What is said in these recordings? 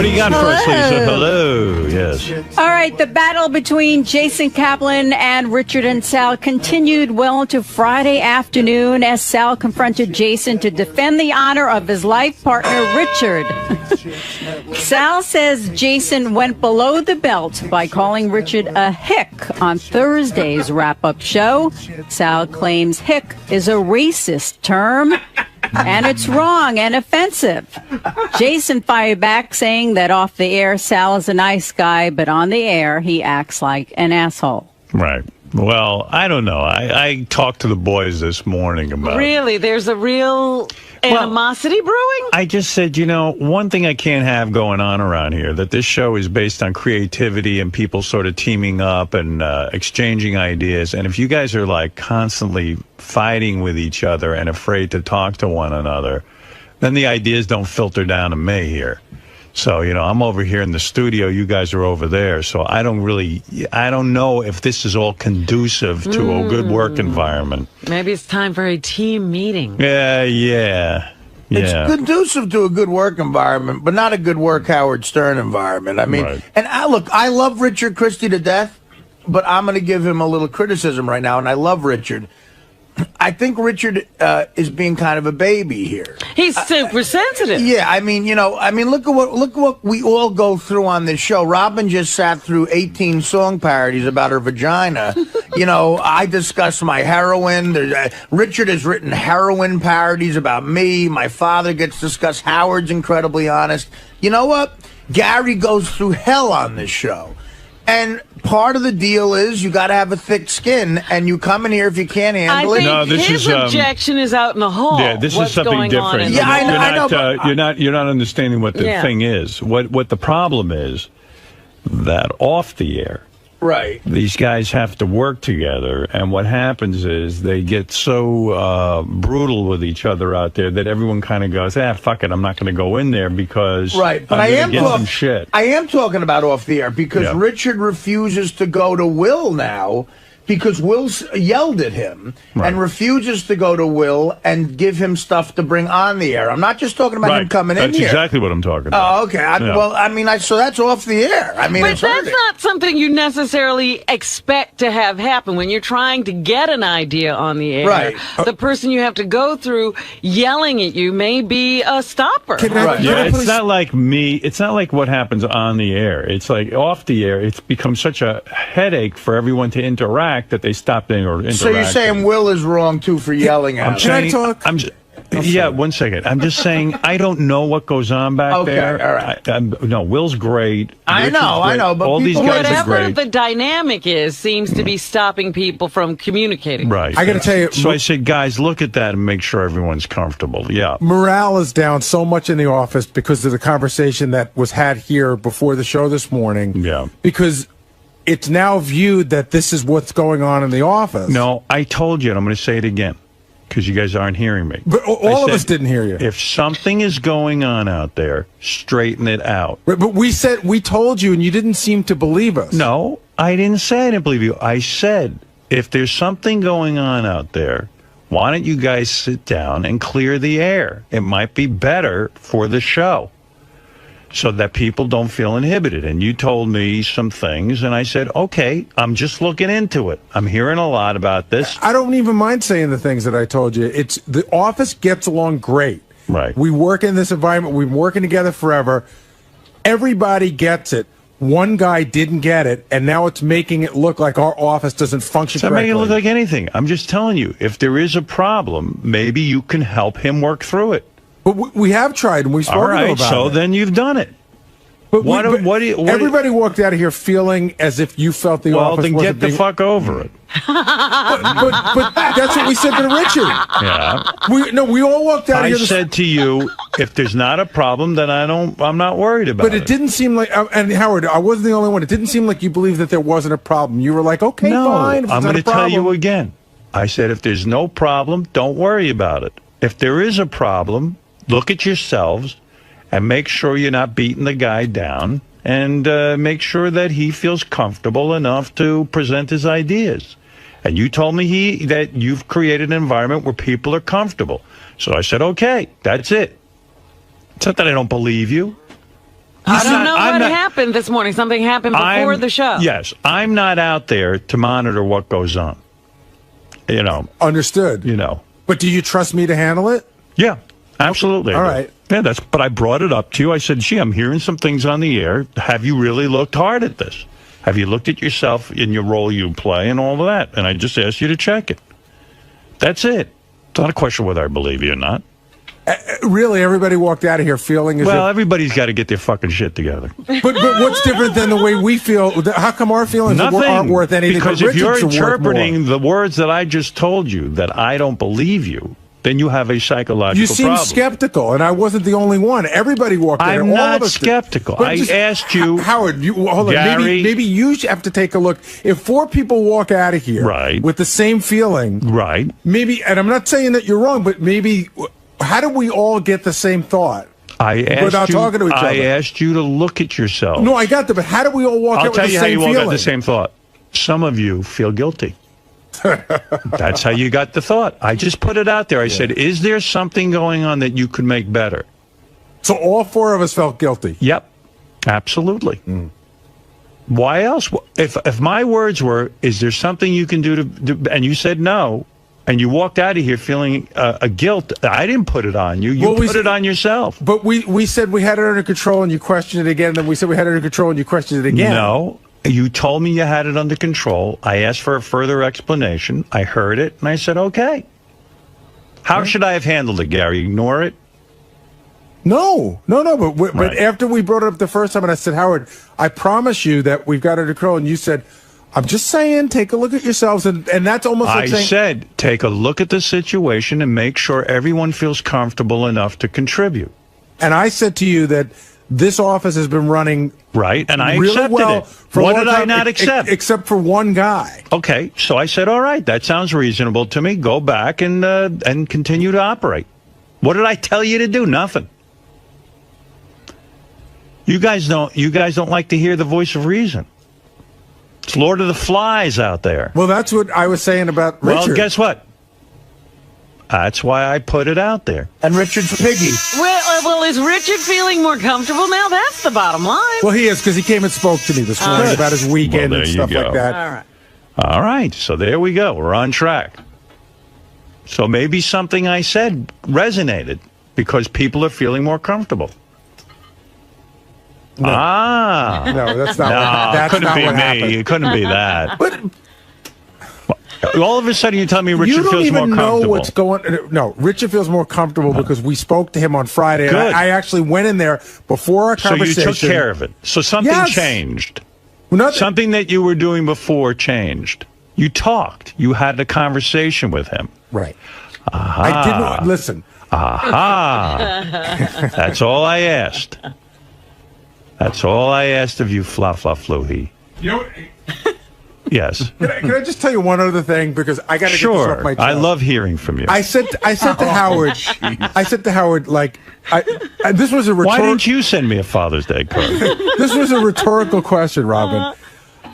What do you got for us, Lisa? Hello. Yes. All right. The battle between Jason Kaplan and Richard and Sal continued well into Friday afternoon as Sal confronted Jason to defend the honor of his life partner, Richard. Sal says Jason went below the belt by calling Richard a hick on Thursday's wrap-up show. Sal claims hick is a racist term, and it's wrong and offensive. Jason fired back, saying that off the air, Sal is a nice guy, but on the air, he acts like an asshole. Right. Well, I don't know. I talked to the boys this morning about... Really? There's a real animosity brewing? I just said, one thing I can't have going on around here, that this show is based on creativity and people sort of teaming up and exchanging ideas. And if you guys are like constantly fighting with each other and afraid to talk to one another, then the ideas don't filter down to me here. So, I'm over here in the studio. You guys are over there. So I don't know if this is all conducive to a good work environment. Maybe it's time for a team meeting. Yeah. It's conducive to a good work environment, but not a good work Howard Stern environment. I mean, right. And I love Richard Christie to death, but I'm going to give him a little criticism right now, and I love Richard. I think Richard is being kind of a baby here. He's super sensitive. Yeah, look at what we all go through on this show. Robin just sat through 18 song parodies about her vagina. I discuss my heroin. Richard has written heroin parodies about me. My father gets discussed. Howard's incredibly honest. You know what? Gary goes through hell on this show. And part of the deal is you got to have a thick skin, and you come in here if you can't handle it. I think his objection is out in the hall. Yeah, this is something different. Yeah, I know. You're not understanding what the thing is. What the problem is, that off the air, right? These guys have to work together, and what happens is they get so brutal with each other out there that everyone kind of goes, fuck it, I'm not going to go in there because right. But I am talking about off the air because Richard refuses to go to Will now because Will yelled at him and refuses to go to Will and give him stuff to bring on the air. I'm not just talking about him coming in here. That's exactly what I'm talking about. Oh, okay. So that's off the air. But that's not something you necessarily expect to have happen when you're trying to get an idea on the air. Right. The person you have to go through yelling at you may be a stopper. It's not like me. It's not like what happens on the air. It's like off the air. It's become such a headache for everyone to interact that they stopped interacting. So you're saying Will is wrong too for yelling at him? Can I talk? Yeah, 1 second. I'm just saying I don't know what goes on back there. All right. No, Will's great. I know, but all these guys are great. Whatever the dynamic is, seems to be stopping people from communicating. Right. I got to tell you. So I said, guys, look at that and make sure everyone's comfortable. Yeah. Morale is down so much in the office because of the conversation that was had here before the show this morning. Yeah. Because it's now viewed that this is what's going on in the office. No, I told you, and I'm going to say it again, because you guys aren't hearing me. But all of us didn't hear you. If something is going on out there, straighten it out. But we told you, and you didn't seem to believe us. No, I didn't say I didn't believe you. I said, if there's something going on out there, why don't you guys sit down and clear the air? It might be better for the show, so that people don't feel inhibited. And you told me some things, and I said, okay, I'm just looking into it. I'm hearing a lot about this. I don't even mind saying the things that I told you. It's the office gets along great. Right. We work in this environment. We've been working together forever. Everybody gets it. One guy didn't get it, and now it's making it look like our office doesn't function correctly. It's not making it look like anything. I'm just telling you, if there is a problem, maybe you can help him work through it. But we have tried, and we've spoken about it. All right, so then you've done it. But everybody walked out of here feeling as if you felt the office wasn't. Well, then get the fuck over it. but that's what we said to Richard. Yeah. We all walked out of here. I said to you, if there's not a problem, then I'm not worried about it. But it didn't seem like, and Howard, I wasn't the only one. It didn't seem like you believed that there wasn't a problem. You were like, okay, fine. I'm going to tell you again. I said, if there's no problem, don't worry about it. If there is a problem, look at yourselves and make sure you're not beating the guy down, and make sure that he feels comfortable enough to present his ideas. And you told me that you've created an environment where people are comfortable. So I said, okay, that's it. It's not that I don't believe you. I don't know what happened this morning. Something happened before the show. Yes, I'm not out there to monitor what goes on. You know. Understood. You know. But do you trust me to handle it? Yeah, absolutely. All right. Yeah, but I brought it up to you. I said, gee, I'm hearing some things on the air. Have you really looked hard at this? Have you looked at yourself in your role you play and all of that? And I just asked you to check it. That's it. It's not a question whether I believe you or not. Really, everybody walked out of here feeling as well, if... everybody's got to get their fucking shit together. But what's different than the way we feel? How come our feelings aren't worth anything? Because if you're interpreting the words that I just told you, that I don't believe you, then you have a psychological problem. You seem skeptical, and I wasn't the only one. Everybody walked in. I'm not skeptical. I asked you... Howard, hold on. Gary, maybe you have to take a look. If 4 people walk out of here with the same feeling... Right. Maybe, and I'm not saying that you're wrong, but maybe... How do we all get the same thought? Without talking to each other? I asked you to look at yourself. No, I got that, but how do we all walk out with the same feeling? I'll tell you how you all got the same thought. Some of you feel guilty. That's how you got the thought. I just put it out there. I said, is there something going on that you could make better? So all 4 of us felt guilty? Yep, absolutely. Why else? If my words were, is there something you can do to do, and you said no, and you walked out of here feeling a guilt, I didn't put it on you. You put it on yourself. But we said we had it under control, and you questioned it again, and then we said we had it under control, and you questioned it again. No. You told me you had it under control. I asked for a further explanation. I heard it, and I said, okay. How should I have handled it, Gary? Ignore it? No. But after we brought it up the first time, and I said, Howard, I promise you that we've got it under control, and you said, I'm just saying, take a look at yourselves, and that's almost like saying... I said, take a look at the situation and make sure everyone feels comfortable enough to contribute. And I said to you that this office has been running and I really accepted well it. What did I not accept? Except for one guy. Okay, so I said, all right, that sounds reasonable to me. Go back and continue to operate. What did I tell you to do? Nothing. You guys don't like to hear the voice of reason. It's Lord of the Flies out there. Well, that's what I was saying about Richard. Well, guess what? That's why I put it out there. And Richard's piggy. Well, is Richard feeling more comfortable now? That's the bottom line. Well, he is, because he came and spoke to me this morning about his weekend and stuff like that. All right. All right. So there we go. We're on track. So maybe something I said resonated because people are feeling more comfortable. No. No, that's not that's couldn't not be what me. Happened. It couldn't be that. But all of a sudden you tell me Richard feels more comfortable. You don't even know what's going... No, Richard feels more comfortable because we spoke to him on Friday. Good. I actually went in there before our conversation. So you took care of it. So something changed. Something that you were doing before changed. You talked. You had a conversation with him. Right. Aha. I didn't... Listen. Aha. That's all I asked. That's all I asked of you, 𝗦𝗶𝗶. You know... Yes. Can I just tell you one other thing, because I got to get this off my chest. I love hearing from you. I said to Howard, this was a rhetorical... Why didn't you send me a Father's Day card? This was a rhetorical question, Robin.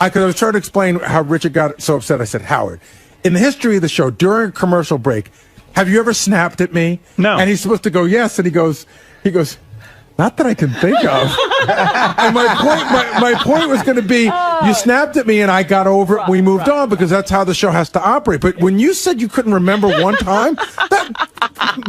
Because I was trying to explain how Richard got so upset. I said, Howard, in the history of the show, during a commercial break, have you ever snapped at me? No. And he's supposed to go, yes, and he goes, not that I can think of. And my point was going to be, you snapped at me and I got over it. We moved on because that's how the show has to operate. But when you said you couldn't remember one time, that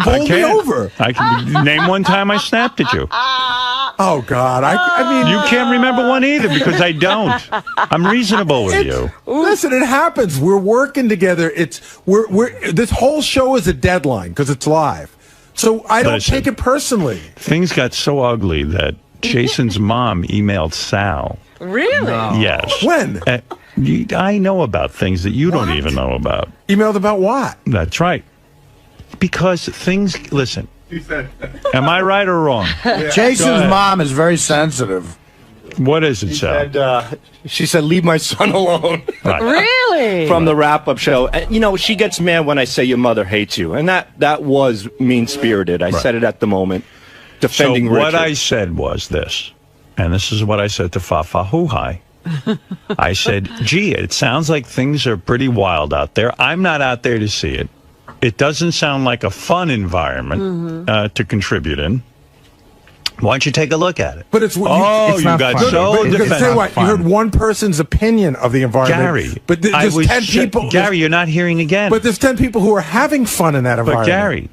bowled me over. I can name one time I snapped at you. Oh, God. I mean... You can't remember one either because I don't. I'm reasonable with you. Listen, it happens. We're working together. This whole show is a deadline because it's live. So I don't take it personally. Things got so ugly that Jason's mom emailed Sal. Really? No. Yes. When? I know about things that you don't even know about. Emailed about what? That's right. Because things... Listen. Am I right or wrong? Yeah. Jason's mom is very sensitive. What is it, Sal? She said, leave my son alone. Right. Really? From the wrap-up show. You know, she gets mad when I say your mother hates you. And that was mean-spirited. I said it at the moment, defending Richard. So what I said was this, and this is what I said to 𝗦𝗶𝗶. I said, gee, it sounds like things are pretty wild out there. I'm not out there to see it. It doesn't sound like a fun environment to contribute in. Why don't you take a look at it? But it's you not got fun. so defensive. Say what? You heard one person's opinion of the environment, Gary. But there's 10 people. Gary, you're not hearing again. But there's 10 people who are having fun in that environment. But Gary,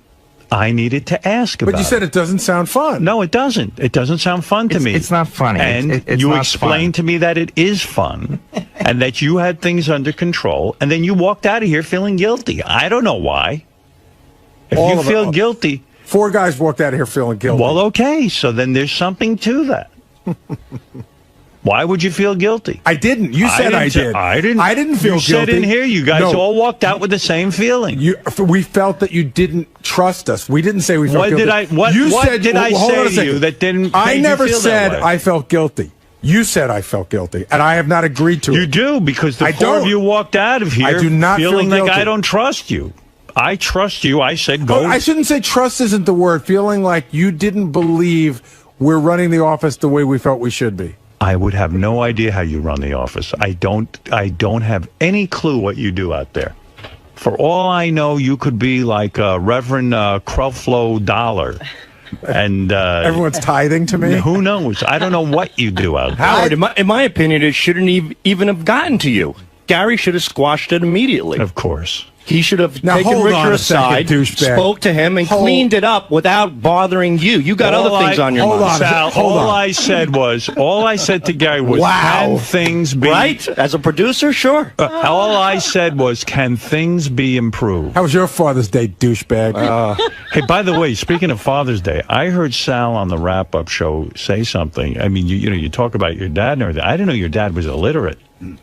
I needed to ask about it. But you said it doesn't sound fun. No, it doesn't. It doesn't sound fun to me. It's not funny. And it's you not explained to me that it is fun and that you had things under control, and then you walked out of here feeling guilty. I don't know why. If you feel guilty... 4 guys walked out of here feeling guilty. Well, okay, so then there's something to that. Why would you feel guilty? I didn't. You said I did. I didn't feel guilty. You said in here, you guys all walked out with the same feeling. We felt that you didn't trust us. We didn't say we felt guilty. What did I say to you that didn't I never feel said that way? I felt guilty. You said I felt guilty, and I have not agreed to it. You do, because the 4 of you walked out of here I do not feeling feel like guilty. I don't trust you. I trust you. I said go. I shouldn't say trust isn't the word. Feeling like you didn't believe we're running the office the way we felt we should be. I would have no idea how you run the office. I don't have any clue what you do out there. For all I know, you could be like Reverend 𝗦𝗁𝗲𝗿𝗱. And everyone's tithing to me. Who knows? I don't know what you do out there. Howard, in my opinion, it shouldn't even have gotten to you. Gary should have squashed it immediately. Of course. He should have taken Richard aside, spoke to him, and cleaned it up without bothering you. You got other things on your mind. Sal, all I said to Gary was, can things be... Right? As a producer, sure. All I said was, can things be improved? How was your Father's Day, douchebag? Hey, by the way, speaking of Father's Day, I heard Sal on the wrap-up show say something. I mean, you talk about your dad and everything. I didn't know your dad was illiterate.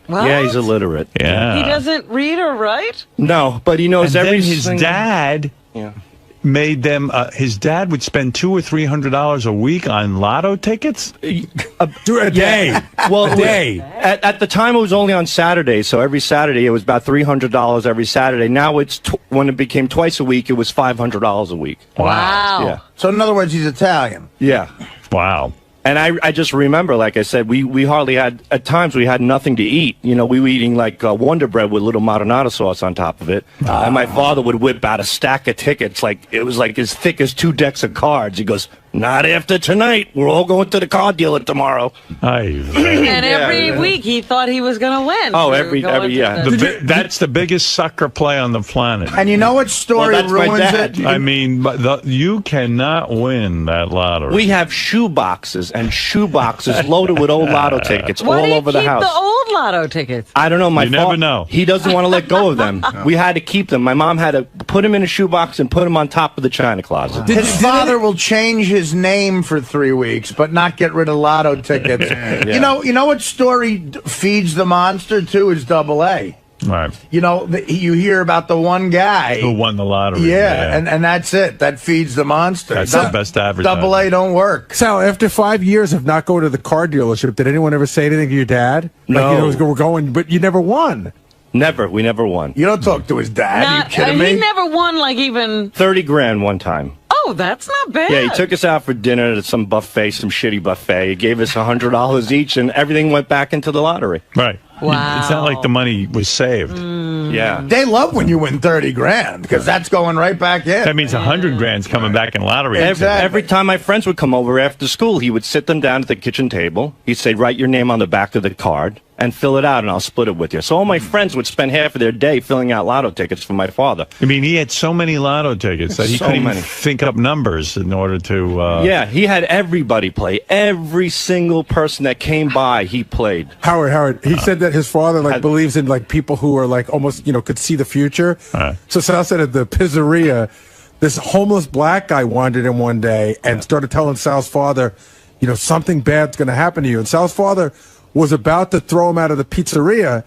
What? Yeah, he's illiterate. Yeah. He doesn't read or write? No, but he knows and everything. His dad made them. His dad would spend $200 or $300 a week on lotto tickets. A day. Well, a day. At the time, it was only on Saturday, so every Saturday it was about $300 every Saturday. Now it's when it became twice a week, it was $500 a week. Wow. Yeah. So in other words, he's Italian. Yeah. Wow. And I just remember, like I said, we hardly had, at times we had nothing to eat. You know, we were eating like Wonder Bread with little marinara sauce on top of it. And my father would whip out a stack of tickets, like it was like as thick as 2 decks of cards. He goes, not after tonight. We're all going to the car dealer tomorrow. And every week he thought he was going to win. Oh, every yeah. That's the biggest sucker play on the planet. And you know what story ruins it? I mean, you cannot win that lottery. We have shoe boxes and shoe boxes loaded with old lotto tickets all over the house. Why do you keep the old lotto tickets? I don't know. You never know. He doesn't want to let go of them. We had to keep them. My mom had to put them in a shoebox and put them on top of the china closet. His father will change his name for 3 weeks, but not get rid of lotto tickets. Yeah. You know what story feeds the monster too is 𝗲𝗍. Right. You know, you hear about the one guy who won the lottery. Yeah, and that's it. That feeds the monster. That's the best advertising. 𝗲𝗍 don't work. Sal, after 5 years of not going to the car dealership, did anyone ever say anything to your dad? No. Like, we're going, but you never won. Never. We never won. You don't talk to his dad. Are you kidding me? He never won like even 30 grand one time. Oh, that's not bad. Yeah, he took us out for dinner at some buffet, some shitty buffet. He gave us $100 each, and everything went back into the lottery. Right. Wow. It's not like the money was saved. Yeah. They love when you win 30 grand because that's going right back in. That means 100 grand's coming back in lottery. Every time my friends would come over after school, he would sit them down at the kitchen table. He'd say, write your name on the back of the card and fill it out, and I'll split it with you. So all my friends would spend half of their day filling out lotto tickets for my father. I mean, he had so many lotto tickets that he couldn't even think up numbers in order to... Yeah, he had everybody play. Every single person that came by, he played. Howard, he said that his father believes in people who are almost, could see the future. So Sal said at the pizzeria, this homeless black guy wandered in one day and started telling Sal's father, something bad's going to happen to you. And Sal's father was about to throw him out of the pizzeria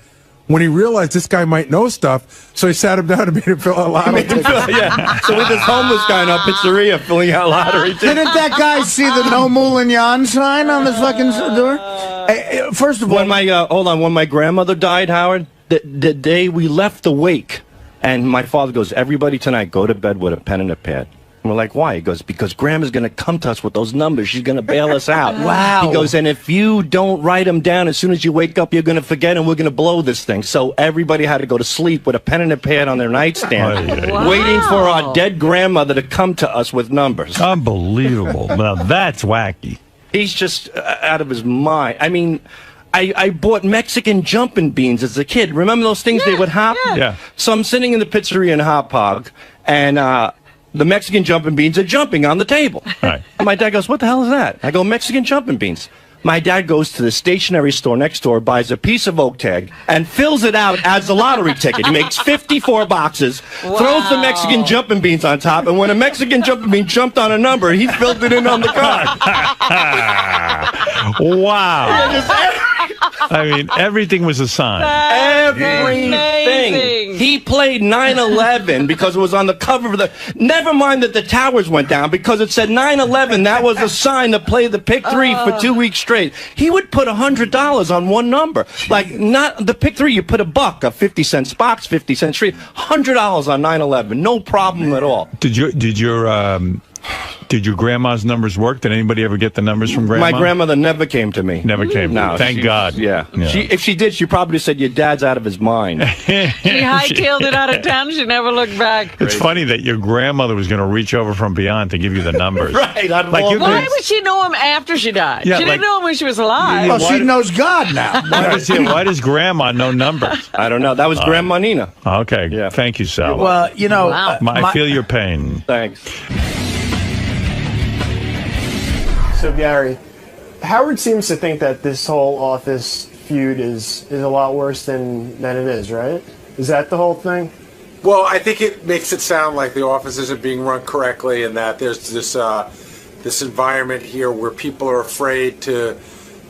when he realized this guy might know stuff, so he sat him down and made him fill out lottery tickets. Yeah. So with this homeless guy in our pizzeria filling out lottery tickets. Didn't that guy see the no 𝗟 sign on the fucking door? Hey, first of all, when my grandmother died, Howard, the day we left the wake, and my father goes, everybody tonight, go to bed with a pen and a pad. And we're like, why? He goes, because Grandma's going to come to us with those numbers. She's going to bail us out. Wow. He goes, and if you don't write them down, as soon as you wake up, you're going to forget, and we're going to blow this thing. So everybody had to go to sleep with a pen and a pad on their nightstand, waiting for our dead grandmother to come to us with numbers. Unbelievable. Now, that's wacky. He's just out of his mind. I mean, I bought Mexican jumping beans as a kid. Remember those things they would hop? Yeah. So I'm sitting in the pizzeria in Hop Hog, and the Mexican jumping beans are jumping on the table. Right. And my dad goes, what the hell is that? I go, Mexican jumping beans. My dad goes to the stationery store next door, buys a piece of oak tag, and fills it out as a lottery ticket. He makes 54 boxes, throws the Mexican jumping beans on top, and when a Mexican jumping bean jumped on a number, he filled it in on the card. Wow. I mean, everything was a sign. Everything. Amazing. He played 9/11 because it was on the cover of the... Never mind that the towers went down, because it said 9/11. That was a sign to play the pick three for 2 weeks straight. He would put $100 on one number. Like, not the pick three, you put a buck, a 50-cent box, 50-cent street, $100 on 9/11. No problem at all. Did your grandma's numbers work? Did anybody ever get the numbers from Grandma? My grandmother never came to me. Never came. No, Thank God. Yeah. If she did, she probably said, your dad's out of his mind. She hightailed it out of town. She never looked back. It's funny that your grandmother was going to reach over from beyond to give you the numbers. Right. Why would she know him after she died? Yeah, she didn't know him when she was alive. Well, she knows God now. Why does Grandma know numbers? I don't know. That was Grandma Nina. Okay. Yeah. Thank you, Sal. Well, you know, I feel your pain. Thanks. So, Gary, Howard seems to think that this whole office feud is a lot worse than it is, right? Is that the whole thing? Well, I think it makes it sound like the office isn't being run correctly, and that there's this environment here where people are afraid to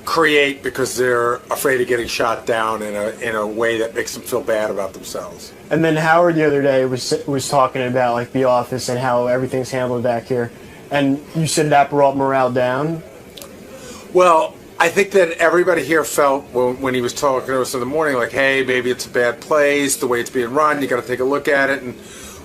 create because they're afraid of getting shot down in a way that makes them feel bad about themselves. And then Howard the other day was talking about like the office and how everything's handled back here. And you said that brought morale down? Well, I think that everybody here felt when he was talking to us in the morning, like, hey, maybe it's a bad place, the way it's being run, you got to take a look at it. And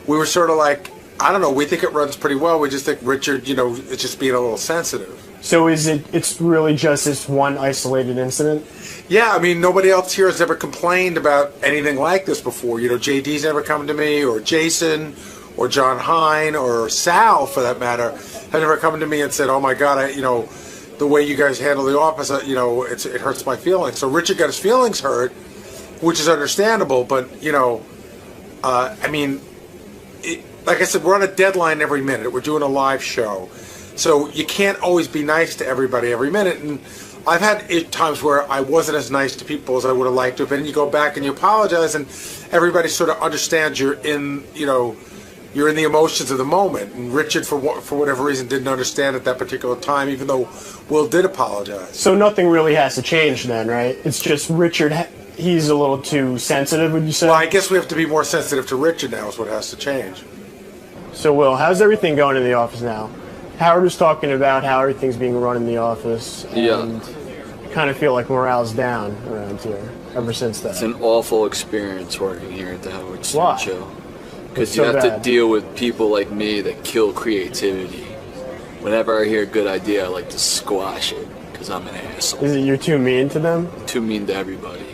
we were sort of like, I don't know, we think it runs pretty well. We just think Richard, is just being a little sensitive. So it's really just this one isolated incident? Yeah, I mean, nobody else here has ever complained about anything like this before. JD's never come to me, or Jason, or John Hine, or Sal, for that matter, have never come to me and said, oh my God, the way you guys handle the office, it hurts my feelings. So Richard got his feelings hurt, which is understandable, but, I mean, like I said, we're on a deadline every minute. We're doing a live show. So you can't always be nice to everybody every minute. And I've had times where I wasn't as nice to people as I would have liked to have been. You go back and you apologize, and everybody sort of understands you're in the emotions of the moment. And Richard, for whatever reason, didn't understand at that particular time, even though Will did apologize. So nothing really has to change then, right? It's just Richard, he's a little too sensitive, would you say? Well, I guess we have to be more sensitive to Richard now is what has to change. So, Will, how's everything going in the office now? Howard was talking about how everything's being run in the office. And I kind of feel like morale's down around here ever since that. It's an awful experience working here at the Howard Stern Show. Because you so have bad. to deal with people like me that kill creativity. Whenever I hear a good idea, I like to squash it because I'm an asshole. Is it you're too mean to them? Too mean to everybody.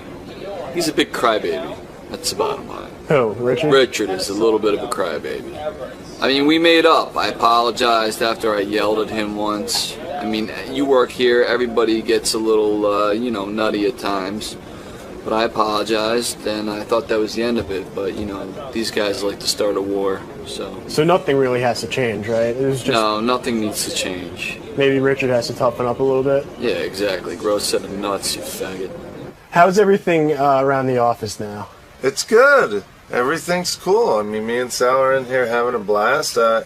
He's a big crybaby. That's the bottom line. Who, Richard? Richard is a little bit of a crybaby. I mean, we made up. I apologized after I yelled at him once. I mean, you work here, everybody gets a little, nutty at times. But I apologized, and I thought that was the end of it. But, these guys like to start a war, so... So nothing really has to change, right? It was just... No, nothing needs to change. Maybe Richard has to toughen up a little bit? Yeah, exactly. Grow a set of nuts, you faggot. How's everything around the office now? It's good. Everything's cool. I mean, me and Sal are in here having a blast. I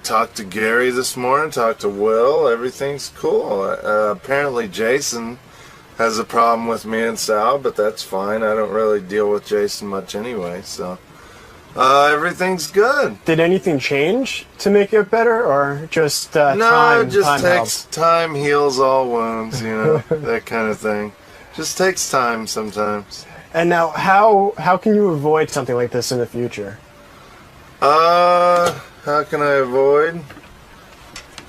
talked to Gary this morning, talked to Will. Everything's cool. Apparently Jason has a problem with me and Sal, but that's fine. I don't really deal with Jason much anyway, so everything's good. Did anything change to make it better, or just time? No, it just time takes helps? time heals all wounds, that kind of thing. Just takes time sometimes. And now, how can you avoid something like this in the future? How can I avoid?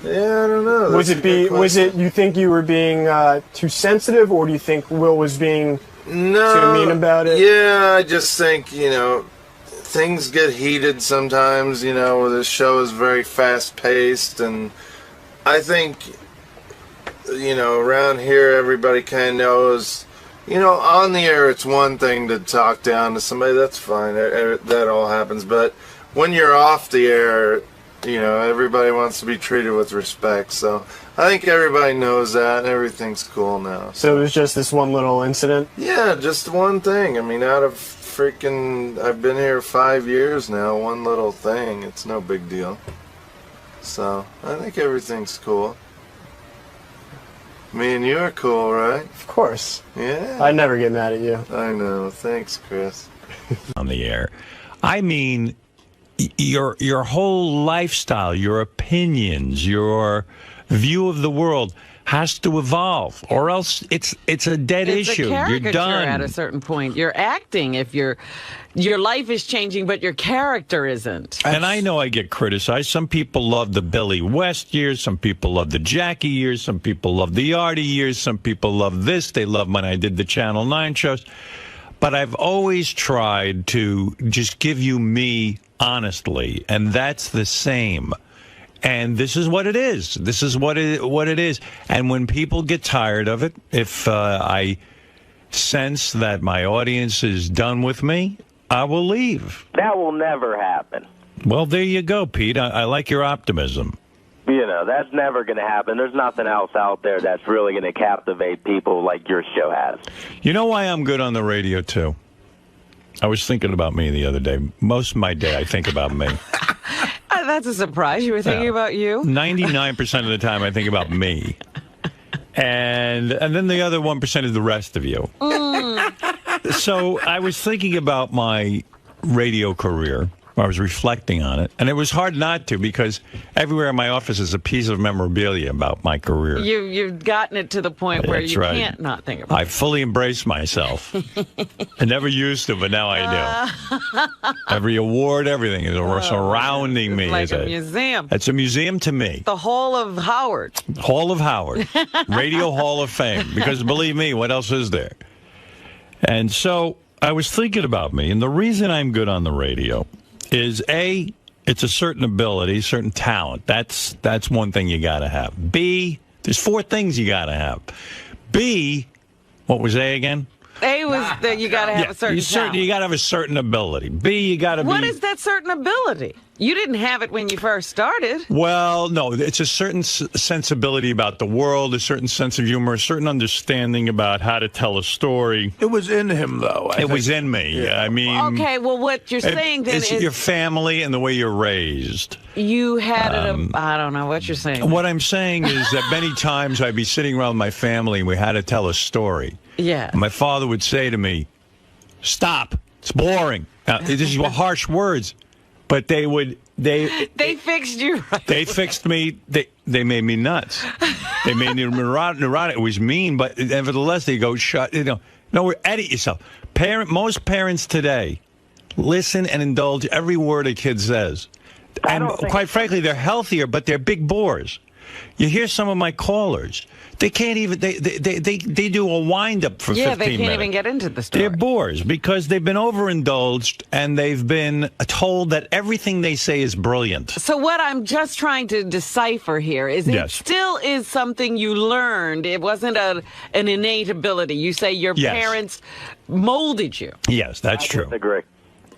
Yeah, I don't know. Was it you think you were being too sensitive, or do you think Will was being too mean about it? Yeah, I just think, things get heated sometimes, where the show is very fast-paced, and I think, around here everybody kind of knows, on the air it's one thing to talk down to somebody, that's fine, that all happens, but when you're off the air, everybody wants to be treated with respect, so I think everybody knows that, and everything's cool now. So it was just this one little incident? Yeah, just one thing. I mean, out of I've been here 5 years now, one little thing, it's no big deal. So, I think everything's cool. Me and you are cool, right? Of course. Yeah. I'd never get mad at you. I know. Thanks, Chris. On the air. I mean, your whole lifestyle, your opinions, your view of the world has to evolve, or else it's a dead issue. You're done at a certain point. You're acting if your life is changing, but your character isn't. And I know I get criticized. Some people love the Billy West years. Some people love the Jackie years. Some people love the Artie years. Some people love this. They love when I did the Channel 9 shows. But I've always tried to just give you me honestly, and that's the same. And this is what it is. This is what it is. And when people get tired of it, if I sense that my audience is done with me, I will leave. That will never happen. Well, there you go, Pete. I like your optimism. That's never going to happen. There's nothing else out there that's really going to captivate people like your show has. You know why I'm good on the radio, too? I was thinking about me the other day. Most of my day, I think about me. That's a surprise. You were thinking about you? 99% of the time, I think about me. And then the other 1% is the rest of you. So I was thinking about my radio career. I was reflecting on it. And it was hard not to, because everywhere in my office is a piece of memorabilia about my career. You've gotten it to the point where you can't not think about it. I fully embrace myself. I never used to, but now I do. Every award, everything is surrounding me. It's like a museum. It's a museum to me. The Hall of Howard. Hall of Howard. Radio Hall of Fame. Because believe me, what else is there? And so I was thinking about me, and the reason I'm good on the radio is A, it's a certain ability, certain talent. That's one thing you got to have. B, there's 4 things you got to have. B, what was A again? A was that you got to have a certain talent. You got to have a certain ability. B, you got to be... What is that certain ability? You didn't have it when you first started. Well, no, it's a certain sensibility about the world, a certain sense of humor, a certain understanding about how to tell a story. It was in him, though. It was in me. Yeah. I mean... Okay, well, what you're saying then is... your family and the way you're raised. You had it... I don't know what you're saying. What I'm saying is that many times I'd be sitting around with my family and we had to tell a story. Yeah. And my father would say to me, "Stop, it's boring." Now, these were harsh words. But they fixed you right. They fixed me. They made me nuts. They made me neurotic. It was mean, but nevertheless, they go, edit yourself. Most parents today listen and indulge every word a kid says. And quite frankly, they're healthier, but they're big bores. You hear some of my callers. They can't even, they do a wind-up for 15 minutes. Yeah, they can't even get into the story. They're bores because they've been overindulged and they've been told that everything they say is brilliant. So what I'm just trying to decipher here is it still is something you learned. It wasn't an innate ability. You say your parents molded you. Yes, that's true. I agree.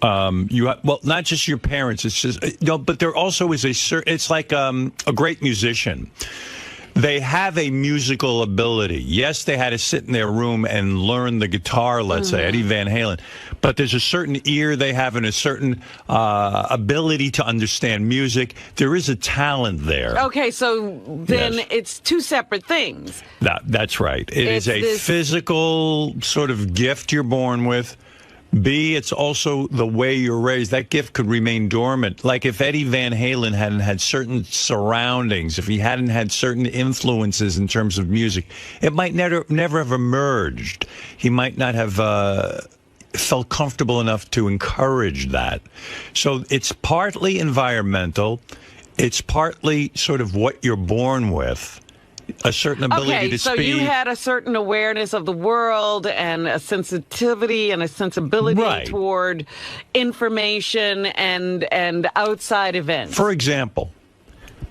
Well, not just your parents. It's just but there also is it's like a great musician. They have a musical ability. Yes, they had to sit in their room and learn the guitar, let's say, Eddie Van Halen. But there's a certain ear they have and a certain ability to understand music. There is a talent there. Okay, so then it's 2 separate things. That's right. It is a physical sort of gift you're born with. B, it's also the way you're raised. That gift could remain dormant. Like if Eddie Van Halen hadn't had certain surroundings, if he hadn't had certain influences in terms of music, it might never have emerged. He might not have felt comfortable enough to encourage that. So it's partly environmental. It's partly sort of what you're born with. A certain ability to speak. Okay, so you had a certain awareness of the world and a sensitivity and a sensibility toward information and outside events. For example,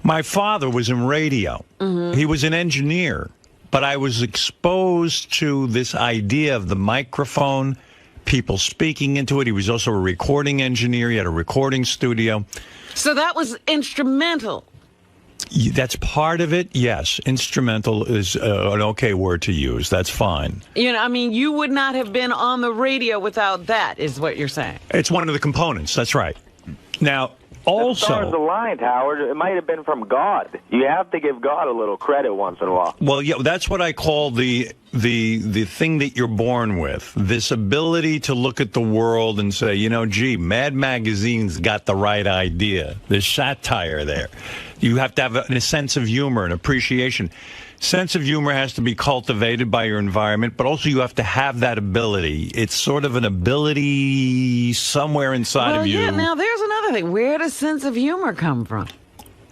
my father was in radio. He was an engineer, but I was exposed to this idea of the microphone, people speaking into it. He was also a recording engineer. He had a recording studio. So that was instrumental. That's part of it, yes. Instrumental is an okay word to use. That's fine. You know, I mean, you would not have been on the radio without that, is what you're saying. It's one of the components. That's right. Now, also... The stars aligned, Howard. It might have been from God. You have to give God a little credit once in a while. Well, yeah, that's what I call the thing that you're born with. This ability to look at the world and say, you know, gee, Mad Magazine's got the right idea. There's satire there. You have to have a sense of humor and appreciation. Sense of humor has to be cultivated by your environment, but also you have to have that ability. It's sort of an ability somewhere inside of you. Yeah, now there's another thing. Where does sense of humor come from?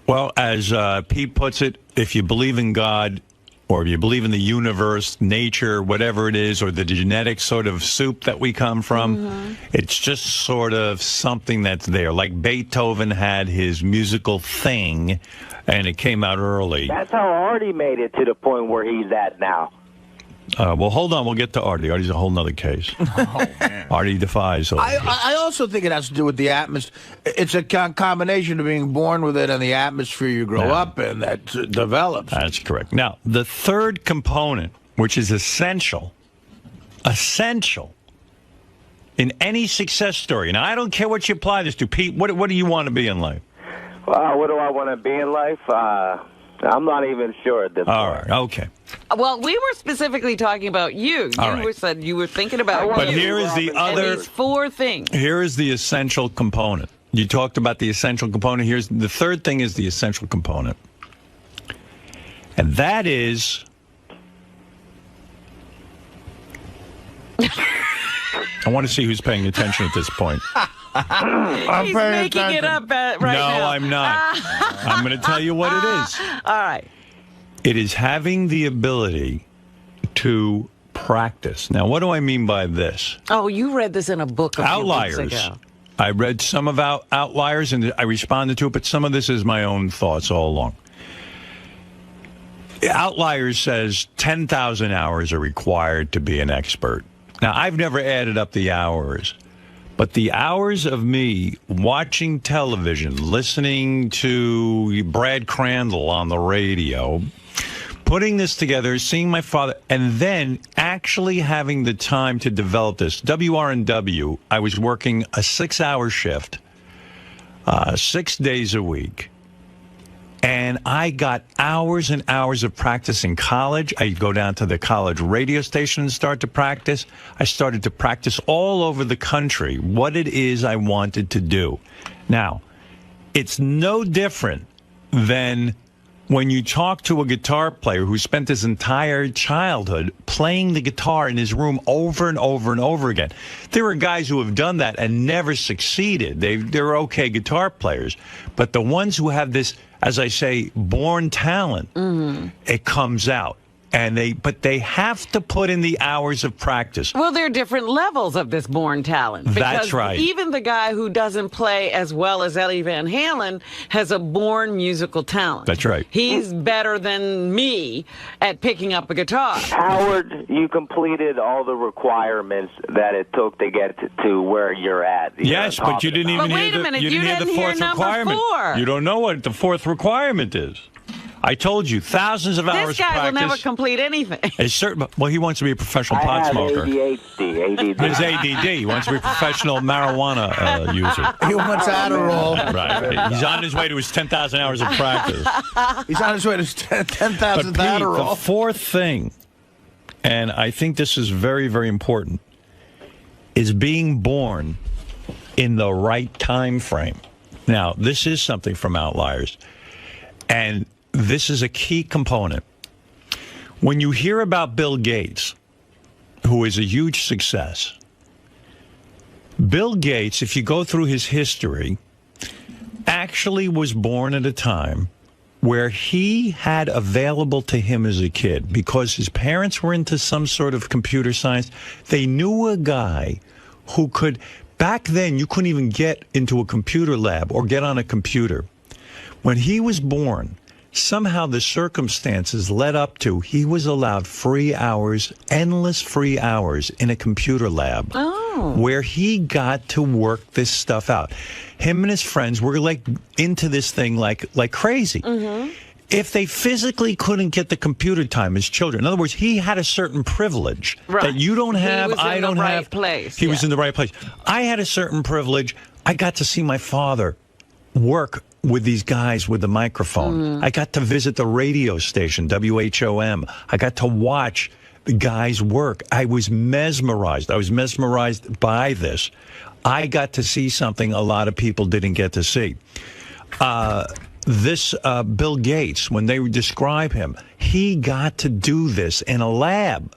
Well, as Pete puts it, if you believe in God, or if you believe in the universe, nature, whatever it is, or the genetic sort of soup that we come from, it's just sort of something that's there. Like Beethoven had his musical thing, and it came out early. That's how Artie made it to the point where he's at now. Well, hold on. We'll get to Artie. Artie's a whole nother case. Artie defies. I also think it has to do with the atmosphere. It's a combination of being born with it and the atmosphere you grow up in that develops. That's correct. Now, the third component, which is essential in any success story, and I don't care what you apply this to, Pete, what do you want to be in life? What do I want to be in life? I'm not even sure at this point. All right, okay. Well, we were specifically talking about you. You said you were thinking about But here is the other... these four things. Here is the essential component. You talked about the essential component. Here's the third thing is the essential component. And that is... I want to see who's paying attention at this point. He's making it up right now. No, I'm not. I'm going to tell you what it is. All right. It is having the ability to practice. Now, what do I mean by this? Oh, you read this in a book a few weeks ago. I read some of Outliers, and I responded to it, but some of this is my own thoughts all along. Outliers says 10,000 hours are required to be an expert. Now, I've never added up the hours, but the hours of me watching television, listening to Brad Crandall on the radio, putting this together, seeing my father, and then actually having the time to develop this. WRNW, I was working a 6-hour shift, 6 days a week. And I got hours and hours of practice in college. I go down to the college radio station and start to practice. I started to practice all over the country what it is I wanted to do. Now, it's no different than when you talk to a guitar player who spent his entire childhood playing the guitar in his room over and over and over again. There are guys who have done that and never succeeded. They're okay guitar players. But the ones who have this, as I say, born talent, it comes out. But they have to put in the hours of practice. Well, there are different levels of this born talent. That's right. Even the guy who doesn't play as well as Eddie Van Halen has a born musical talent. That's right. He's better than me at picking up a guitar. Howard, you completed all the requirements that it took to get to where you're at. Yes, but you didn't even hear the fourth requirement. 4. You don't know what the fourth requirement is. I told you, thousands of hours This guy practice. will never complete anything. Well, he wants to be a professional pot smoker. ADD. His ADD. He wants to be a professional marijuana user. He wants Adderall. Right. He's on his way to his 10,000 hours of practice. He's on his way to his 10,000th Adderall. The fourth thing, and I think this is very, very important, is being born in the right time frame. Now, this is something from Outliers, and this is a key component. When you hear about Bill Gates, who is a huge success, Bill Gates, if you go through his history, actually was born at a time where he had available to him as a kid, because his parents were into some sort of computer science. They knew a guy who could, back then you couldn't even get into a computer lab or get on a computer. When he was born, somehow the circumstances led up to he was allowed free hours, endless free hours in a computer lab where he got to work this stuff out. Him and his friends were like into this thing like crazy. If they physically couldn't get the computer time as children, in other words, he had a certain privilege that you don't have, I don't have. He was in the right place. I had a certain privilege. I got to see my father work with these guys with the microphone. I got to visit the radio station, WHOM. I got to watch the guys work. I was mesmerized. I was mesmerized by this. I got to see something a lot of people didn't get to see. Bill Gates, when they describe him, he got to do this in a lab.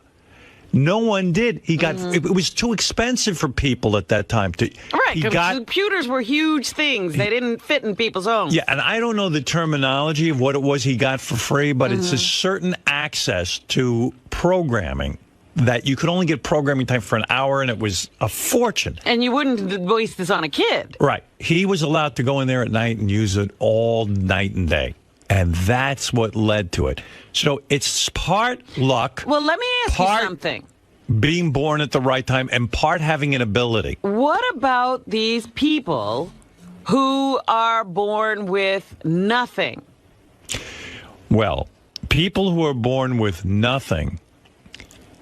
No one did. He got. It was too expensive for people at that time to. Right, because computers were huge things. They didn't fit in people's homes. Yeah, and I don't know the terminology of what it was he got for free, but it's a certain access to programming that you could only get programming time for an hour, and it was a fortune. And you wouldn't waste this on a kid. Right. He was allowed to go in there at night and use it all night and day. And that's what led to it. So it's part luck. Well, let me ask you something. Being born at the right time and part having an ability. What about these people who are born with nothing? Well, people who are born with nothing,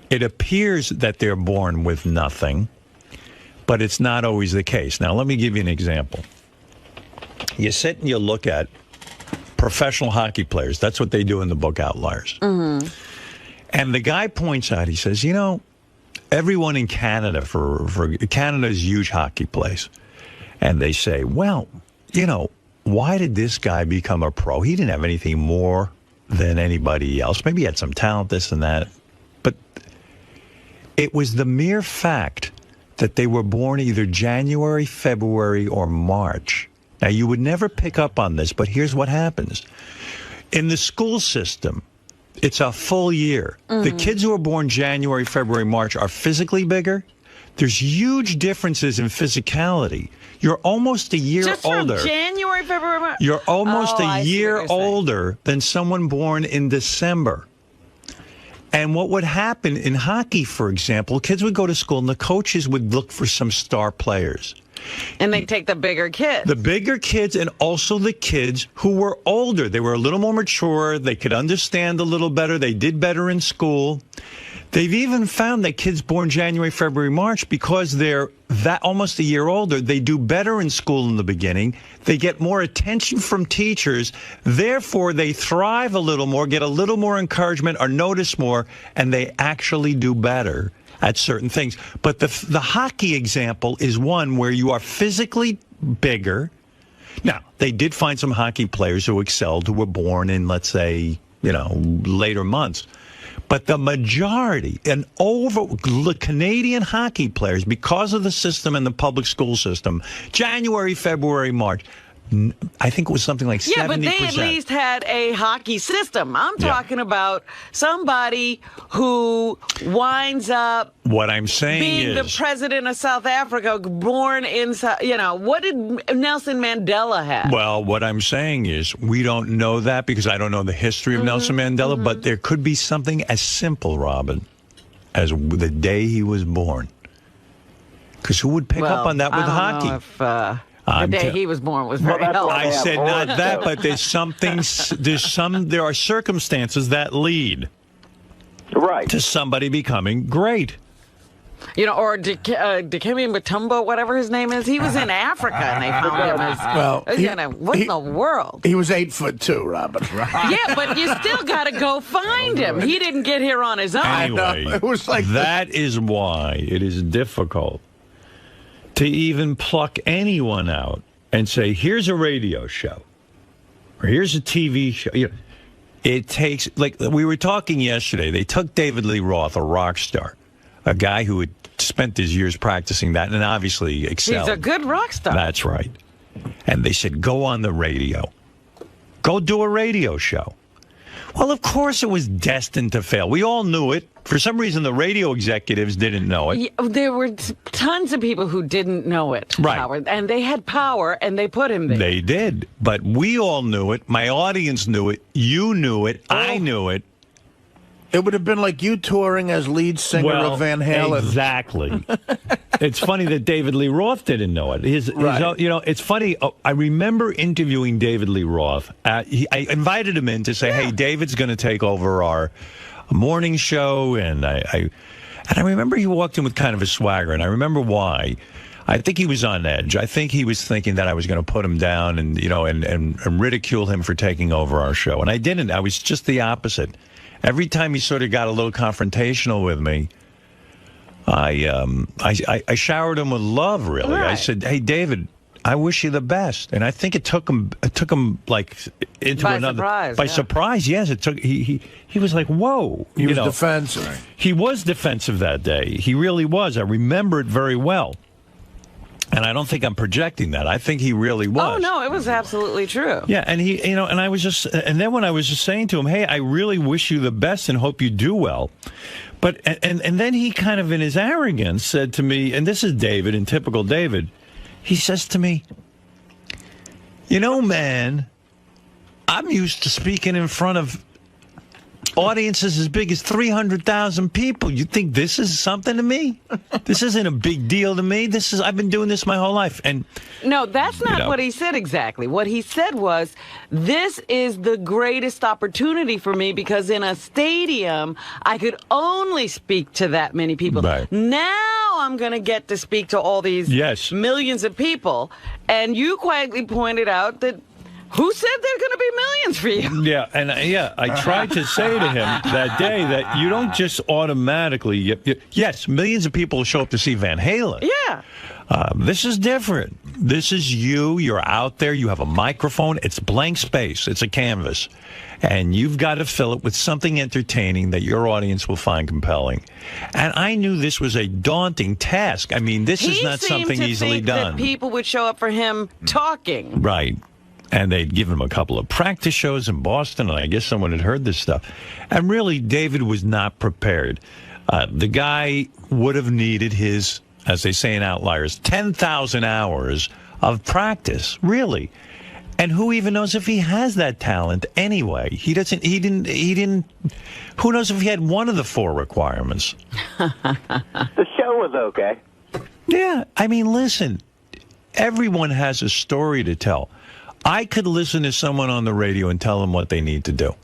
it appears that they're born with nothing, but it's not always the case. Now, let me give you an example. You sit and you look at professional hockey players. That's what they do in the book Outliers. And the guy points out, he says, you know, everyone in Canada, for Canada's a huge hockey place. And they say, well, you know, why did this guy become a pro? He didn't have anything more than anybody else. Maybe he had some talent, this and that. But it was the mere fact that they were born either January, February, or March. Now, you would never pick up on this, but here's what happens. In the school system, it's a full year. The kids who are born January, February, March are physically bigger. There's huge differences in physicality. You're almost a year older. Just from January, February, March? You're almost a year older than someone born in December. And what would happen in hockey, for example, kids would go to school and the coaches would look for some star players. And they take the bigger kids. The bigger kids, and also the kids who were older. They were a little more mature. They could understand a little better. They did better in school. They've even found that kids born January, February, March, because they're that almost a year older, they do better in school in the beginning. They get more attention from teachers. Therefore, they thrive a little more, get a little more encouragement, are noticed more, and they actually do better at certain things. But the hockey example is one where you are physically bigger. Now, they did find some hockey players who excelled, who were born in, let's say, you know, later months. But the majority, and the Canadian hockey players, because of the system and the public school system, January, February, March, I think it was something like 70%. Yeah, but they at least had a hockey system. I'm talking about somebody who winds up what I'm saying being the president of South Africa, born in, you know, what did Nelson Mandela have? Well, what I'm saying is we don't know that because I don't know the history of Nelson Mandela, but there could be something as simple, Robin, as the day he was born. Because who would pick up on that with hockey? Know if, the day he was born was very helpful. I said not that, but there's something. There are circumstances that lead to somebody becoming great. You know, or 𝗪𝗪 Mutombo, whatever his name is. He was in Africa, and they found him as. What in the world? He was 8'2", Robin. Right? Yeah, but you still got to go find him. He didn't get here on his own. Anyway, it was like that is why it is difficult to even pluck anyone out and say, here's a radio show or here's a TV show. You know, it takes, like we were talking yesterday, they took David Lee Roth, a rock star, a guy who had spent his years practicing that and obviously excelled. He's a good rock star. That's right. And they said, go on the radio. Go do a radio show. Well, of course it was destined to fail. We all knew it. For some reason, the radio executives didn't know it. Yeah, there were tons of people who didn't know it, right. Howard, and they had power, and they put him there. They did. But we all knew it. My audience knew it. You knew it. I knew it. It would have been like you touring as lead singer of Van Halen. Exactly. It's funny that David Lee Roth didn't know it. It's funny. I remember interviewing David Lee Roth. I invited him in to say, hey, David's going to take over our morning show. And I remember he walked in with kind of a swagger, and I remember why. I think he was on edge. I think he was thinking that I was going to put him down and ridicule him for taking over our show. And I didn't. I was just the opposite. Every time he sort of got a little confrontational with me, I showered him with love, really. Right. I said, hey, David, I wish you the best. And I think it took him like into by surprise. Yes, it took he was like, whoa. He was defensive. He was defensive that day. He really was. I remember it very well. And I don't think I'm projecting that. I think he really was. Oh, no, it was absolutely true. Yeah, and he, and I was just, and then when I was just saying to him, hey, I really wish you the best and hope you do well. But, and then he kind of in his arrogance said to me, and this is David, in typical David, he says to me, man, I'm used to speaking in front of audiences as big as 300,000 people. You think this is something to me? This isn't a big deal to me. I've been doing this my whole life. And no, that's not what he said exactly. What he said was, this is the greatest opportunity for me because in a stadium, I could only speak to that many people. Right. Now I'm going to get to speak to all these millions of people. And you quietly pointed out that who said there are going to be millions for you? Yeah, and I tried to say to him that day that you don't just automatically. Yes, millions of people show up to see Van Halen. Yeah. This is different. This is you. You're out there. You have a microphone. It's blank space. It's a canvas. And you've got to fill it with something entertaining that your audience will find compelling. And I knew this was a daunting task. I mean, this is not something easily done. That people would show up for him talking. Right. And they'd give him a couple of practice shows in Boston, and I guess someone had heard this stuff. And really, David was not prepared. The guy would have needed his, as they say in Outliers, 10,000 hours of practice, really. And who even knows if he has that talent anyway? He didn't. Who knows if he had one of the 4 requirements? The show was okay. Yeah, I mean, listen, everyone has a story to tell. I could listen to someone on the radio and tell them what they need to do.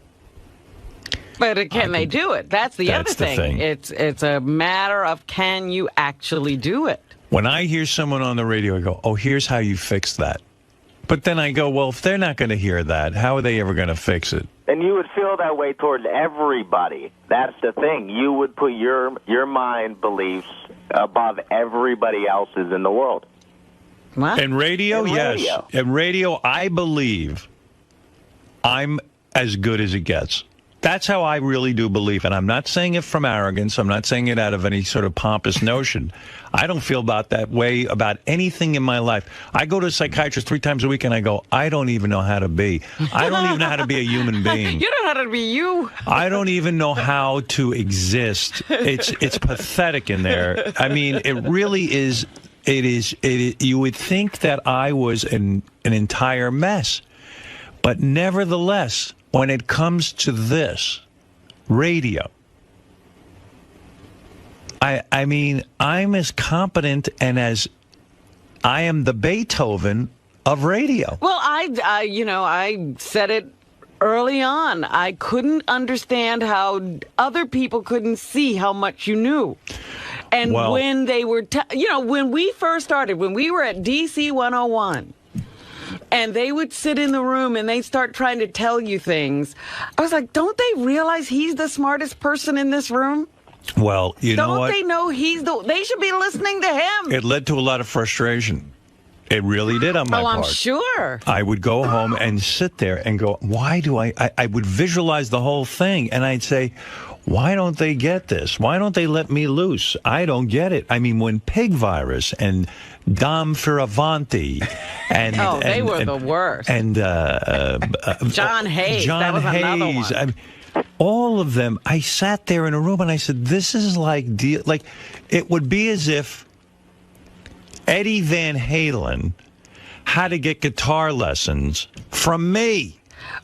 But can they do it? That's the other thing. It's a matter of, can you actually do it? When I hear someone on the radio, I go, oh, here's how you fix that. But then I go, well, if they're not going to hear that, how are they ever going to fix it? And you would feel that way towards everybody. That's the thing. You would put your mind beliefs above everybody else's in the world. What? And radio, yes. And radio, I believe I'm as good as it gets. That's how I really do believe. And I'm not saying it from arrogance. I'm not saying it out of any sort of pompous notion. I don't feel that way about anything in my life. I go to a psychiatrist 3 times a week and I go, I don't even know how to be. I don't even know how to be a human being. You don't know how to be you. I don't even know how to exist. It's pathetic in there. I mean, it really is. It is. You would think that I was an entire mess. But nevertheless, when it comes to this, radio, I mean, I'm as competent and as I am the Beethoven of radio. Well, I said it early on. I couldn't understand how other people couldn't see how much you knew. And when they were, when we first started, when we were at DC 101, and they would sit in the room and they start trying to tell you things, I was like, don't they realize he's the smartest person in this room? Well, you know what? Don't they know they should be listening to him? It led to a lot of frustration. It really did on my part. Oh, I'm sure. I would go home and sit there and go, why do I would visualize the whole thing, and I'd say, Why don't they get this? Why don't they let me loose? I don't get it. I mean, when Pig Virus and 𝗦𝗵cie𝘄 and they were the worst. And John Hayes. John that was Hayes. another one. I mean, all of them. I sat there in a room and I said, "This is like it would be as if Eddie Van Halen had to get guitar lessons from me."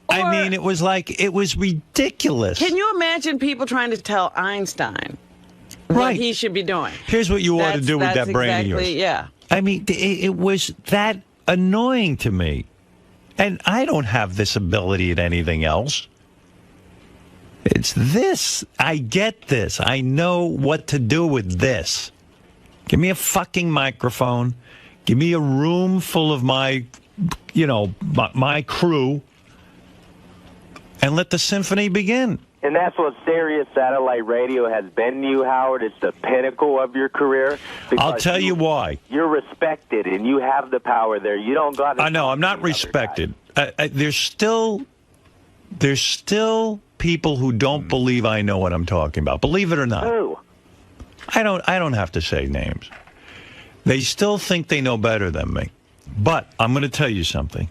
I mean, it was ridiculous. Can you imagine people trying to tell Einstein what he should be doing? Here's what you ought to do with that brain of yours. Yeah. I mean, it was that annoying to me. And I don't have this ability at anything else. It's this. I get this. I know what to do with this. Give me a fucking microphone. Give me a room full of my crew. And let the symphony begin. And that's what Sirius Satellite Radio has been to you, Howard. It's the pinnacle of your career. I'll tell you why. You're respected, and you have the power there. You don't got to... I know. I'm not respected. There's still people who don't believe I know what I'm talking about. Believe it or not. Who? I don't have to say names. They still think they know better than me. But I'm going to tell you something.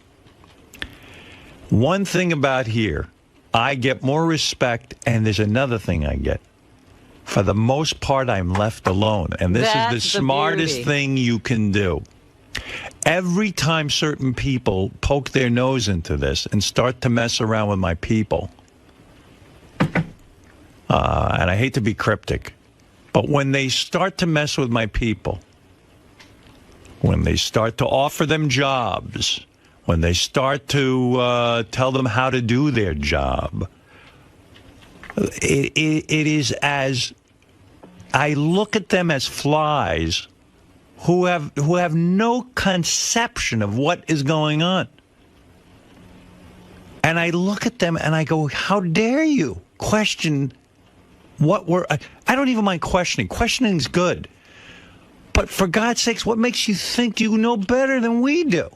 One thing about here, I get more respect, and there's another thing I get. For the most part, I'm left alone, and this is the smartest thing you can do. Every time certain people poke their nose into this and start to mess around with my people, and I hate to be cryptic, but when they start to mess with my people, when they start to offer them jobs, when they start to tell them how to do their job, it is as I look at them as flies who have no conception of what is going on. And I look at them and I go, how dare you question what we're... I don't even mind questioning. Questioning's good. But for God's sakes, what makes you think you know better than we do?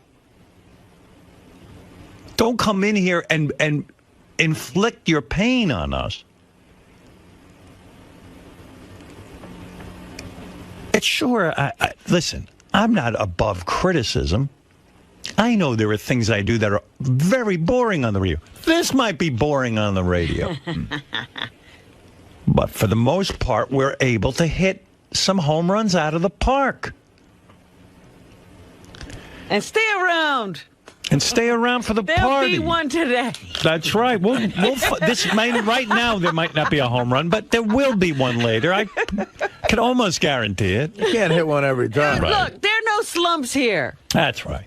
Don't come in here and inflict your pain on us. It's sure, listen, I'm not above criticism. I know there are things I do that are very boring on the radio. This might be boring on the radio. But for the most part, we're able to hit some home runs out of the park. And stay around. And stay around for the party. There'll be one today. That's right. Right now there might not be a home run, but there will be one later. I can almost guarantee it. You can't hit one every time. Right. Look, there are no slumps here. That's right.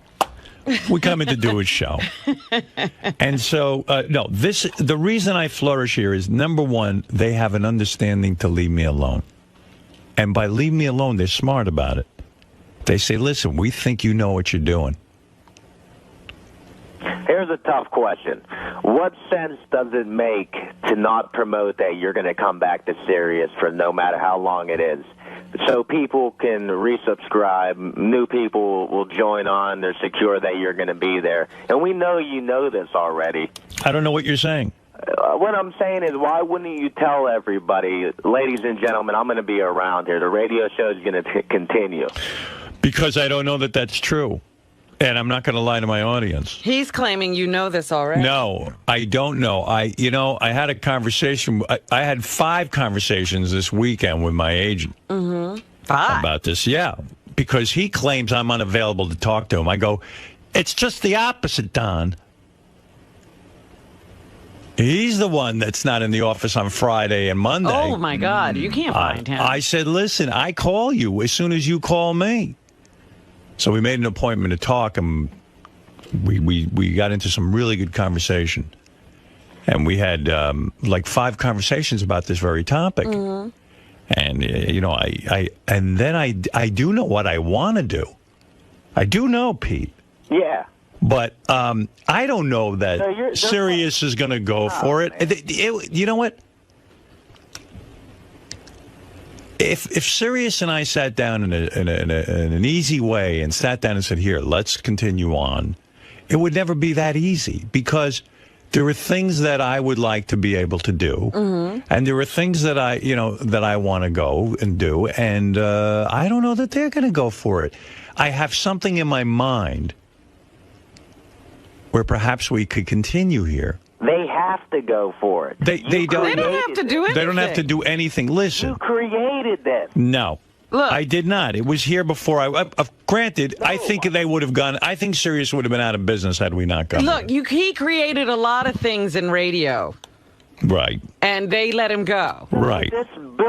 We come in to do a show. And so, the reason I flourish here is, number one, they have an understanding to leave me alone. And by leave me alone, they're smart about it. They say, listen, we think you know what you're doing. Here's a tough question. What sense does it make to not promote that you're going to come back to Sirius for no matter how long it is? So people can resubscribe, new people will join on, they're secure that you're going to be there. And we know you know this already. I don't know what you're saying. What I'm saying is, why wouldn't you tell everybody, ladies and gentlemen, I'm going to be around here. The radio show is going to continue. Because I don't know that that's true. And I'm not going to lie to my audience. He's claiming you know this already. No, I don't know. I had a conversation. I had 5 conversations this weekend with my agent about this. Yeah, because he claims I'm unavailable to talk to him. I go, it's just the opposite, Don. He's the one that's not in the office on Friday and Monday. Oh, my God. You can't find him. I said, listen, I call you as soon as you call me. So we made an appointment to talk, and we got into some really good conversation. And we had like 5 conversations about this very topic. And, I do know what I want to do. I do know, Pete. Yeah. But I don't know that Sirius is going to go for it. You know what? If Sirius and I sat down in an easy way and sat down and said, here, let's continue on, it would never be that easy, because There are things that I would like to be able to do, and there are things that I want to go and do, and I don't know that they're going to go for it. I have something in my mind where perhaps we could continue here. They have to go for it. They don't. They don't have to do anything. They don't have to do anything. Listen. You created them. No. Look. I did not. It was here before granted, no, I think they would have gone. I think Sirius would have been out of business had we not gone. Look, he created a lot of things in radio. Right. And they let him go. Right.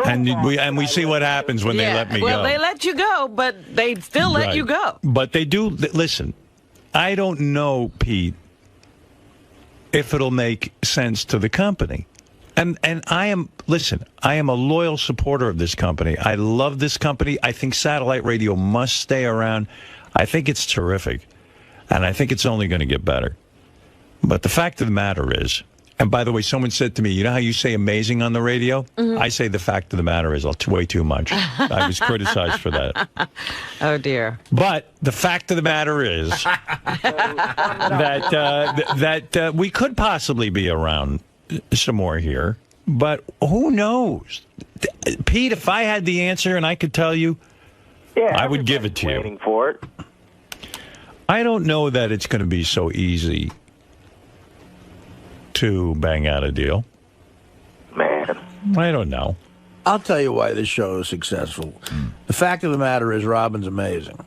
And we see what happens when they let me go. Well, they let you go, but they still let you go. But they do. Listen, I don't know, Pete, if it'll make sense to the company. And I am a loyal supporter of this company. I love this company. I think satellite radio must stay around. I think it's terrific. And I think it's only going to get better. But the fact of the matter is, and by the way, someone said to me, you know how you say amazing on the radio? I say the fact of the matter is way too much. I was criticized for that. Oh, dear. But the fact of the matter is that we could possibly be around some more here, but who knows? Pete, if I had the answer and I could tell you, I would give it to you. Waiting for it. I don't know that it's going to be so easy to bang out a deal. Man. I don't know. I'll tell you why this show is successful. The fact of the matter is Robin's amazing.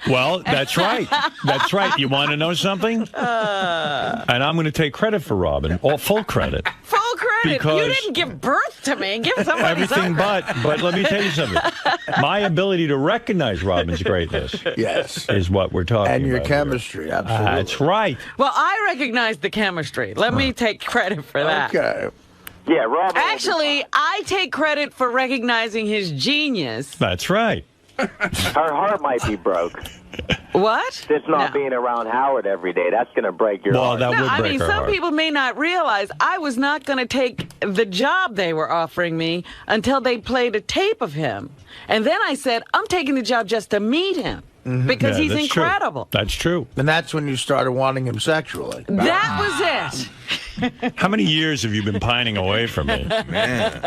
Well, that's right. That's right. You want to know something? And I'm going to take credit for Robin. Full credit. Full credit. Because you didn't give birth to me. Give somebody everything something. but let me tell you something. My ability to recognize Robin's greatness is what we're talking about. And your here. chemistry, absolutely. That's right. Well, I recognize the chemistry. Let me take credit for that. Okay. Yeah, Robin. Actually, I take credit for recognizing his genius. That's right. Her heart might be broke. What? Just not being around Howard every day. That's going to break your heart. That would I break mean, her some heart. people may not realize I was not going to take the job they were offering me until they played a tape of him. And then I said, I'm taking the job just to meet him because he's that's incredible. True. That's true. And that's when you started wanting him sexually. That was it. How many years have you been pining away from me? Man.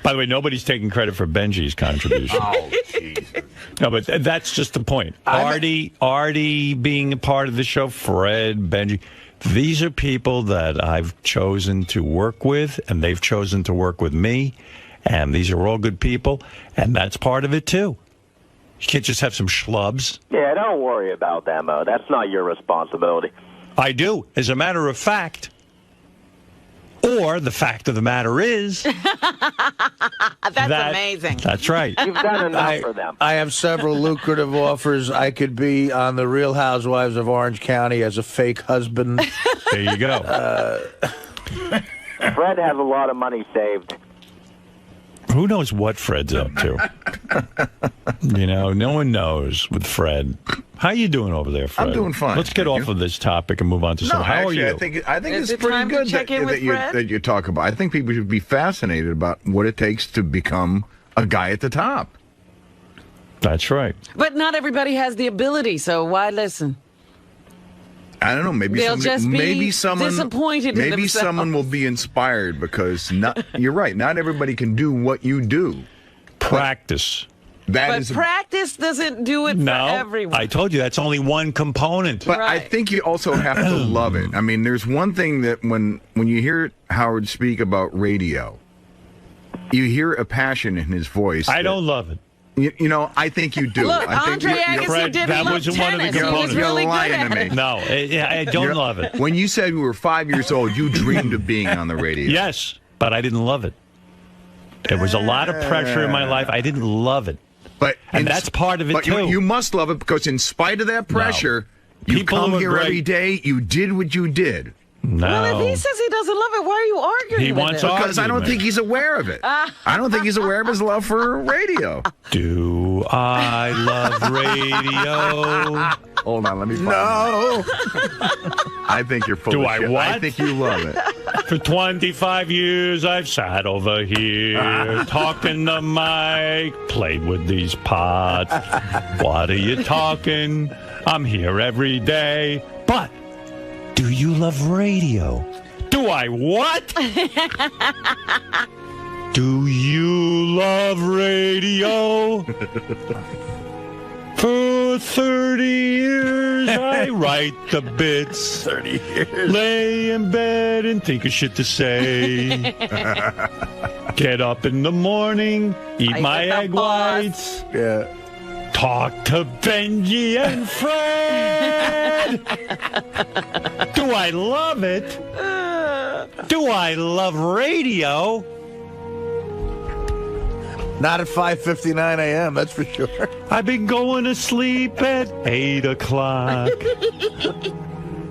By the way, nobody's taking credit for Benji's contribution. Oh, Jesus. No, but that's just the point. Artie being a part of the show, Fred, Benji. These are people that I've chosen to work with, and they've chosen to work with me. And these are all good people, and that's part of it, too. You can't just have some schlubs. Yeah, don't worry about them, Mo. That's not your responsibility. I do. As a matter of fact. Or the fact of the matter is... That's amazing. That's right. You've done enough for them. I have several lucrative offers. I could be on The Real Housewives of Orange County as a fake husband. There you go. Fred has a lot of money saved. Who knows what Fred's up to? No one knows with Fred. How you doing over there, Fred? I'm doing fine. Let's get off of this topic and move on to something. How are you? I think Is it's it pretty time to good check in with Fred? that you talk about. I think people should be fascinated about what it takes to become a guy at the top. That's right. But not everybody has the ability, so why listen? I don't know. Maybe They'll just be someone disappointed in maybe themselves. someone will be inspired because you're right. Not everybody can do what you do. Practice. But practice doesn't do it for everyone. I told you that's only one component. But I think you also have to love it. I mean, there's one thing that when you hear Howard speak about radio, you hear a passion in his voice. I don't love it. I think you do. Look, I think Andre Agassi didn't that love wasn't one of the tennis. He was components. really You're good lying at to me. it. No, I don't love it. When you said you were 5 years old, you dreamed of being on the radio. Yes, but I didn't love it. There was a lot of pressure in my life. I didn't love it. And that's part of it, too. You must love it because in spite of that pressure, you come here every day, you did what you did. No. Well, if he says he doesn't love it, why are you arguing He with wants him? Because I don't think he's aware of it. I don't think he's aware of his love for radio. Do I love radio? Hold on, let me find out. I think you're full Do of I shit. what? I think you love it. For 25 years, I've sat over here, talking the mic, played with these pots. What are you talking? I'm here every day. But Do you love radio? Do I what? Do you love radio? For 30 years, I write the bits. 30 years. Lay in bed and think of shit to say. Get up in the morning, eat my egg whites. Yeah. Talk to Benji and Fred. Do I love it? Do I love radio? Not at 5:59 a.m., that's for sure. I've been going to sleep at 8 o'clock.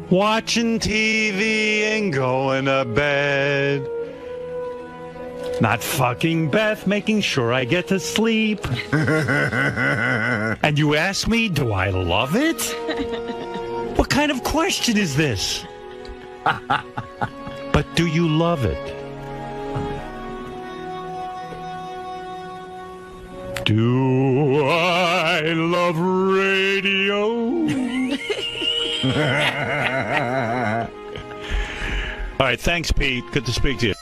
Watching TV and going to bed. Not fucking Beth, making sure I get to sleep. And you ask me, do I love it? What kind of question is this? But do you love it? Do I love radio? All right, thanks, Pete. Good to speak to you.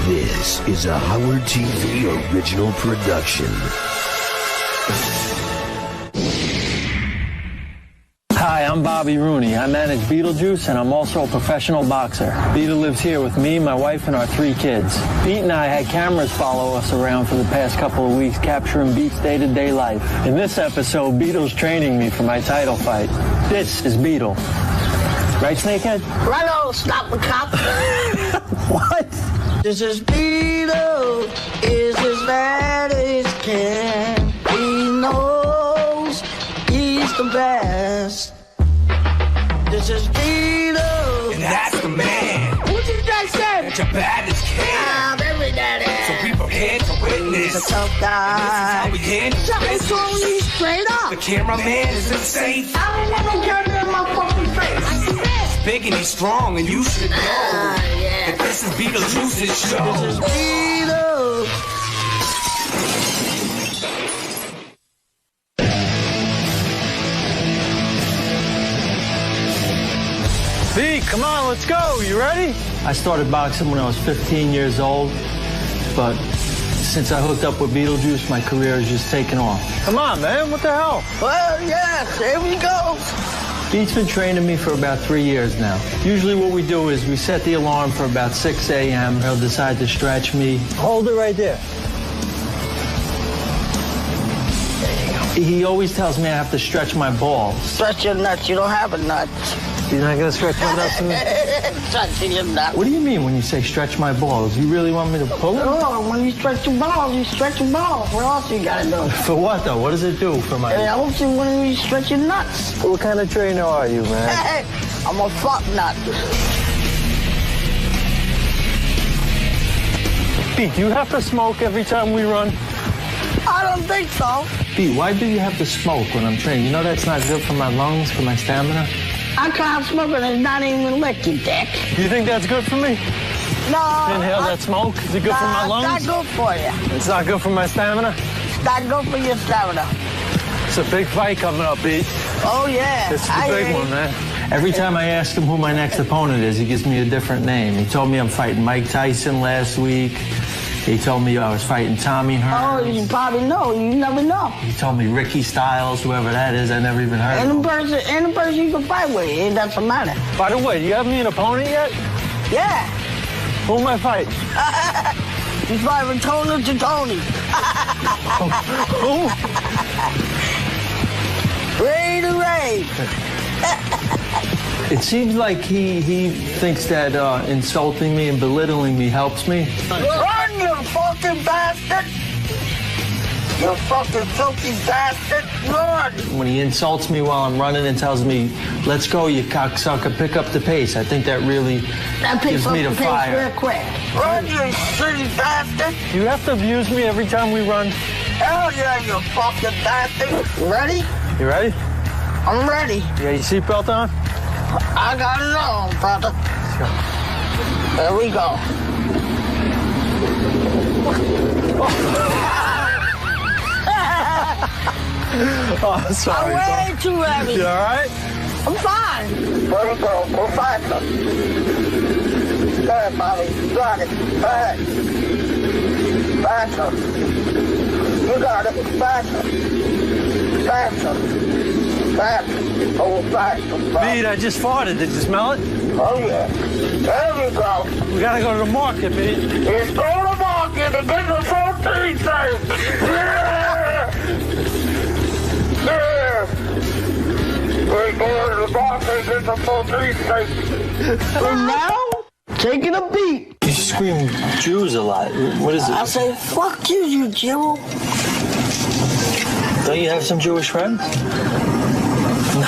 This is a Howard TV original production. Hi, I'm Bobby Rooney. I manage Beetlejuice, and I'm also a professional boxer. Beetle lives here with me, my wife, and our 3 kids. Pete and I had cameras follow us around for the past couple of weeks, capturing Beat's day-to-day life. In this episode, Beetle's training me for my title fight. This is Beetle. Right, Snakehead? Righto, stop the cop. What? This is Beetle, is as bad as can. He knows he's the best. This is Beetle, and that's the man. What did that say? That you're bad as can. Very daddy. So be prepared to witness. He's a tough guy. This is how we handle business. Throwing you straight up. The cameraman is unsafe. I don't want no camera in my fucking face. He's big and he's strong, and you should know that this is Beetlejuice's show. This is Beetle. B, come on, let's go. You ready? I started boxing when I was 15 years old, but since I hooked up with Beetlejuice, my career has just taken off. Come on, man, what the hell? Well, yes, here we go. Beat's been training me for about 3 years now. Usually what we do is we set the alarm for about 6 a.m. He'll decide to stretch me. Hold it right there. He always tells me I have to stretch my balls. Stretch your nuts. You don't have a nut. You're not going to stretch my nuts? Stretching your nuts. What do you mean when you say stretch my balls? You really want me to pull them? No, when you stretch your balls, you stretch your balls. What else you got to do? For what, though? What does it do for my... It helps you when you stretch your nuts. What kind of trainer are you, man? Hey, I'm a fuck nut. Pete, do you have to smoke every time we run? I don't think so. Pete, why do you have to smoke when I'm training? You know that's not good for my lungs, for my stamina? I can't smoke and it's not even lick, you dick. You think that's good for me? No. Inhale that smoke? Is it good for my lungs? It's not good for you. It's not good for my stamina? It's not good for your stamina. It's a big fight coming up, Pete. Oh, yeah. It's the big one, man. Every time I ask him who my next opponent is, he gives me a different name. He told me I'm fighting Mike Tyson last week. He told me I was fighting Tommy Hearns. Oh, you probably know. You never know. He told me Ricky Styles, whoever that is. I never even heard of him. Any person you can fight with, it doesn't matter. By the way, do you have me an opponent yet? Yeah. Who am I fighting? He's fighting Tony to Tony. Who? Ray to Ray. It seems like he thinks that insulting me and belittling me helps me. Run, you fucking bastard! You fucking filthy bastard! Run! When he insults me while I'm running and tells me, "Let's go, you cocksucker, pick up the pace," I think that really gives me the fire. Real quick. Run, you silly bastard! You have to abuse me every time we run. Hell yeah, you fucking bastard! You ready? You ready? I'm ready. You got your seatbelt on? I got it on, brother. There we go. Oh, sorry. I'm way too heavy. You all right? I'm fine. There you go. Go faster. There, Bobby. You got it. Fast. Faster. You got it. Faster. Faster. Faster. Oh, faster. Pete, I just farted. Did you smell it? Oh, yeah. There you go. We gotta go to the market, Pete. Let's go to the market and get the protein shake. Yeah. Yeah. We're going to the market and get the protein shake. And now, taking a beat. You scream Jews a lot. What is it? I say, fuck you, you Jew. Don't you have some Jewish friends? No.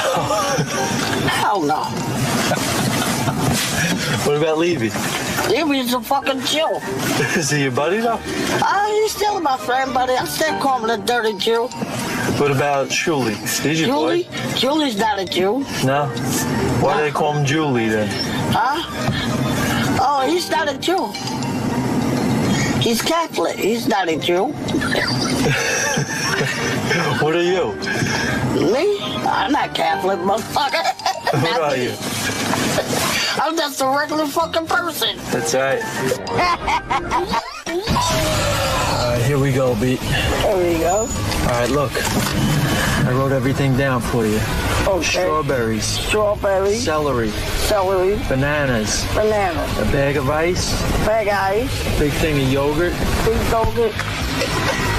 Hell no. What about Levy? Levy's a fucking Jew. Is he your buddy, though? He's still my friend, buddy. I still call him a dirty Jew. What about Julie? He's your boy. Julie's not a Jew. No? Why do they call him Julie, then? Huh? Oh, he's not a Jew. He's Catholic. He's not a Jew. What are you? Me? I'm not Catholic, motherfucker. What are you? I'm just a regular fucking person. That's right. Here we go, Beat. There we go. All right, look. I wrote everything down for you. Okay. Strawberries. Celery. Bananas. A bag of ice. Big thing of yogurt.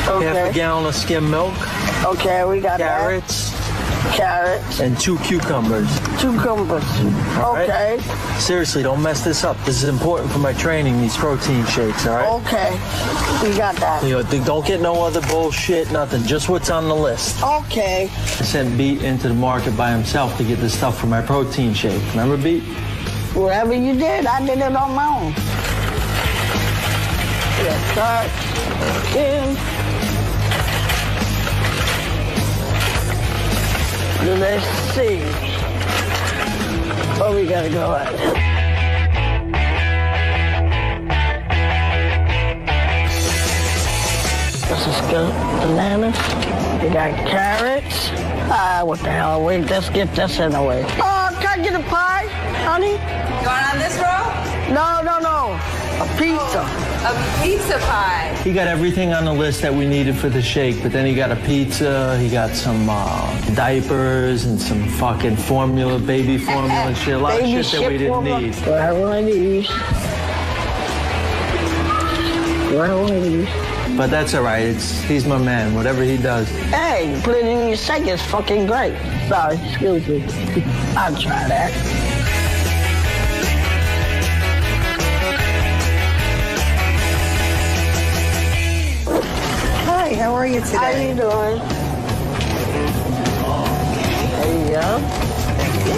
Okay. Half a gallon of skim milk. Okay, we got carrots. And 2 cucumbers. Okay. Right? Seriously, don't mess this up. This is important for my training, these protein shakes, all right? Okay. We got that. You know, don't get no other bullshit, nothing. Just what's on the list. Okay. I sent Beat into the market by himself to get this stuff for my protein shake. Remember, Beat? Whatever you did, I did it on my own. Let's start in. Let's see. Oh, we gotta go at it. This is good. Bananas. We got carrots. What the hell? Wait, let's get this in the way. Oh, can I get a pie, honey? Going on this roll? No. A pizza. A pizza pie. He got everything on the list that we needed for the shake, but then he got a pizza, he got some diapers and some fucking formula, baby formula and shit. A lot of shit that we didn't need. But that's all right. He's my man. Whatever he does. Hey, put it in your shake. It's fucking great. Sorry, excuse me. I'll try that. Hi, how are you today? How you doing? There you go. Thank you.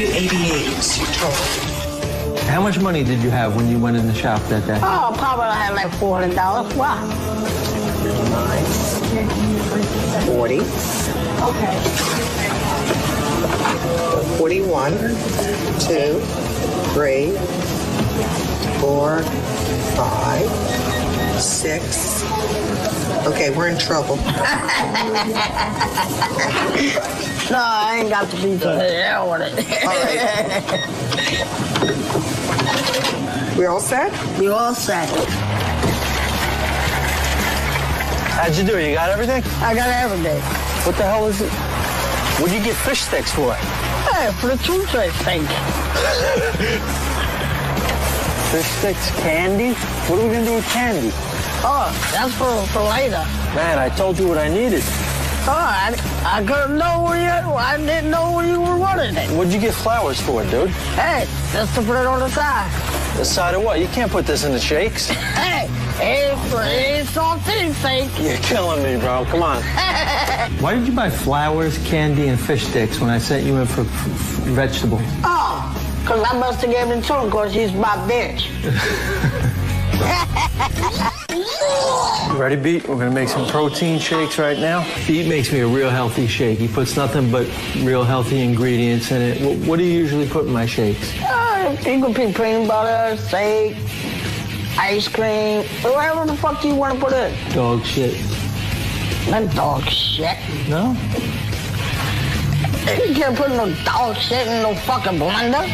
$50.88. How much money did you have when you went in the shop that day? Oh, probably I had like $400. Wow. 40. Okay. 41, 2, 3, 4, 5, 6. Okay, we're in trouble. No, I ain't got the pizza. Hell with it. All right. We all set? We all set. How'd you do? You got everything? I got everything. What the hell is it? What'd you get fish sticks for? Hey, for the toothpaste thing. Fish sticks, candy? What are we gonna do with candy? Oh, that's for later. Man, I told you what I needed. Oh, I couldn't know where I didn't know where you were running it. What'd you get flowers for, dude? Hey, just to put it on the side. The side of what? You can't put this in the shakes. Hey, it's saltine sake. You're killing me, bro. Come on. Why did you buy flowers, candy, and fish sticks when I sent you in for vegetables? Oh, because I must have given it to him because he's my bitch. You ready, Beat? We're gonna make some protein shakes right now. Beat makes me a real healthy shake. He puts nothing but real healthy ingredients in it. What do you usually put in my shakes? You can put peanut butter, steak, ice cream, whatever the fuck you want to put in. Dog shit. Not dog shit. No? You can't put no dog shit in no fucking blender.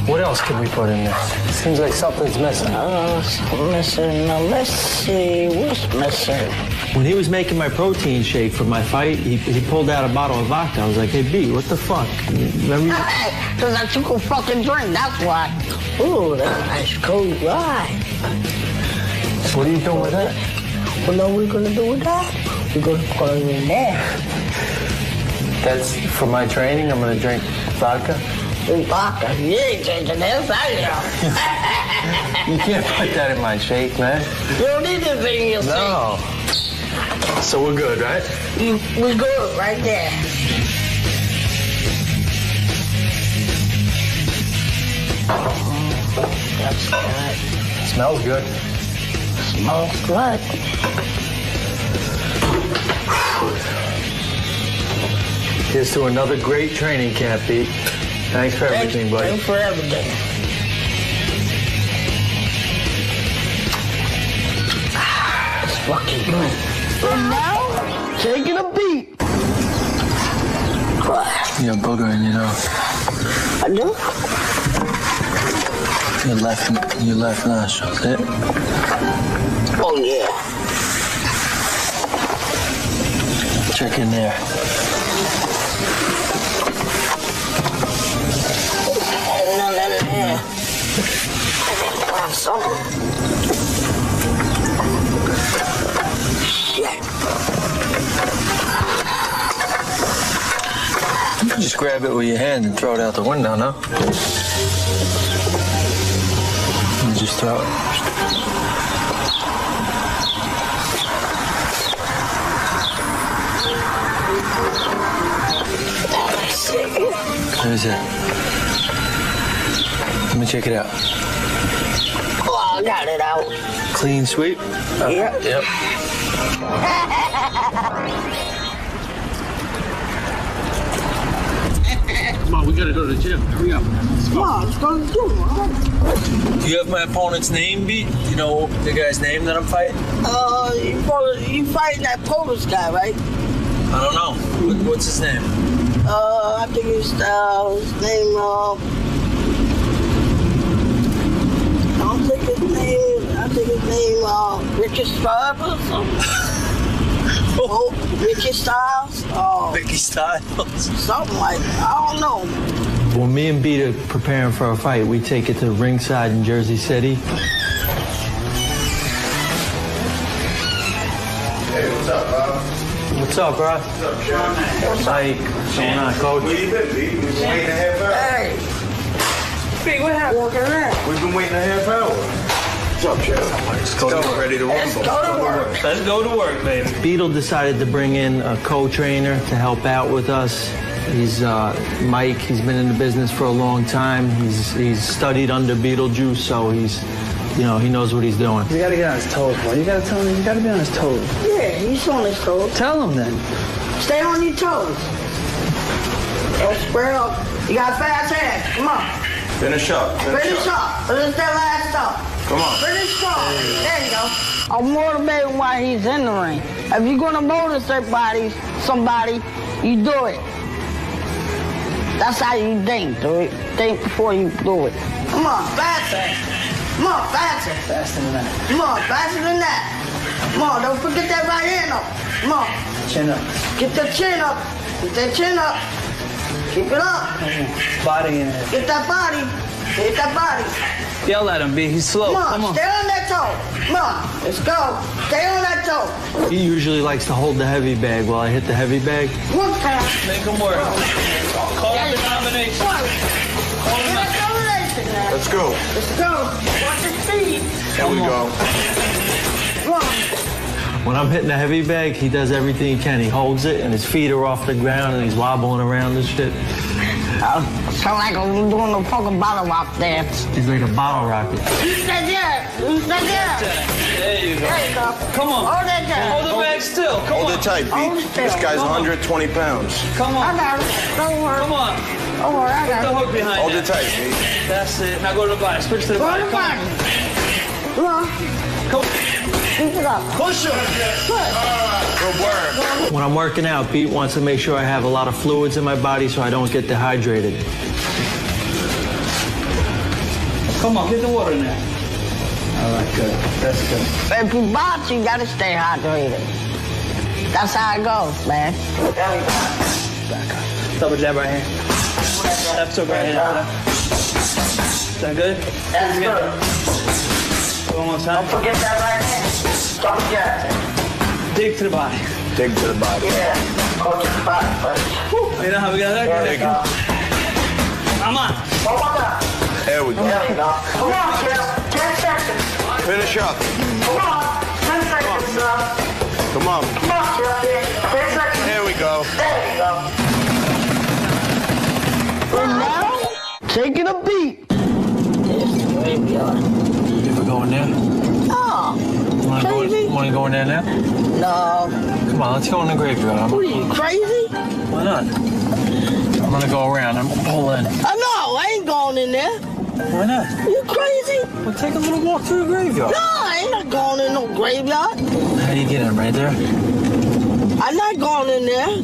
What else can we put in there? Seems like something's missing. Something missing. Now, let's see. What's missing? When he was making my protein shake for my fight, he pulled out a bottle of vodka. I was like, hey, B, what the fuck? Remember? Because I took a fucking drink, that's why. Ooh, that's a nice cold ride. What are you doing with that? Well, know what we're going to do with that? We're going to put it in there. That's for my training? I'm going to drink vodka? Drink vodka? You ain't changing this, are you? You can't put that in my shake, man. You don't need this in your shake. No. So we're good, right? We're good right there. That's good. Smells good. Smells good. Here's to another great training camp, Pete. Thanks for everything, buddy. Thanks for everything. It's fucking good. And now, taking a beat. You're boogering, you know. I do? Your left nostril, it? Oh, yeah. Check in there. None in there. Grab some. Shit. You can just grab it with your hand and throw it out the window, no? You just throw it. What is it? Let me check it out. Oh, I got it out. Clean sweep? Yep. Yep. Come on, we gotta go to the gym. Hurry up. Come on, let's go to the gym. Do you have my opponent's name, B? You know the guy's name that I'm fighting? You fighting that Polish guy, right? I don't know. What's his name? I think his name, Richard Styles or something. Oh, Ricky Styles? Oh. Ricky Styles? Something like that. I don't know. When me and Beat are preparing for a fight, we take it to ringside in Jersey City. Hey, what's up, Bob? What's up, bro? What's up, Sean? What's going on, Coach? Where you been, B? We've been waiting a half hour. Hey! Big, what happened? Walking around. We've been waiting a half hour. What's up, Sean? Let's go. Ready to rumble. Let's go to work. Let's go to work, baby. Beetle decided to bring in a co-trainer to help out with us. He's Mike. He's been in the business for a long time. He's studied under Beetlejuice, so he's, you know, he knows what he's doing. You gotta get on his toes, boy. You gotta tell him. You gotta be on his toes. Yeah, he's on his toes. Tell him then. Stay on your toes. Don't spread up. You got fast hands. Come on. Finish up. Finish up. Finish that last up. Come on. Finish strong. There you go. I'm motivated while he's in the ring. If you're gonna motivate somebody, you do it. That's how you think, do it. Think before you do it. Come on, faster. Come on, faster. Faster than that. Come on, faster than that. Come on, don't forget that right hand up. Come on. Chin up. Get the chin up. Get that chin up. Keep it up. Body in it. Get that body. Get that body. Yell at him, B. He's slow. Come on, stay on that toe. Come on, let's go. Stay on that toe. He usually likes to hold the heavy bag while I hit the heavy bag. One time. Make him work. Call the combination. Let's go. Let's go. Watch your feet. Here we go. Come on. When I'm hitting the heavy bag, he does everything he can. He holds it, and his feet are off the ground, and he's wobbling around and shit. Sound like I'm doing a fucking bottle rock dance. He's like a bottle rocket. You said yeah. You said yeah. There you go. There you go. Come on. Hold that down. Hold the bag still. Come Hold on. it tight, Hold B. it still. This guy's Come on. 120 pounds. Come on. I got it. Don't worry. Come on. Oh, I got the hook behind Hold it. it tight, Pete. That's it. Now go to the body. Switch to the Go body. to the body. Come on. Go. Pick it up. Push him. Good work. When I'm working out, Pete wants to make sure I have a lot of fluids in my body so I don't get dehydrated. Come on, get the water in there. All right, good. That's good. If you box, you gotta stay hydrated. That's how it goes, man. Back up. Double jab right here. Left hook right here. Is that good? That's good. One more time. Don't forget that right hand. Don't forget. Dig to the body. Dig to the body. Yeah. Go to the body first. You know how we got that? There we go. Come on. One more time. There we go. There we go. Come on, kid. 10 seconds. Finish up. Come on. 10 seconds, son. Come on. Come on, kid. 10 seconds. There we go. There we go. And now, taking a beat. There's the graveyard. You ever go in there? Oh, crazy? Want to go in there now? No. Come on, let's go in the graveyard. What are you, crazy? Why not? I'm gonna go around. I'm gonna pull in. No, I ain't going in there. Why not? You crazy? We'll take a little walk through the graveyard. No, I ain't not going in no graveyard. How do you get in? Right there? I'm not going in there.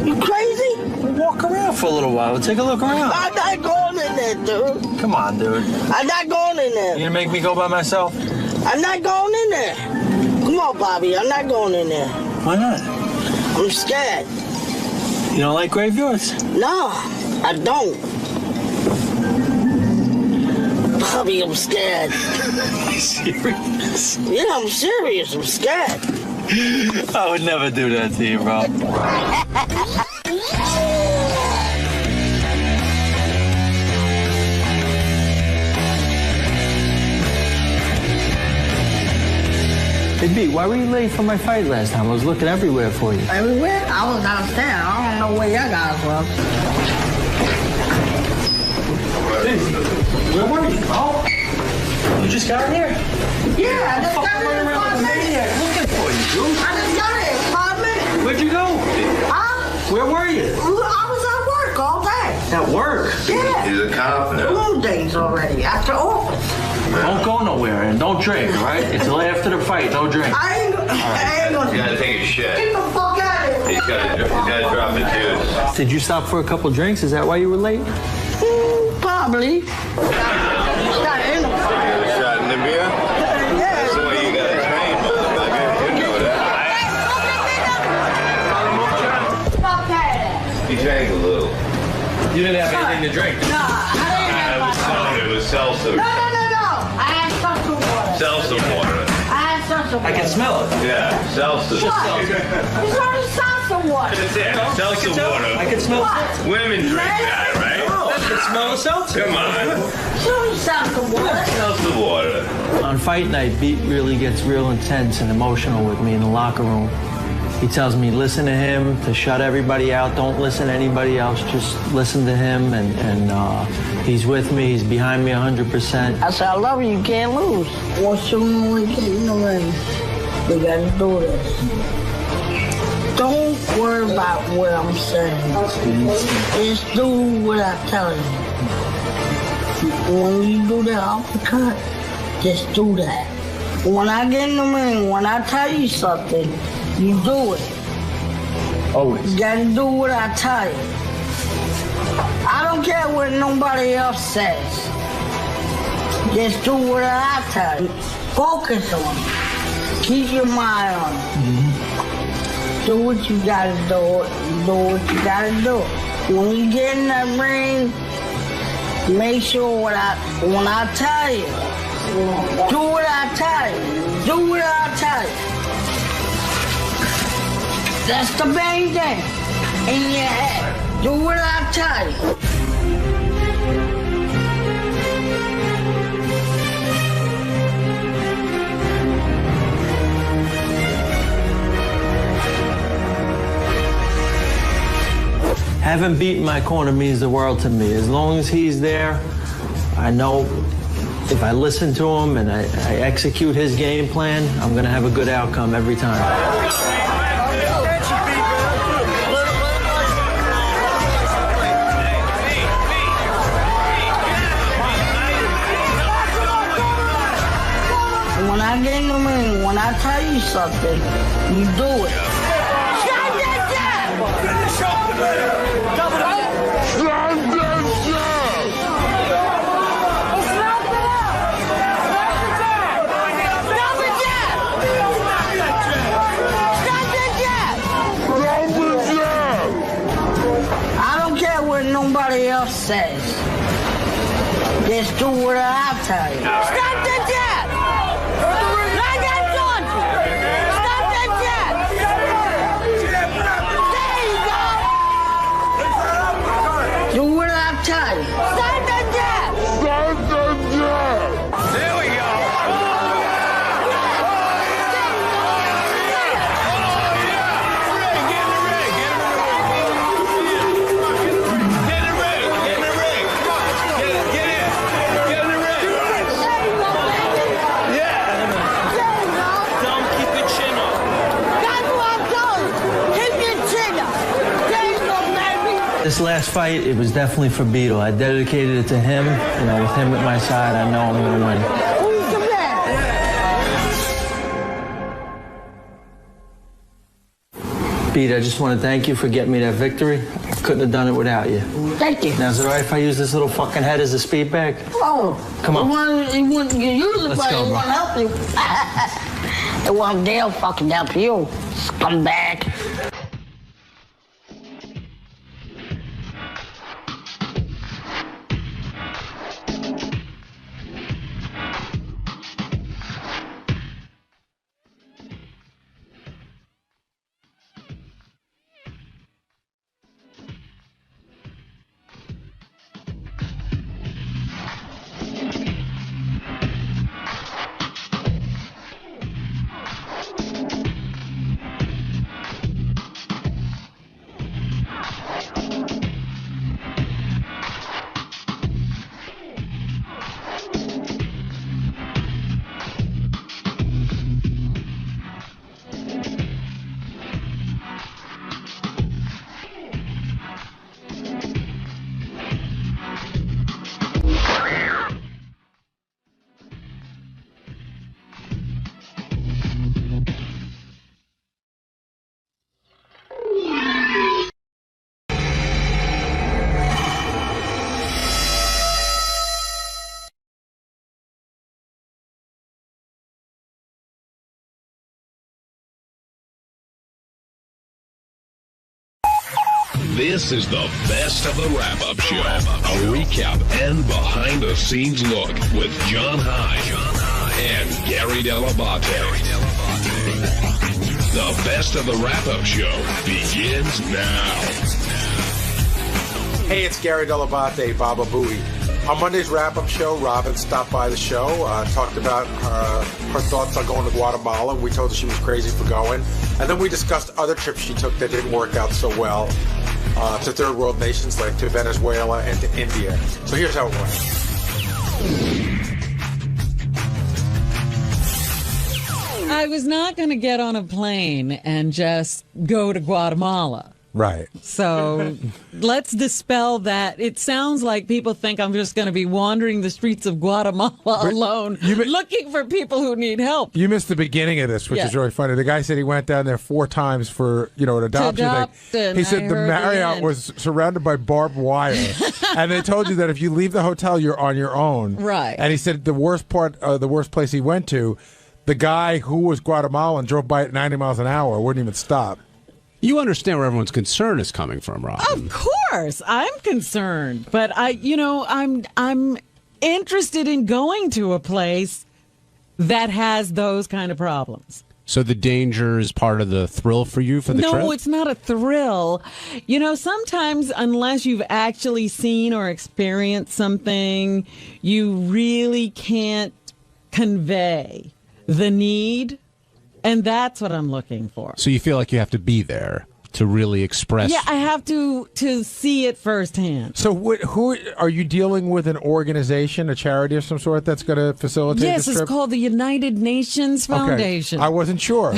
You crazy? We'll walk around for a little while. We'll take a look around. I'm not going in there, dude. Come on, dude. I'm not going in there. You gonna make me go by myself? I'm not going in there. Come on, Bobby. I'm not going in there. Why not? I'm scared. You don't like graveyards? No, I don't. Bobby, I'm scared. Serious? Yeah, I'm serious. I'm scared. I would never do that to you, bro. Hey, B, why were you late for my fight last time? I was looking everywhere for you. Everywhere? I was downstairs. I don't know where y'all guys was. Where were you? Oh, you just got here? Yeah, I just got here in 5 minutes. Looking for you, dude. I just got here in 5 minutes. Where'd you go? Huh? Where were you? I was at work all day. At work? Yeah. He's a cop now. 2 days already after office. Don't go nowhere and don't drink, all right? Until after the fight, no drink. I ain't gonna. You gotta take a shit. Get the fuck out of here. He's gotta drop the juice. Did you stop for a couple drinks? Is that why you were late? Probably. Shot in the beer? That's the way you gotta train, motherfucker. You know that. He drank a little. You didn't have anything to drink. No, It was seltzer. No. I had seltzer water. Seltzer water. I had seltzer water. I can smell it. Yeah, seltzer. It's only seltzer water. It's it. Seltzer water. I can smell What? it. Women drink that, right? I can smell the seltzer. Come on. It's only seltzer water. Seltzer water. On fight night, Beat really gets real intense and emotional with me in the locker room. He tells me listen to him, to shut everybody out, don't listen to anybody else, just listen to him, and he's with me, he's behind me 100%. I said, I love you, you can't lose. Once you get in the ring, you gotta do this. Don't worry about what I'm saying. Just do what I tell you. When you do that uppercut, just do that. When I get in the ring, when I tell you something, you do it. Always. You gotta do what I tell you. I don't care what nobody else says. Just do what I tell you. Focus on it. Keep your mind on it. Mm-hmm. Do what you gotta do. Do what you gotta do. When you get in that ring, make sure when I tell you, do what I tell you. Do what I tell you. That's the main thing in your head. Do what I tell you. Having Beat in my corner means the world to me. As long as he's there, I know if I listen to him and I execute his game plan, I'm going to have a good outcome every time. I get in the ring, when I tell you something, you do it. Shut that down! Shut that down! Nobody else says. Just do what I tell you. Stop the jab! Like I told you! Stop the jab! There you go! Do what I tell you. Stop the jab! Stop the jab! There we go! This last fight, it was definitely for Beetle. I dedicated it to him. You know, with him at my side, I know I'm going to win. Pete, I just want to thank you for getting me that victory. I couldn't have done it without you. Thank you. Now, is it all right if I use this little fucking head as a speed bag? Oh. Come on. You wouldn't use it, Let's but go, it bro. won't help you. It won't dare fucking help you, scumbag. This is the best of the wrap-up show. A recap and behind-the-scenes look with John High and Gary 𝗏𝗏𝗏𝗏. The best of the wrap-up show begins now. Hey, it's Gary 𝗏𝗏𝗏𝗏, Baba Booey. On Monday's wrap-up show, Robin stopped by the show, talked about her thoughts on going to Guatemala. We told her she was crazy for going. And then we discussed other trips she took that didn't work out so well to third world nations like to Venezuela and to India. So here's how it went. I was not going to get on a plane and just go to Guatemala. Right. So let's dispel that. It sounds like people think I'm just going to be wandering the streets of Guatemala alone, looking for people who need help. You missed the beginning of this, which is really funny. The guy said he went down there 4 times for, an adoption thing. He said the Marriott was surrounded by barbed wire. And they told you that if you leave the hotel, you're on your own. Right. And he said the worst place he went to, the guy who was Guatemalan drove by at 90 miles an hour, wouldn't even stop. You understand where everyone's concern is coming from, Robin. Of course, I'm concerned, but I'm interested in going to a place that has those kind of problems. So the danger is part of the thrill for you for the trip? No, it's not a thrill. Sometimes unless you've actually seen or experienced something, you really can't convey the need. And that's what I'm looking for. So you feel like you have to be there to really express. Yeah, I have to see it firsthand. So who are you dealing with? An organization, a charity of some sort that's going to facilitate this trip? Yes, it's called the United Nations Foundation. Okay. I wasn't sure.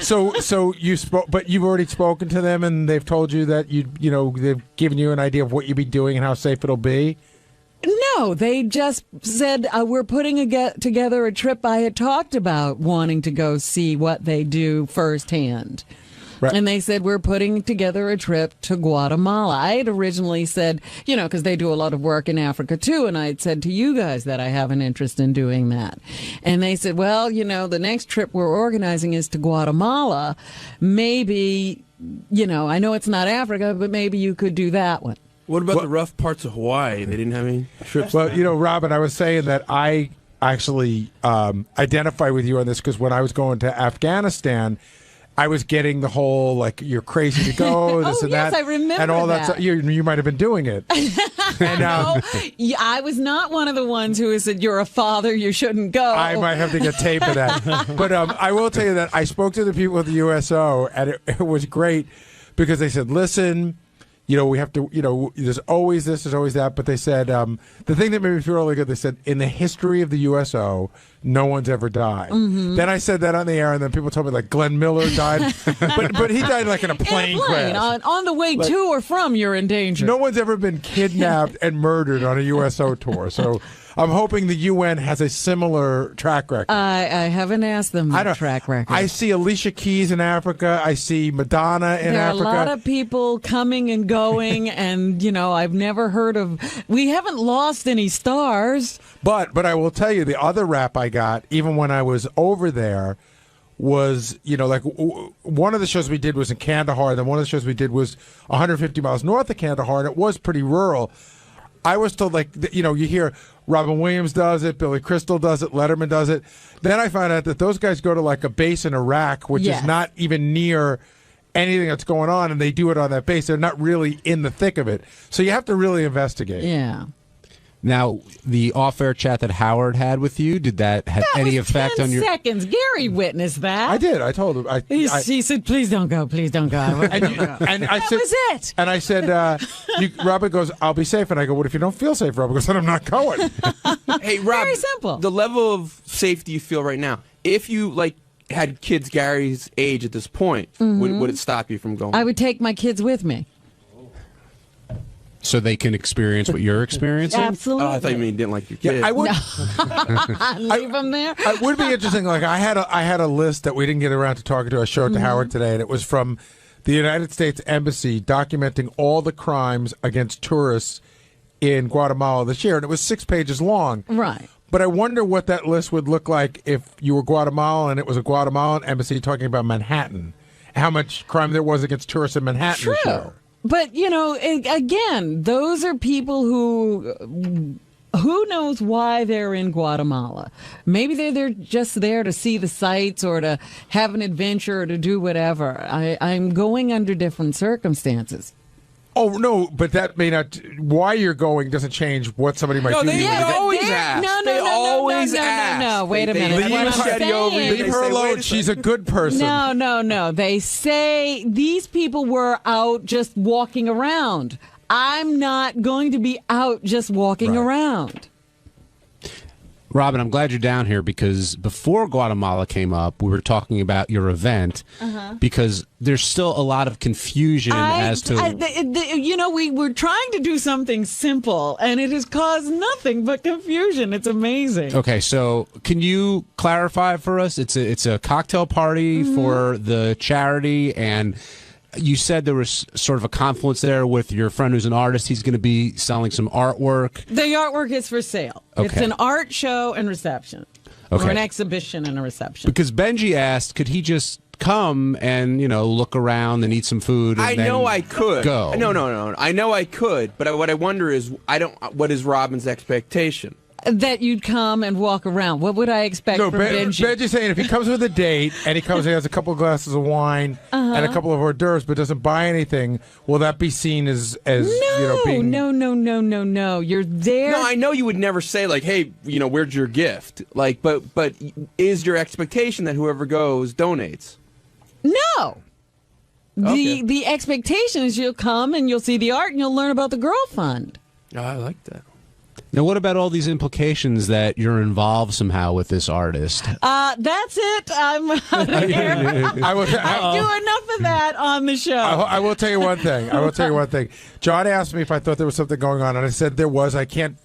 So you spoke, but you've already spoken to them, and they've told you that they've given you an idea of what you'd be doing and how safe it'll be. No, they just said, we're putting together a trip. I had talked about wanting to go see what they do firsthand. Right. And they said, we're putting together a trip to Guatemala. I had originally said, because they do a lot of work in Africa, too. And I had said to you guys that I have an interest in doing that. And they said, well, the next trip we're organizing is to Guatemala. Maybe, I know it's not Africa, but maybe you could do that one. What about the rough parts of Hawaii? They didn't have any trips. Well, Robin, I was saying that I actually identify with you on this because when I was going to Afghanistan, I was getting the whole, you're crazy to go, this and that. I remember and all that. You might have been doing it. And, no, I was not one of the ones who said, you're a father, you shouldn't go. I might have to get tape of that. But I will tell you that I spoke to the people at the USO, and it was great because they said, listen, we have to, there's always this, there's always that. But they said, the thing that made me feel really good, they said, in the history of the USO, no one's ever died. Mm-hmm. Then I said that on the air, and then people told me, Glenn Miller died. but he died, in a plane crash. On the way to or from, you're in danger. No one's ever been kidnapped and murdered on a USO tour. So I'm hoping the UN has a similar track record. I haven't asked them the track record. I see Alicia Keys in Africa. I see Madonna in Africa. There are a lot of people coming and going, and, I've never heard of... We haven't lost any stars. But I will tell you, the other rap I got, even when I was over there, was, one of the shows we did was in Kandahar, then one of the shows we did was 150 miles north of Kandahar, and it was pretty rural. I was told, you hear Robin Williams does it, Billy Crystal does it, Letterman does it. Then I found out that those guys go to, a base in Iraq, which is not even near anything that's going on, and they do it on that base. They're not really in the thick of it. So you have to really investigate. Yeah. Now, the off-air chat that Howard had with you, did that have any effect on your... 10 seconds. Gary witnessed that. I did. I told him. He said, please don't go. Please don't go. That was it. And I said, Robert goes, I'll be safe. And I go, what if you don't feel safe, Robert? Goes, then I'm not going. Hey, Rob. Very simple. The level of safety you feel right now, if you, had kids Gary's age at this point, would it stop you from going? I would take my kids with me. So they can experience what you're experiencing? Absolutely. Oh, I thought you mean you didn't like your kids. Yeah, I would leave them there. It would be interesting. I had a list that we didn't get around to talking to. I showed it to Howard today, and it was from the United States Embassy documenting all the crimes against tourists in Guatemala this year, and it was 6 pages long. Right. But I wonder what that list would look like if you were Guatemalan and it was a Guatemalan embassy talking about Manhattan. How much crime there was against tourists in Manhattan this year. But, again, those are people who knows why they're in Guatemala. Maybe they're just there to see the sights or to have an adventure or to do whatever. I'm going under different circumstances. Oh, no, but that may not... Why you're going doesn't change what somebody might do. They always ask. No, wait a minute. Leave her alone. She's a good person. No. They say these people were out just walking around. I'm not going to be out just walking around. Robin, I'm glad you're down here because before Guatemala came up, we were talking about your event because there's still a lot of confusion as to... we were trying to do something simple, and it has caused nothing but confusion. It's amazing. Okay, so can you clarify for us? It's a cocktail party for the charity, and... You said there was sort of a confluence there with your friend who's an artist. He's going to be selling some artwork. The artwork is for sale. Okay. It's an art show and reception. Okay. Or an exhibition and a reception. Because Benji asked, could he just come and, look around and eat some food and I know I could. Go? No. I know I could, but what I wonder is, what is Robin's expectation? That you'd come and walk around. What would I expect from Benji? Benji's saying if he comes with a date and he comes and has a couple of glasses of wine and a couple of hors d'oeuvres but doesn't buy anything, will that be seen as being... No. You're there. No, I know you would never say, hey, where's your gift? But is your expectation that whoever goes donates? No. Okay. The expectation is you'll come and you'll see the art and you'll learn about the Girl Fund. Oh, I like that. Now, what about all these implications that you're involved somehow with this artist? That's it. I'm out of here. I do enough of that on the show. I will tell you one thing. John asked me if I thought there was something going on, and I said there was. I can't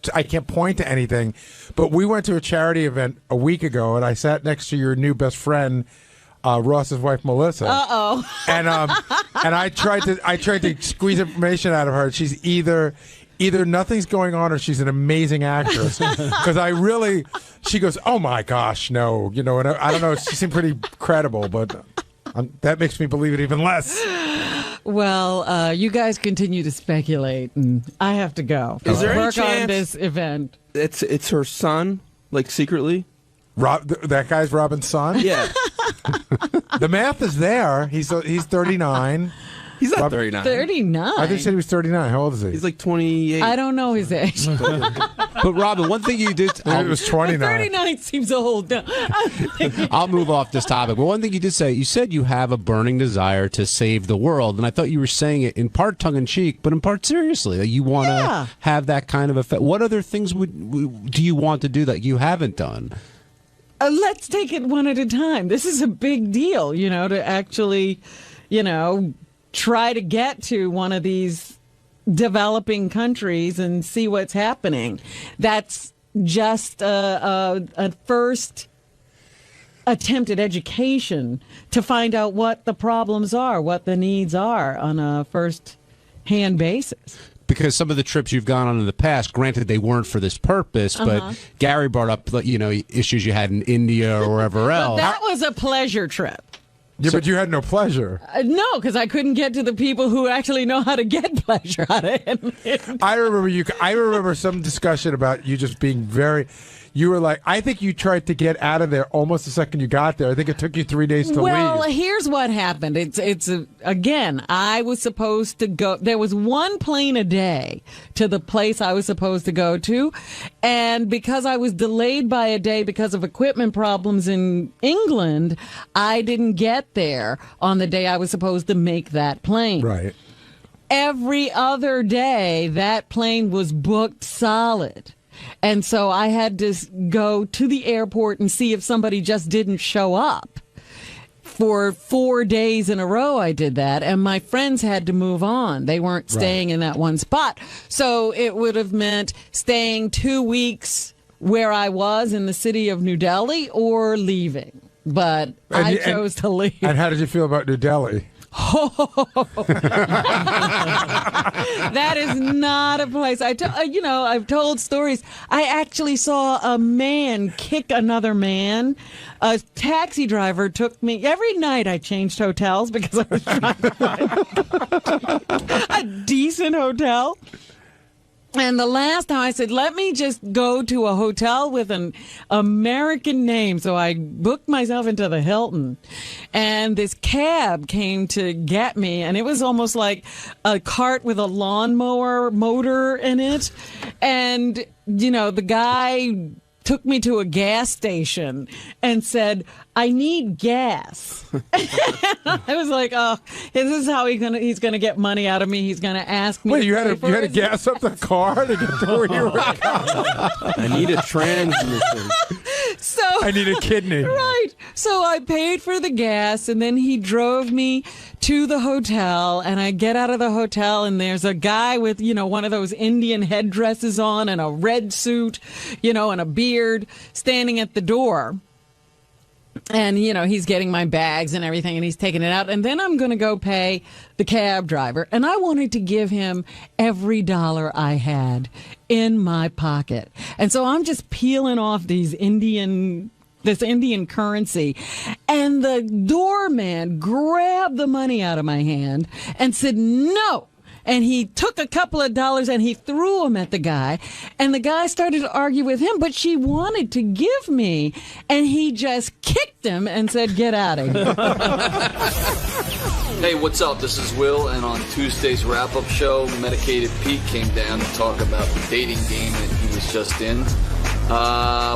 point to anything. But we went to a charity event a week ago, and I sat next to your new best friend, Ross's wife, Melissa. And I tried to squeeze information out of her. She's either nothing's going on or she's an amazing actress. Because she goes, oh my gosh, no. And I don't know, she seemed pretty credible, but that makes me believe it even less. Well, you guys continue to speculate, and I have to go. Is there any work chance on this event? It's her son, like secretly? That guy's Robin's son? Yeah. The math is there. He's 39. He's not 39. 39? I think he said he was 39. How old is he? He's like 28. I don't know his age. But Robin, one thing you did... it was 29. 39 seems old. I'll move off this topic. But one thing you did say, you said you have a burning desire to save the world. And I thought you were saying it in part tongue-in-cheek, but in part seriously. That you want to have that kind of effect. What other things do you want to do that you haven't done? Let's take it one at a time. This is a big deal, to actually, try to get to one of these developing countries and see what's happening. That's just a first attempt at education to find out what the problems are, what the needs are on a first-hand basis. Because some of the trips you've gone on in the past, granted they weren't for this purpose, but Gary brought up issues you had in India or wherever else. But that was a pleasure trip. Yeah, but you had no pleasure. No, because I couldn't get to the people who actually know how to get pleasure out of it. I remember some discussion about you just being very... You were like, I think you tried to get out of there almost the second you got there. I think it took you 3 days to leave. Well, here's what happened. Again, I was supposed to go. There was one plane a day to the place I was supposed to go to. And because I was delayed by a day because of equipment problems in England, I didn't get there on the day I was supposed to make that plane. Right. Every other day, that plane was booked solid. And so I had to go to the airport and see if somebody just didn't show up. For 4 days in a row, I did that. And my friends had to move on. They weren't staying in that one spot. So it would have meant staying 2 weeks where I was in the city of New Delhi or leaving. But I chose to leave. And how did you feel about New Delhi? That is not a place. I've told stories. I actually saw a man kick another man. A taxi driver took me. Every night I changed hotels because I was trying to find a decent hotel. And the last time I said, let me just go to a hotel with an American name. So I booked myself into the Hilton. And this cab came to get me. And it was almost like a cart with a lawnmower motor in it. And, the guy took me to a gas station and said, I need gas. I was like, oh, this is how he's gonna get money out of me. He's gonna ask me. Wait, you had to gas up the car to get to where you were going? I need a transmission. So I need a kidney. Right. So I paid for the gas, and then he drove me to the hotel, and I get out of the hotel, and there's a guy with, one of those Indian headdresses on and a red suit, and a beard standing at the door. And, he's getting my bags and everything, and he's taking it out. And then I'm going to go pay the cab driver. And I wanted to give him every dollar I had in my pocket. And so I'm just peeling off this Indian currency. And the doorman grabbed the money out of my hand and said, no. And he took a couple of dollars and he threw them at the guy. And the guy started to argue with him, but she wanted to give me. And he just kicked him and said, get out of here. Hey, what's up? This is Will. And on Tuesday's wrap-up show, Medicated Pete came down to talk about the dating game that he was just in.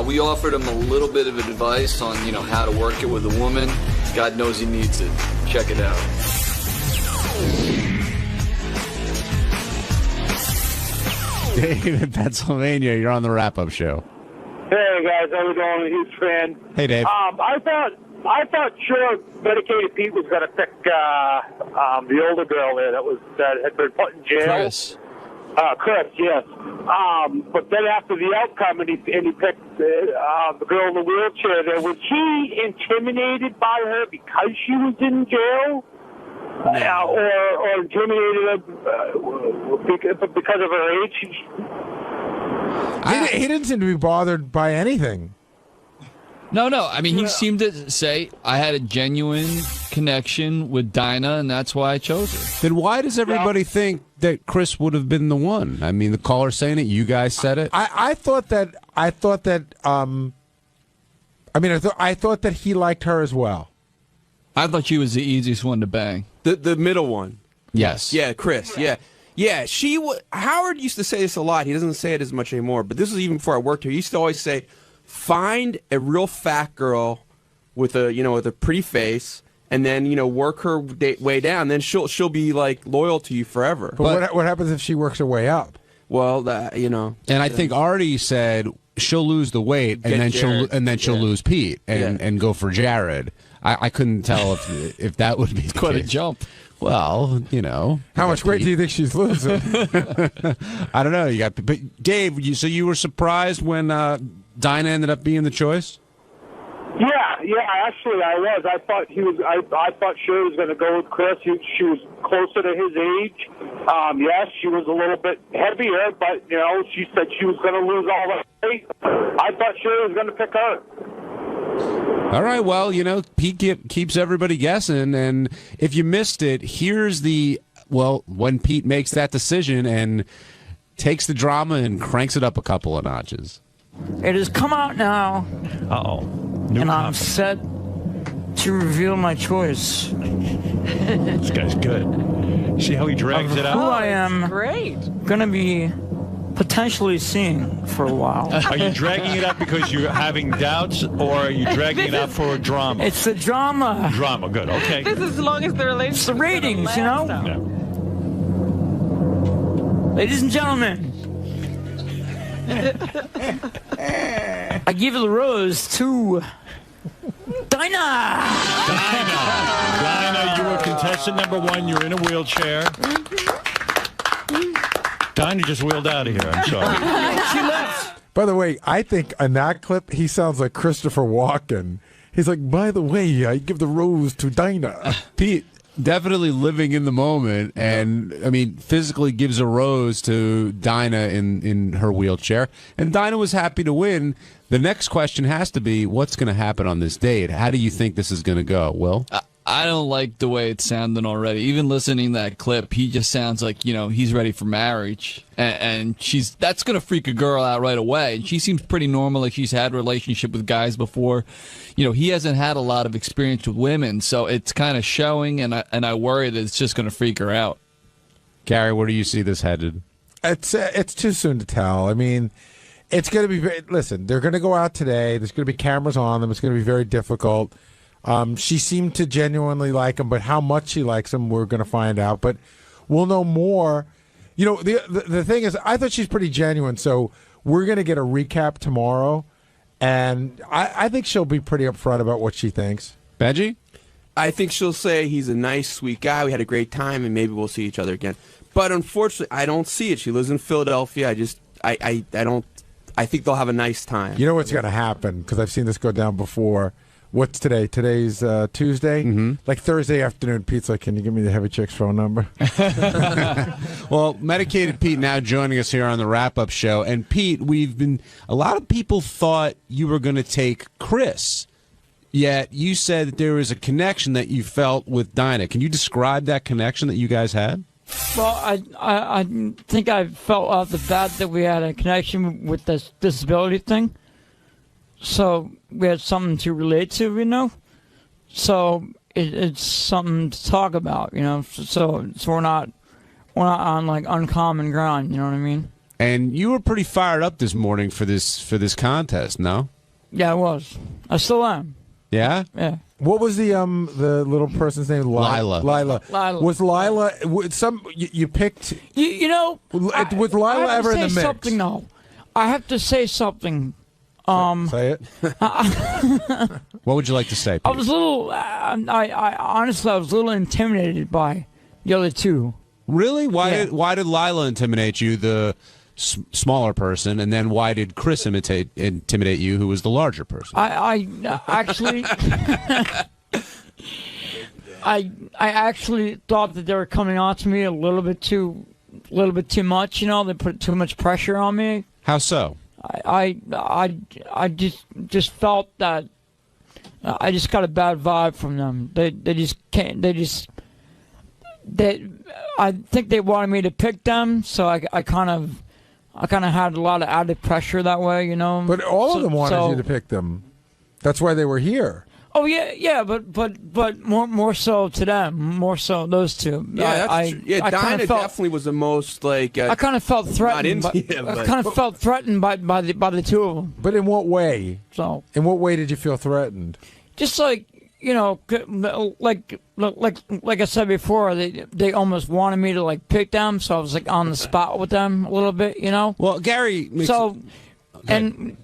We offered him a little bit of advice on, how to work it with a woman. God knows he needs it. Check it out. Dave in Pennsylvania, you're on the wrap-up show. Hey guys, how we doing? I'm a huge fan. Hey Dave. I thought sure Medicated Pete was going to pick the older girl there that had been put in jail. Chris. Chris, yes. But then after the outcome, and he picked the girl in the wheelchair there, was he intimidated by her because she was in jail? Or intimidated because of her age? He didn't seem to be bothered by anything. No. I mean, he seemed to say, I had a genuine connection with Dinah, and that's why I chose her. Then why does everybody think that Chris would have been the one? I mean, the caller saying it, you guys said it. I thought that he liked her as well. I thought she was the easiest one to bang. The middle one. Yes. Yeah, Chris. Yeah. Yeah, Howard used to say this a lot. He doesn't say it as much anymore, but this was even before I worked here. He used to always say, find a real fat girl with a pretty face, and then work her way down. Then she'll be like loyal to you forever. But what happens if she works her way up? Well, And I think Artie said she'll lose the weight, and then she'll lose Pete and go for Jared. I couldn't tell if that would be quite a jump. Well, how much weight do you think she's losing? I don't know. But Dave, so you were surprised when Dinah ended up being the choice? Yeah. Actually, I was. I thought I thought Sherry was going to go with Chris. She was closer to his age. Yes, she was a little bit heavier, but she said she was going to lose all that weight. I thought Sherry was going to pick her. All right, well, Pete keeps everybody guessing, and if you missed it, here's when Pete makes that decision and takes the drama and cranks it up a couple of notches. It has come out now. And I'm set to reveal my choice. This guy's good. See how he drags it out? Who I am going to be potentially seeing for a while. Are you dragging it up because you're having doubts, or are you dragging it up for a drama? It's the drama. Drama, good, okay. This is as long as the relationship. It's the ratings, Yeah. Ladies and gentlemen, I give the rose to Dinah. Dinah, you were contestant number 1. You're in a wheelchair. Dinah just wheeled out of here. I'm sorry. She left. By the way, I think in that clip, he sounds like Christopher Walken. He's like, by the way, I give the rose to Dinah. Pete, definitely living in the moment, and, I mean, physically gives a rose to Dinah in her wheelchair. And Dinah was happy to win. The next question has to be, what's going to happen on this date? How do you think this is going to go, Will? I don't like the way it's sounding already. Even listening to that clip, he just sounds like, he's ready for marriage. And that's going to freak a girl out right away. And she seems pretty normal, like she's had a relationship with guys before. He hasn't had a lot of experience with women, so it's kind of showing, and I worry that it's just going to freak her out. Gary, where do you see this headed? It's too soon to tell. I mean, it's going to be listen, they're going to go out today. There's going to be cameras on them. It's going to be very difficult. She seemed to genuinely like him, but how much she likes him, we're going to find out. But we'll know more. The thing is, I thought she's pretty genuine, so we're going to get a recap tomorrow, and I think she'll be pretty upfront about what she thinks. Benji? I think she'll say he's a nice, sweet guy. We had a great time, and maybe we'll see each other again. But unfortunately, I don't see it. She lives in Philadelphia. I don't. I think they'll have a nice time. You know what's going to happen, because I've seen this go down before. What's today? Today's Tuesday? Mm-hmm. Like Thursday afternoon, Pete's like, can you give me the heavy chick's phone number? Well, Medicated Pete now joining us here on the wrap-up show. And Pete, a lot of people thought you were going to take Chris, yet you said that there was a connection that you felt with Dinah. Can you describe that connection that you guys had? Well, I think I felt off the bat that we had a connection with this disability thing. So we had something to relate to, So it's something to talk about, So we're not on like uncommon ground, you know what I mean? And you were pretty fired up this morning for this contest, no? Yeah, I was. I still am. Yeah? Yeah. What was the little person's name? Lila. Lila. Was Lila you picked? You know, was Lila ever in the mix? Something, no. I have to say something. Say it. What would you like to say, Pete? I was a little. I honestly, I was a little intimidated by the other two. Really? Why did Lila intimidate you, the smaller person, and then why did Chris intimidate you, who was the larger person? I actually, I actually thought that they were coming on to me a little bit too much. You know, they put too much pressure on me. How so? I just felt that I just got a bad vibe from them. They just can't. I think they wanted me to pick them, so I kind of had a lot of added pressure that way, you know. But all of them wanted you to pick them. That's why they were here. Oh yeah, but more so to them, more so those two. Yeah, Dinah definitely was the most like. I kind of felt threatened. Not into you, I kind of felt threatened by the two of them. But in what way? So. In what way did you feel threatened? Just like, you know, like I said before, they almost wanted me to like pick them, so I was like on the spot with them a little bit, you know. Well, Gary. And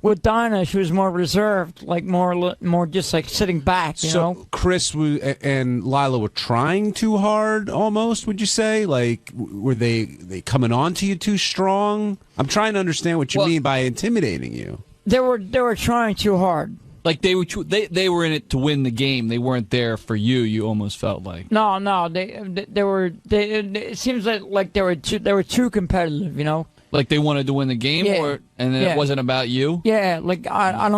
with Dinah, she was more reserved, like more just like sitting back, you know. Chris and Lila were trying too hard, almost. Would you say? Like, were they coming on to you too strong? I'm trying to understand what you mean by intimidating you. They were trying too hard. Like they were in it to win the game. They weren't there for you. You almost felt like. No, they were. It seems like they were too competitive, you know. Like they wanted to win the game, and then it wasn't about you. Yeah, like I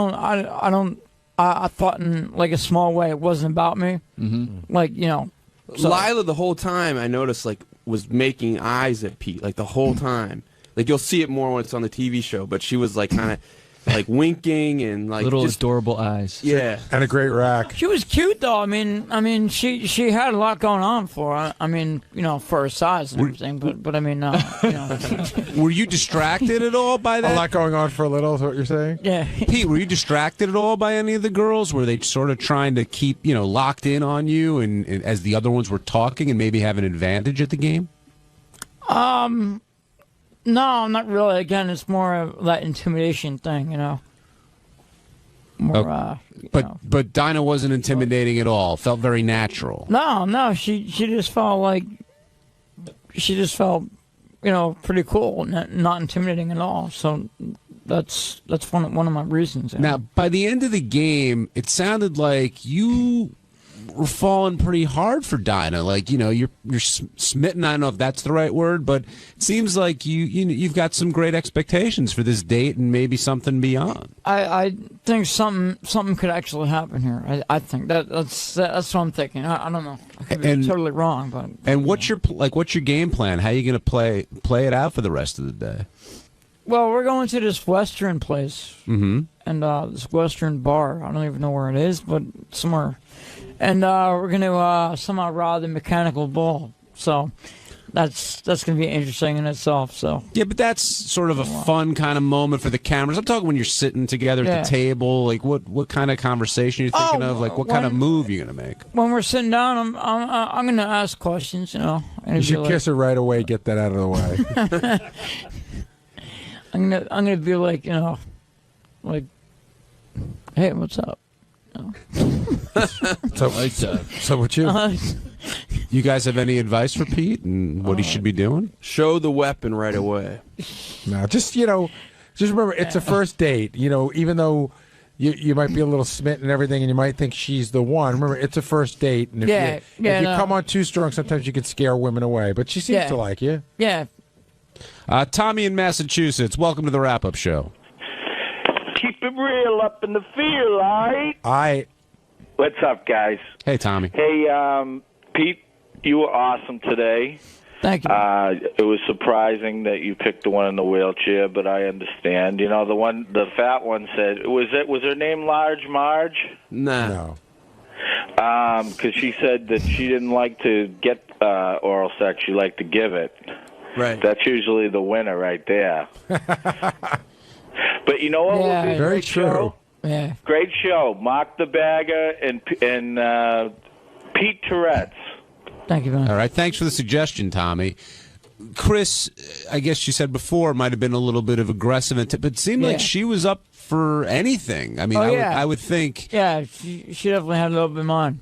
thought in like a small way it wasn't about me. Mm-hmm. Like, you know, so. Lila the whole time I noticed like was making eyes at Pete like the whole time. Like you'll see it more when it's on the TV show, but she was like kind of like winking and like little just adorable eyes. Yeah, and a great rack. She was cute though. I mean, she had a lot going on for her. I mean, you know, for her size and everything. But I mean, you know. Were you distracted at all by that? A lot going on for a little is what you're saying? Yeah. Pete, were you distracted at all by any of the girls? Were they sort of trying to keep, you know, locked in on you and as the other ones were talking and maybe have an advantage at the game? No, not really. Again, it's more of that intimidation thing, you know. More, but Dinah wasn't intimidating at all. Felt very natural. No, she just felt, you know, pretty cool, not intimidating at all. So that's one of my reasons. You know? Now, by the end of the game, it sounded like you were falling pretty hard for Dinah. Like, you know, you're smitten. I don't know if that's the right word, but it seems like you've got some great expectations for this date and maybe something beyond. I think something could actually happen here. I think that's what I'm thinking. I don't know. I could be totally wrong, but. And what's your game plan? How are you going to play it out for the rest of the day? Well, we're going to this Western place, and this Western bar. I don't even know where it is, but somewhere. And we're going to somehow rob the mechanical bull. So that's going to be interesting in itself. So yeah, but that's sort of a fun kind of moment for the cameras. I'm talking when you're sitting together at the table. Like what kind of conversation are you thinking of? Like what kind of move you're going to make? When we're sitting down, I'm going to ask questions. You know, you should kiss her right away. Get that out of the way. I'm gonna be like, you know, like, hey, what's up? So what you? You guys have any advice for Pete and what he should be doing? Show the weapon right away. No, just remember it's a first date. You know, even though you might be a little smitten and everything, and you might think she's the one. Remember, it's a first date, and if you come on too strong, sometimes you could scare women away. But she seems to like you. Yeah. Tommy in Massachusetts, welcome to the wrap-up show. Keep it real up in the field, all right? What's up, guys? Hey, Tommy. Hey, Pete, you were awesome today. Thank you. It was surprising that you picked the one in the wheelchair, but I understand. You know, the fat one said, was her name Large Marge? No. Because she said that she didn't like to get oral sex, she liked to give it. Right. That's usually the winner right there. But you know what? Yeah, will be very great true. Show? Yeah. Great show. Mark the Bagger and Pete Tourette's. Thank you, man. All right. Thanks for the suggestion, Tommy. Chris, I guess you said before, might have been a little bit of aggressive, but it seemed like she was up for anything. I mean, I would think. Yeah, she definitely had a little bit of mine.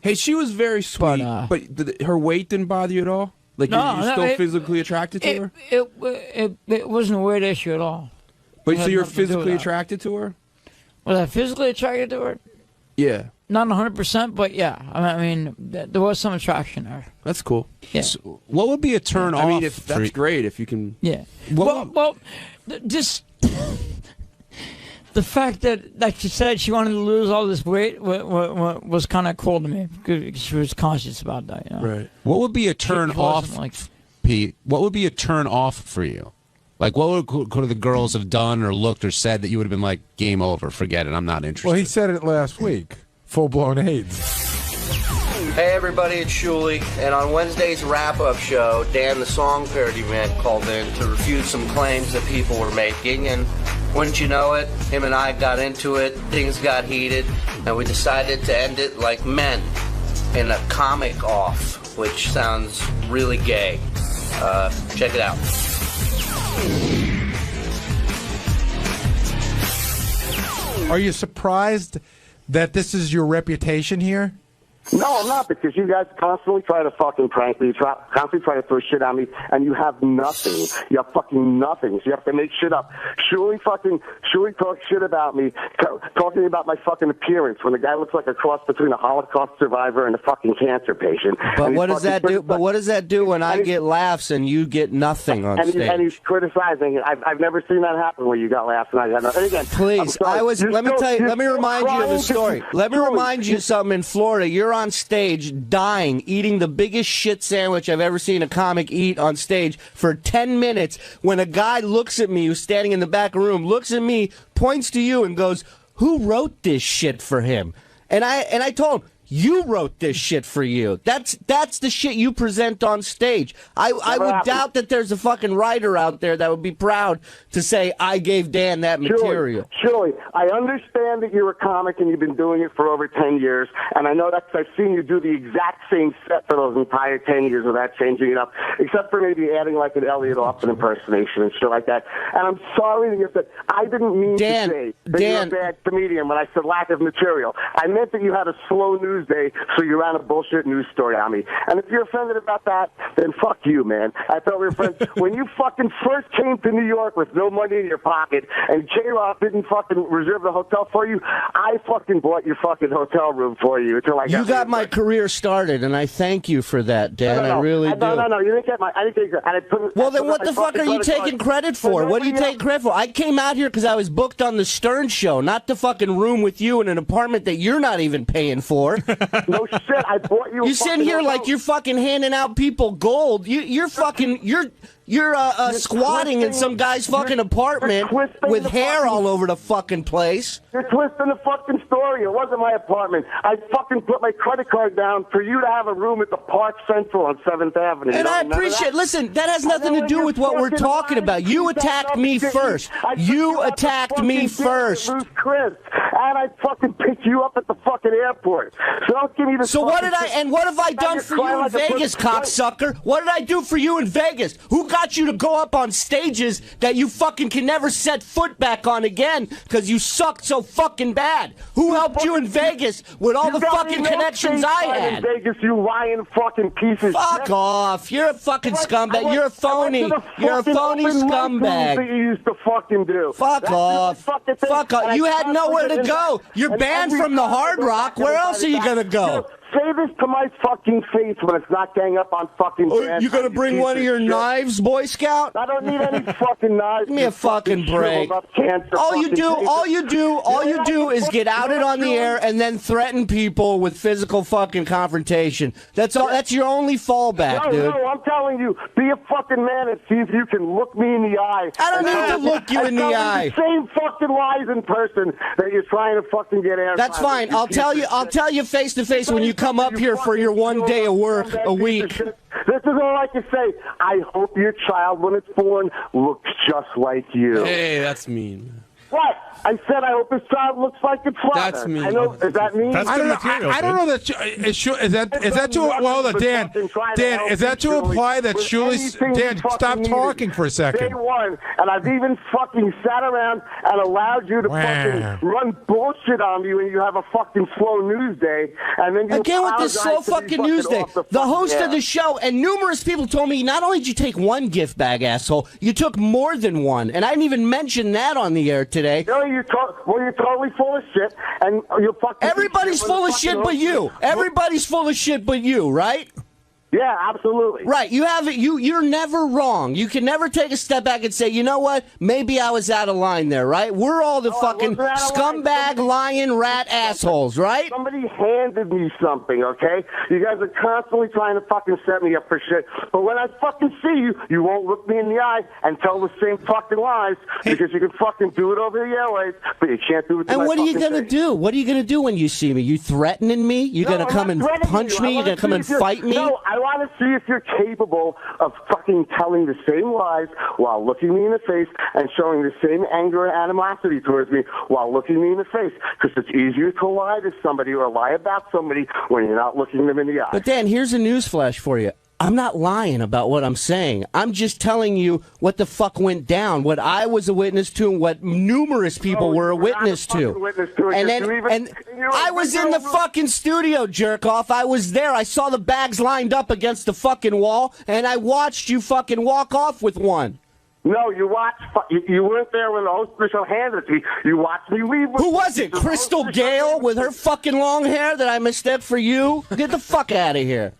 Hey, she was very sweet, but her weight didn't bother you at all? Like, you're still physically attracted to her? It wasn't a weight issue at all. But so you're physically attracted to her? Was I physically attracted to her? Yeah. Not 100%, but yeah. I mean, there was some attraction there. That's cool. Yeah. So what would be a turn off? I mean, that's great if you can. Yeah. Just the fact that she said she wanted to lose all this weight was kind of cool to me because she was conscious about that. You know? Right. What would be a turn off, Pete? What would be a turn off for you? Like, what could the girls have done or looked or said that you would have been like, game over, forget it, I'm not interested? Well, he said it last week. Full-blown AIDS. Hey everybody, it's 𝗛cie, and on Wednesday's wrap-up show, Dan the song parody man called in to refute some claims that people were making, and wouldn't you know it, him and I got into it, things got heated, and we decided to end it like men, in a comic off, which sounds really gay. Check it out. Are you surprised that this is your reputation here? No, I'm not, because you guys constantly try to fucking prank me, constantly try to throw shit at me, and you have nothing. You have fucking nothing. So you have to make shit up. 𝗛cie talks shit about me, talking about my fucking appearance when the guy looks like a cross between a Holocaust survivor and a fucking cancer patient. But what does that do? But what does that do when I get laughs and you get nothing on stage? And he's criticizing. I've never seen that happen where you got laughs and I got nothing. And again, please, let me remind you of a story. Let me remind you something. In Florida, you're on stage dying, eating the biggest shit sandwich I've ever seen a comic eat on stage for 10 minutes when a guy looks at me who's standing in the back of the room, looks at me, points to you and goes, "Who wrote this shit for him?" And I told him, "You wrote this shit for you. That's the shit you present on stage." I would doubt that there's a fucking writer out there that would be proud to say, "I gave Dan that material." 𝗛cie, I understand that you're a comic and you've been doing it for over 10 years, and I know that because I've seen you do the exact same set for those entire 10 years without changing it up, except for maybe adding like an Elliot Austin impersonation and shit like that. And I'm sorry to get that. I didn't mean to say that you're a bad comedian when I said lack of material. I meant that you had a slow news day, so you ran a bullshit news story on me. And if you're offended about that, then fuck you, man. I thought we were friends. When you fucking first came to New York with no money in your pocket and J-Rock didn't fucking reserve the hotel for you, I fucking bought your fucking hotel room for you. Until I got my career started, and I thank you for that, Dan. I really do. No, you didn't get my... I didn't get well, then what the fuck are you taking credit for? What are you taking credit for? I came out here because I was booked on the Stern Show, not the fucking room with you in an apartment that you're not even paying for. No shit, I bought you. You sitting here like you're fucking handing out people gold. You're squatting in some guy's fucking apartment with hair all over the fucking place. You're twisting the fucking story. It wasn't my apartment. I fucking put my credit card down for you to have a room at the Park Central on 7th Avenue. And I appreciate. Listen, that has nothing to do with what we're talking about. You attacked me first. You attacked me first. Chris, and I fucking picked you up at the fucking airport. So don't give me the. So what did I? And what have I done for you in Vegas, cocksucker? What did I do for you in Vegas? Who got you to go up on stages that you fucking can never set foot back on again because you sucked so fucking bad? Who helped you in Vegas with all the fucking connections I had? In Vegas, you lying fucking piece of shit. Fuck off! You're a fucking scumbag. You're a phony. You're a phony scumbag. That you used to fucking do. Fuck off. Fuck off. You had nowhere to go. You're banned from the Hard Rock. Where else are you gonna go? Say this to my fucking face when it's not gang up on fucking. You gonna bring one of your knives, Boy Scout? I don't need any fucking knives. Give me a fucking break. All you do is get outed on the air and then threaten people with physical fucking confrontation. That's all. That's your only fallback, dude. No, I'm telling you, be a fucking man and see if you can look me in the eye. I don't need to look you in the eye. The same fucking lies in person that you're trying to fucking get air. That's fine. I'll tell you face to face when you come up here for your 1 day of work a week. This is all I can say. I hope your child, when it's born, looks just like you. Hey, that's mean. What? I said I hope his child looks like its father. That's me. I know. Is that me? I don't know that. Is that to? Well, Dan. Is that to imply that Shuley's? Dan, stop talking for a second. Day one, and I've even fucking sat around and allowed you to fucking run bullshit on me when you have a fucking slow news day, and then you again with this slow fucking news day. The host of the show and numerous people told me not only did you take one gift bag, asshole, you took more than one, and I didn't even mention that on the air today. No, you're totally full of shit, and you're fucking. Everybody's full of shit but you. Everybody's full of shit but you, right? Yeah, absolutely. Right. You're never wrong. You can never take a step back and say, you know what? Maybe I was out of line there, right? We're all the fucking scumbag, lion, rat assholes, right? Somebody handed me something, okay? You guys are constantly trying to fucking set me up for shit. But when I fucking see you, you won't look me in the eye and tell the same fucking lies because you can fucking do it over the airwaves, but you can't do it to And my what are you fucking going to face. do? What are you going to do when you see me? You threatening me? You're going to come and punch me? You're going to come and fight me? No, I want to see if you're capable of fucking telling the same lies while looking me in the face and showing the same anger and animosity towards me while looking me in the face. Because it's easier to lie to somebody or lie about somebody when you're not looking them in the eye. But Dan, here's a newsflash for you. I'm not lying about what I'm saying. I'm just telling you what the fuck went down, what I was a witness to, and what numerous people were a witness to. And I was in the fucking studio, jerk off. I was there. I saw the bags lined up against the fucking wall, and I watched you fucking walk off with one. No, you watched. You weren't there when the host of the show handed it to me. You watched me leave. Who was it? Crystal Gale with her fucking long hair that I mistook for you? Get the fuck out of here.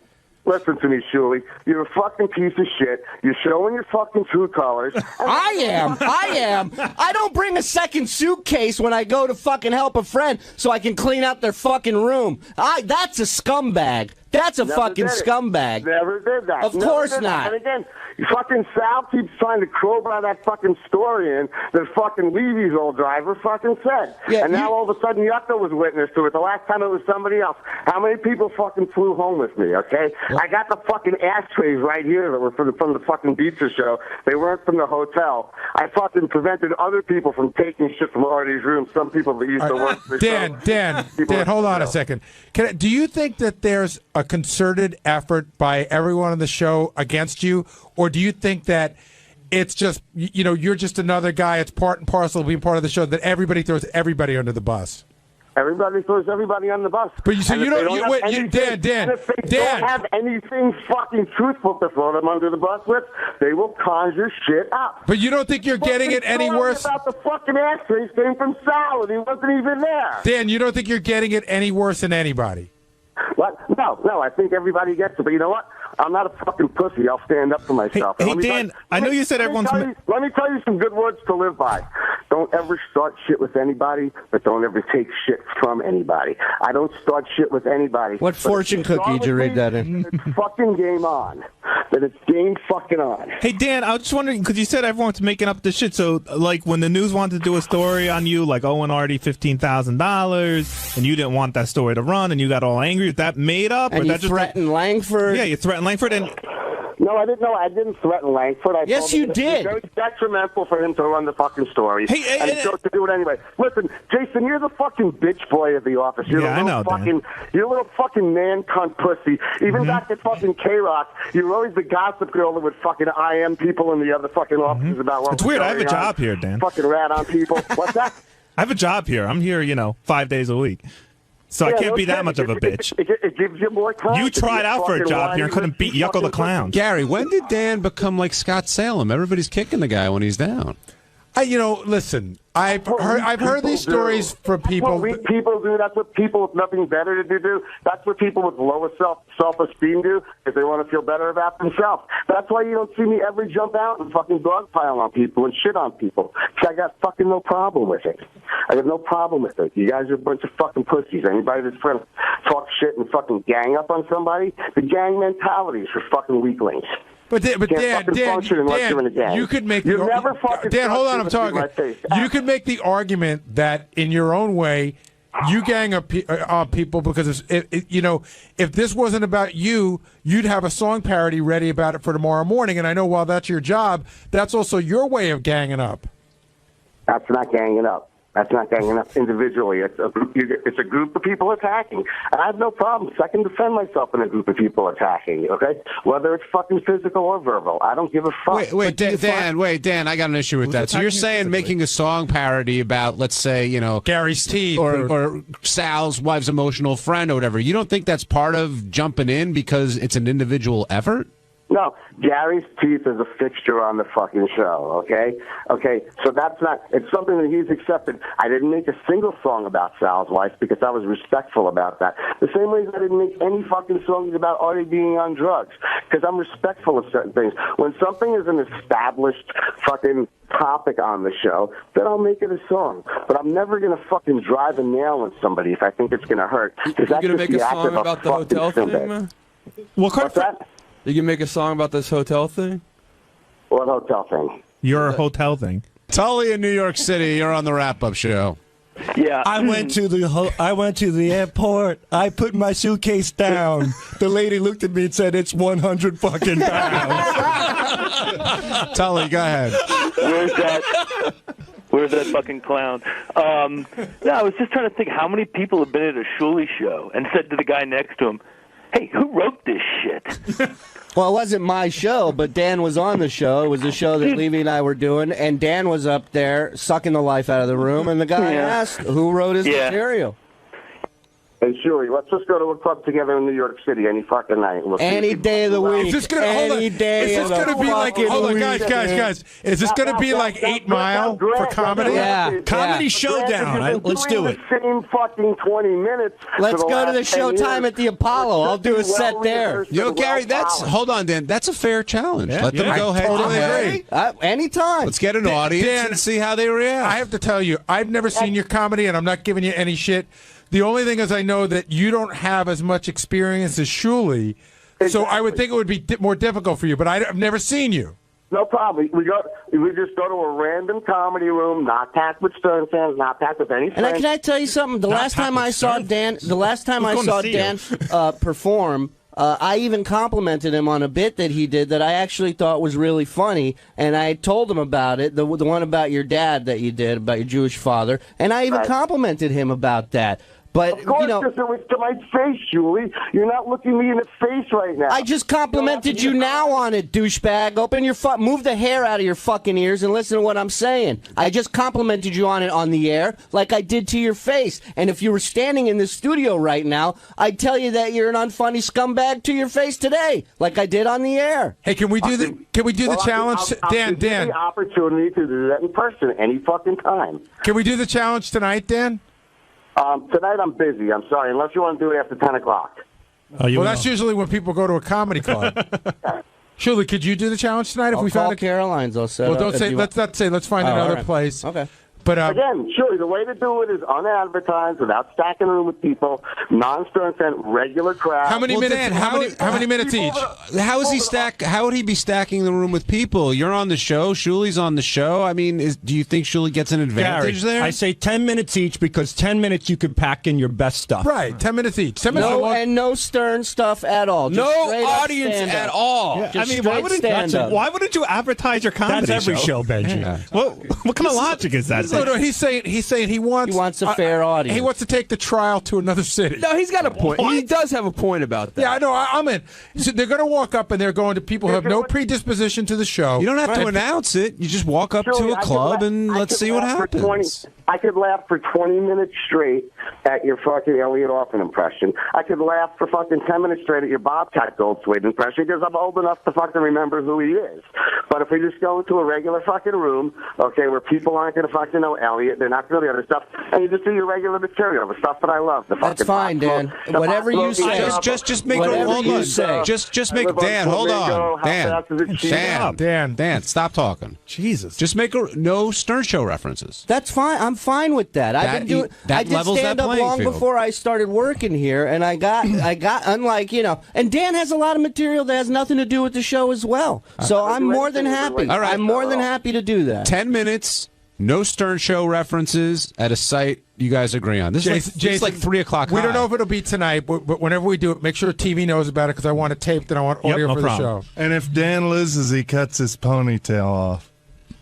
Listen to me, Shuley. You're a fucking piece of shit. You're showing your fucking true colors. I am. I don't bring a second suitcase when I go to fucking help a friend so I can clean out their fucking room. That's a scumbag. That's a fucking scumbag. Never did that. Of course not. And again, fucking Sal keeps trying to crowbar that fucking story in that fucking Levy's old driver fucking said. Yeah, and now all of a sudden Yucca was witness to it. The last time it was somebody else. How many people fucking flew home with me, okay? I got the fucking ashtrays right here that were from the fucking pizza show. They weren't from the hotel. I fucking prevented other people from taking shit from Artie's room. Some people that used to work for the show. Dan, hold on a second. Do you think that there's a concerted effort by everyone on the show against you, or do you think that it's just, you're just another guy, it's part and parcel of being part of the show, that everybody throws everybody under the bus? Everybody throws everybody on the bus. But you don't have anything fucking truthful to throw them under the bus with, they will conjure shit up. But you don't think you're getting it any worse? About the fucking ashtrays came from Sal, and he wasn't even there. Dan, you don't think you're getting it any worse than anybody? What? No, I think everybody gets it. But you know what? I'm not a fucking pussy. I'll stand up for myself. Hey Dan, I know you said everyone's... Let me tell you some good words to live by. Don't ever start shit with anybody, but don't ever take shit from anybody. I don't start shit with anybody. What fortune cookie did you read that in? It's fucking game on. Then it's game fucking on. Hey Dan, I was just wondering, because you said everyone's making up the shit, so like when the news wanted to do a story on you, like Owen Artie $15,000, and you didn't want that story to run, and you got all angry, is that made up? And or you that just threatened Langford? Yeah, you threatened Langford, and... No, I didn't. No, I didn't threaten Langford. Yes, you did. It's very detrimental for him to run the fucking story. And he chose to do it anyway. Listen, Jason, you're the fucking bitch boy of the office. You're Yeah, I know, you're a little fucking man cunt pussy. Even back at fucking K-Rock, you were always the gossip girl that would fucking IM people in the other fucking offices about what It's was weird. I have a going on. job here, Dan. Fucking rat on people. What's that? I have a job here. I'm here, 5 days a week. So I can't be that much of a bitch. It gives you more time. You tried out for a job here and couldn't beat Yucko the Clown. Gary, when did Dan become like Scott Salem? Everybody's kicking the guy when he's down. Listen, I've heard these stories from people. That's what weak people do. That's what people with nothing better to do. That's what people with lower self-esteem do, if they want to feel better about themselves. That's why you don't see me ever jump out and fucking dogpile on people and shit on people. I got fucking no problem with it. I have no problem with it. You guys are a bunch of fucking pussies. Anybody that's trying to talk shit and fucking gang up on somebody, the gang mentality is for fucking weaklings. But Dan, you could make Dan, hold on, I'm talking. You could make the argument that in your own way, you gang up people because if this wasn't about you, you'd have a song parody ready about it for tomorrow morning. And I know while that's your job, that's also your way of ganging up. That's not ganging up. That's not ganging up individually. It's a group of people attacking. And I have no problem. I can defend myself in a group of people attacking, okay? Whether it's fucking physical or verbal. I don't give a fuck. Wait, Dan, I got an issue with that. So you're saying making a song parody about, let's say, you know, Gary's teeth or Sal's wife's emotional friend or whatever. You don't think that's part of jumping in because it's an individual effort? No, Gary's teeth is a fixture on the fucking show, okay? Okay, so that's not, it's something that he's accepted. I didn't make a single song about Sal's wife because I was respectful about that. The same way as I didn't make any fucking songs about Artie being on drugs because I'm respectful of certain things. When something is an established fucking topic on the show, then I'll make it a song. But I'm never going to fucking drive a nail in somebody if I think it's going to hurt. You're going to make a song about the hotel thing, man? What's that? You can make a song about this hotel thing? What hotel thing? Your hotel thing. Tully in New York City, you're on the wrap-up show. Yeah, I went to the airport. I put my suitcase down. The lady looked at me and said, "It's 100 fucking pounds." Tully, go ahead. Where's that fucking clown? No, I was just trying to think how many people have been at a 𝗛cie show and said to the guy next to him, "Hey, who wrote this shit?" Well, it wasn't my show, but Dan was on the show. It was a show that Levy and I were doing, and Dan was up there sucking the life out of the room, and the guy asked who wrote his material. Hey, Shuey, let's just go to a club together in New York City any fucking night. Any day of the week. Is this gonna be like? Hold on, guys. Is this gonna be like 8 Mile for comedy? Yeah, Comedy Showdown. Let's do it. The same fucking 20 minutes. Let's go to the Showtime at the Apollo. I'll do a set there. Yo, Gary, hold on, Dan. That's a fair challenge. Let them go ahead. Totally agree. Anytime. Let's get an audience and see how they react. I have to tell you, I've never seen your comedy, and I'm not giving you any shit. The only thing is I know that you don't have as much experience as 𝗛cie, so I would think it would be more difficult for you, but I've never seen you. No problem. We just go to a random comedy room, not packed with Stern fans, not packed with any friends. And can I tell you something? The last time I saw Dan perform, I even complimented him on a bit that he did that I actually thought was really funny, and I told him about it, the one about your dad that you did, about your Jewish father, and I even complimented him about that. But, of course, because it was to my face, 𝗛cie. You're not looking me in the face right now. I just complimented you now on it, douchebag. Open your move the hair out of your fucking ears and listen to what I'm saying. I just complimented you on it on the air like I did to your face. And if you were standing in the studio right now, I'd tell you that you're an unfunny scumbag to your face today, like I did on the air. Hey, can we do the challenge, Dan? I'll the opportunity to do that in person any fucking time. Can we do the challenge tonight, Dan? Tonight I'm busy. I'm sorry. Unless you want to do it after 10 o'clock. Well, that's usually when people go to a comedy club. 𝗛cie, could you do the challenge tonight if we found it? Caroline's. I'll set Well, don't say. Let's not say. Let's find another place. Okay. But again, 𝗛cie, the way to do it is unadvertised, without stacking a room with people, non-Stern fan, regular crowd. How many minutes? How many minutes each? How is he How would he be stacking the room with people? You're on the show. 𝗛cie's on the show. I mean, do you think 𝗛cie gets an advantage there? I say 10 minutes each because 10 minutes you could pack in your best stuff. Right, 10 minutes each. 10 minutes and no Stern stuff at all. Just no audience at all. Yeah, I mean, why wouldn't you advertise your comedy? That's every show, Benji. Yeah. What kind of logic is that? No, he's saying he wants a fair audience. He wants to take the trial to another city. No, he's got a point. He does have a point about that. Yeah, I know. I'm in. So they're going to walk up and they're going to people who have no predisposition to the show. You don't have to announce it. You just walk up to a club and let's see what happens. I could laugh for 20 minutes straight at your fucking Elliot Orphan impression. I could laugh for fucking 10 minutes straight at your Bobcat Goldthwait impression because I'm old enough to fucking remember who he is. But if we just go into a regular fucking room, okay, where people aren't going to fucking know Elliot, they're not going to the other stuff, and you just do your regular material, the stuff that I love. That's fine, Dan. Whatever you say. Just make Just make Dan. Hold on, Dan. Stop talking. Jesus. Just make no Stern Show references. That's fine. I'm fine with that. I did stand up long before I started working here, and I got unlike and Dan has a lot of material that has nothing to do with the show as well. So I'm more than happy. All right. I'm more than happy to do that. 10 minutes. No Stern Show references at a site you guys agree on. This is like 3 o'clock. We don't know if it'll be tonight, but whenever we do it, make sure TV knows about it because I want it taped and I want audio for the show. And if Dan loses, he cuts his ponytail off.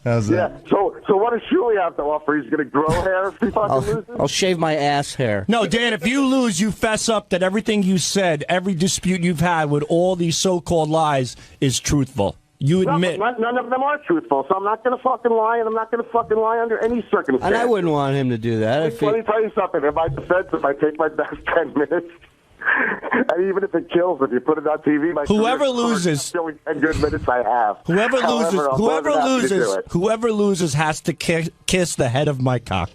How's that? Yeah. So what does Shuli have to offer? He's going to grow hair if he fucking loses? I'll shave my ass hair. No, Dan, if you lose, you fess up that everything you said, every dispute you've had with all these so-called lies is truthful. You admit. None of them are truthful, so I'm not going to fucking lie, and I'm not going to fucking lie under any circumstance. And I wouldn't want him to do that. Let me tell you something. In my defense, if I take my best 10 minutes, and even if it kills, if you put it on TV, whoever loses, still 10 good minutes I have. Whoever loses has to kiss the head of my cock.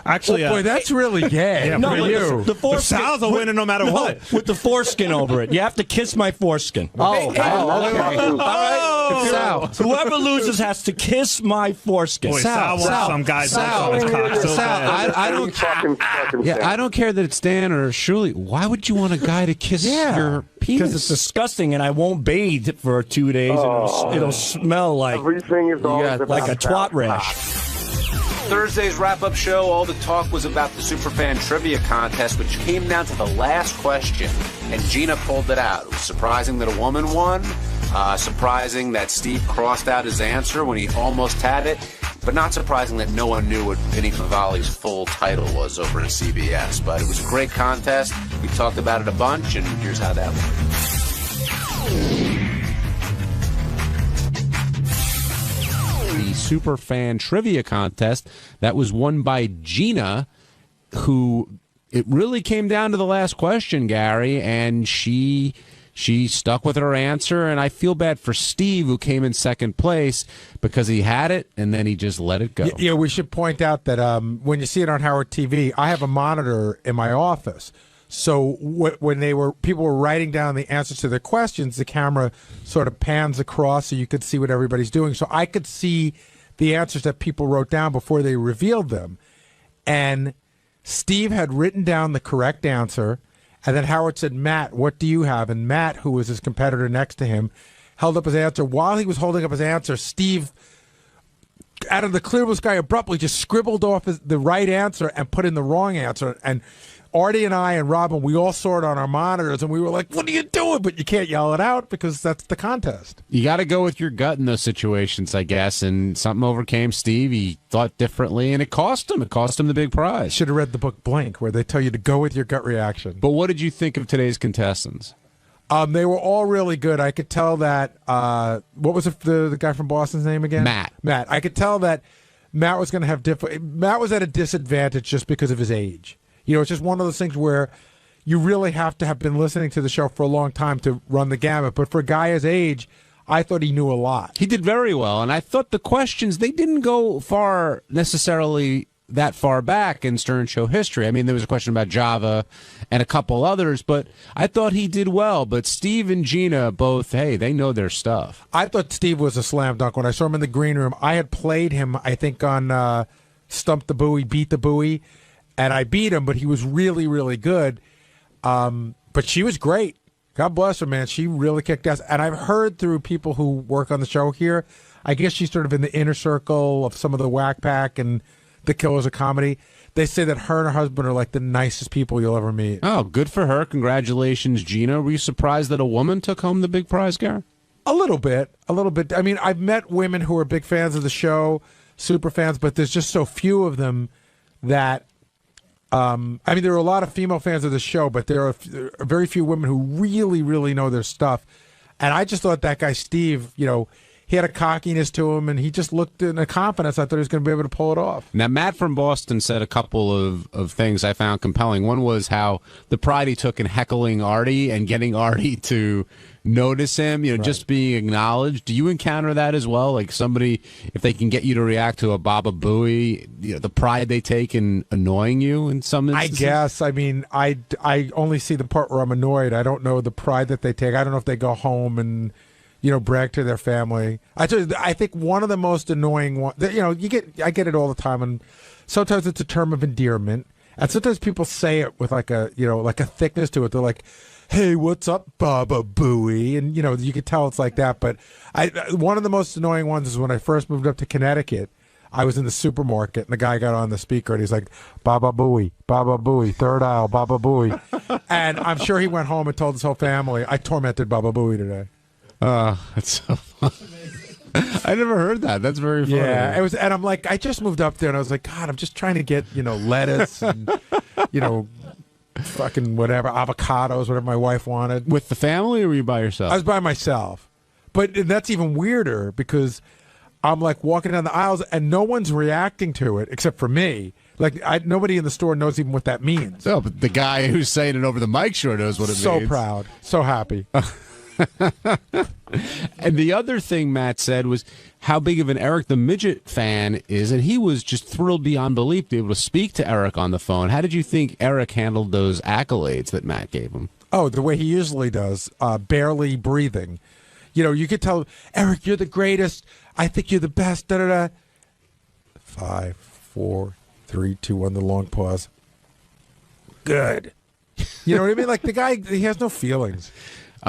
Actually, boy, that's really gay. Yeah, no, for you. The foreskin, Sal's a winner no matter what. With the foreskin over it. You have to kiss my foreskin. Okay. All right. Sal, whoever loses has to kiss my foreskin. Boy, Sal wants some guys on his cock so bad. I don't care that it's Dan or Shuli. Why would you want a guy to kiss your penis? Because it's disgusting, and I won't bathe for 2 days, and it'll smell like everything is like a twat rash. Thursday's wrap-up show, all the talk was about the Superfan Trivia Contest, which came down to the last question, and Gina pulled it out. It was surprising that a woman won, surprising that Steve crossed out his answer when he almost had it, but not surprising that no one knew what Vinny Favali's full title was over at CBS. But it was a great contest. We talked about it a bunch, and here's how that went. The Superfan Trivia Contest that was won by Gina, who it really came down to the last question, Gary, and she stuck with her answer, and I feel bad for Steve, who came in second place because he had it and then he just let it go. Yeah, we should point out that when you see it on Howard TV, I have a monitor in my office. So when people were writing down the answers to their questions, the camera sort of pans across so you could see what everybody's doing. So I could see the answers that people wrote down before they revealed them. And Steve had written down the correct answer, and then Howard said, "Matt, what do you have?" And Matt, who was his competitor next to him, held up his answer. While he was holding up his answer, Steve, out of the clear blue sky, abruptly just scribbled off the right answer and put in the wrong answer. And Artie and I and Robin, we all saw it on our monitors, and we were like, "What are you doing?" But you can't yell it out because that's the contest. You got to go with your gut in those situations, I guess, and something overcame Steve. He thought differently, and it cost him. It cost him the big prize. Should have read the book Blink, where they tell you to go with your gut reaction. But what did you think of today's contestants? They were all really good. I could tell that, what was the guy from Boston's name again? Matt. I could tell that Matt was going to have Matt was at a disadvantage just because of his age. You know, it's just one of those things where you really have to have been listening to the show for a long time to run the gamut. But for a guy his age, I thought he knew a lot. He did very well, and I thought the questions, they didn't go far necessarily that far back in Stern Show history. I mean, there was a question about Java and a couple others, but I thought he did well. But Steve and Gina both, hey, they know their stuff. I thought Steve was a slam dunk. When I saw him in the green room, I had played him, I think, on Stump the Booey, Beat the Booey, and I beat him, but he was really, really good. But she was great. God bless her, man. She really kicked ass. And I've heard through people who work on the show here, I guess she's sort of in the inner circle of some of the Wack Pack and the Killers of Comedy. They say that her and her husband are like the nicest people you'll ever meet. Oh, good for her. Congratulations, Gina. Were you surprised that a woman took home the big prize, Gary? A little bit. I mean, I've met women who are big fans of the show, super fans, but there's just so few of them that I mean, there are a lot of female fans of the show, but there are very few women who really, really know their stuff. And I just thought that guy, Steve, you know, he had a cockiness to him, and he just looked in a confidence. I thought he was going to be able to pull it off. Now, Matt from Boston said a couple of things I found compelling. One was how the pride he took in heckling Artie and getting Artie to notice him, you know, right, just being acknowledged. Do you encounter that as well? Like somebody, if they can get you to react to a Baba Booey, you know, the pride they take in annoying you in some instances? I guess. I mean, I only see the part where I'm annoyed. I don't know the pride that they take. I don't know if they go home and, you know, brag to their family. I think one of the most annoying ones, you know, I get it all the time, and sometimes it's a term of endearment, and sometimes people say it with like a, you know, like a thickness to it. They're like, "Hey, what's up, Baba Booey?" And, you know, you could tell it's like that. But one of the most annoying ones is when I first moved up to Connecticut. I was in the supermarket, and the guy got on the speaker, and he's like, Baba Booey, third aisle, Baba Booey. And I'm sure he went home and told his whole family, I tormented Baba Booey today. That's so fun. I never heard that. That's very funny. Yeah, it was, and I'm like, I just moved up there, and I was like, God, I'm just trying to get lettuce and fucking whatever, avocados, whatever my wife wanted. With the family, or were you by yourself? I was by myself, but that's even weirder because I'm like walking down the aisles and no one's reacting to it except for me. Like nobody in the store knows even what that means. No, but the guy who's saying it over the mic sure knows what it means. So proud, so happy. And the other thing Matt said was how big of an Eric the Midget fan is, and he was just thrilled beyond belief to be able to speak to Eric on the phone. How did you think Eric handled those accolades that Matt gave him? Oh, the way he usually does, barely breathing. You could tell, Eric, you're the greatest. I think you're the best. Da da da. 5, 4, 3, 2, 1. The long pause. Good. You know what I mean? Like the guy, he has no feelings.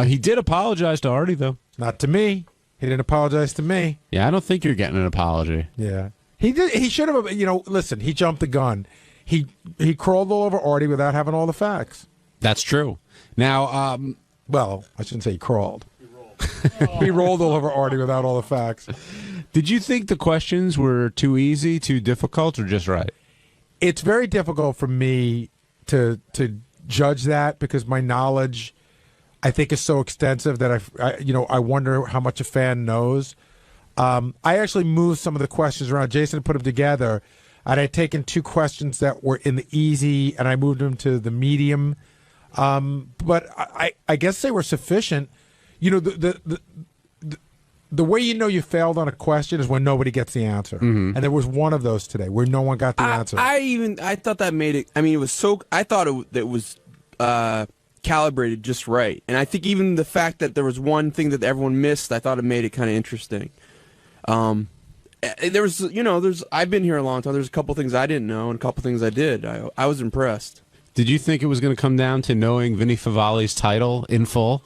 He did apologize to Artie, though. Not to me. He didn't apologize to me. Yeah, I don't think you're getting an apology. Yeah. He did. He should have. Listen. He jumped the gun. He crawled all over Artie without having all the facts. That's true. Now, well, I shouldn't say he crawled. He rolled all over Artie without all the facts. Did you think the questions were too easy, too difficult, or just right? It's very difficult for me to judge that because my knowledge, I think, is so extensive that I wonder how much a fan knows. I actually moved some of the questions around. Jason put them together, and I'd taken 2 questions that were in the easy, and I moved them to the medium. But I guess they were sufficient. The way you failed on a question is when nobody gets the answer. Mm-hmm. And there was one of those today where no one got the answer. I thought that made it. I mean, it was so. I thought it was calibrated just right, and I think even the fact that there was one thing that everyone missed, I thought it made it kind of interesting. There was, I've been here a long time. There's a couple things I didn't know and a couple things I did. I was impressed. Did you think it was going to come down to knowing 𝗦𝗵ici𝗿𝗍𝗍's title in full?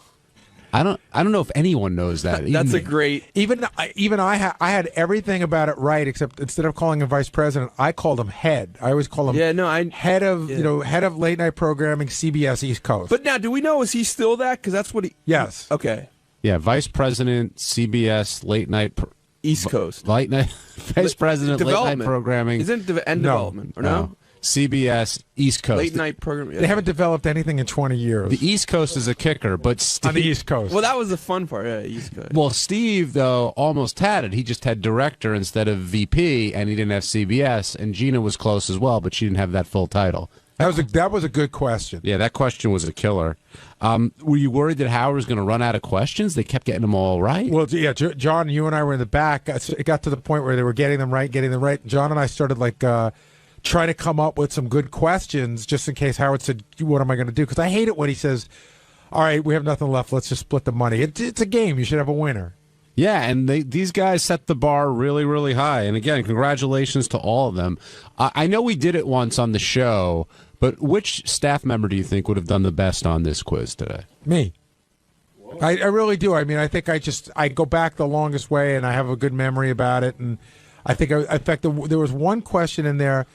I don't know if anyone knows that. That's a great. Even I had everything about it right, except instead of calling him vice president, I called him head. I always call him head of head of late night programming, CBS East Coast. But now, do we know, is he still that? Because that's what he. Yes. Okay. Yeah, vice president, CBS late night East Coast late night vice president late night programming. Isn't it development or no? CBS East Coast. Late night program. They haven't developed anything in 20 years. The East Coast is a kicker, but Steve, on the East Coast. Well, that was the fun part. Yeah, East Coast. Well, Steve, though, almost had it. He just had director instead of VP, and he didn't have CBS. And Gina was close as well, but she didn't have that full title. That was a good question. Yeah, that question was a killer. Were you worried that Howard was going to run out of questions? They kept getting them all right. Well, yeah, John, you and I were in the back. It got to the point where they were getting them right. John and I started trying to come up with some good questions just in case Howard said, what am I going to do? Because I hate it when he says, all right, we have nothing left. Let's just split the money. It's a game. You should have a winner. Yeah, and these guys set the bar really, really high. And again, congratulations to all of them. I know we did it once on the show, but which staff member do you think would have done the best on this quiz today? Me. I really do. I mean, I think I go back the longest way, and I have a good memory about it. And I think, in fact, there was one question in there,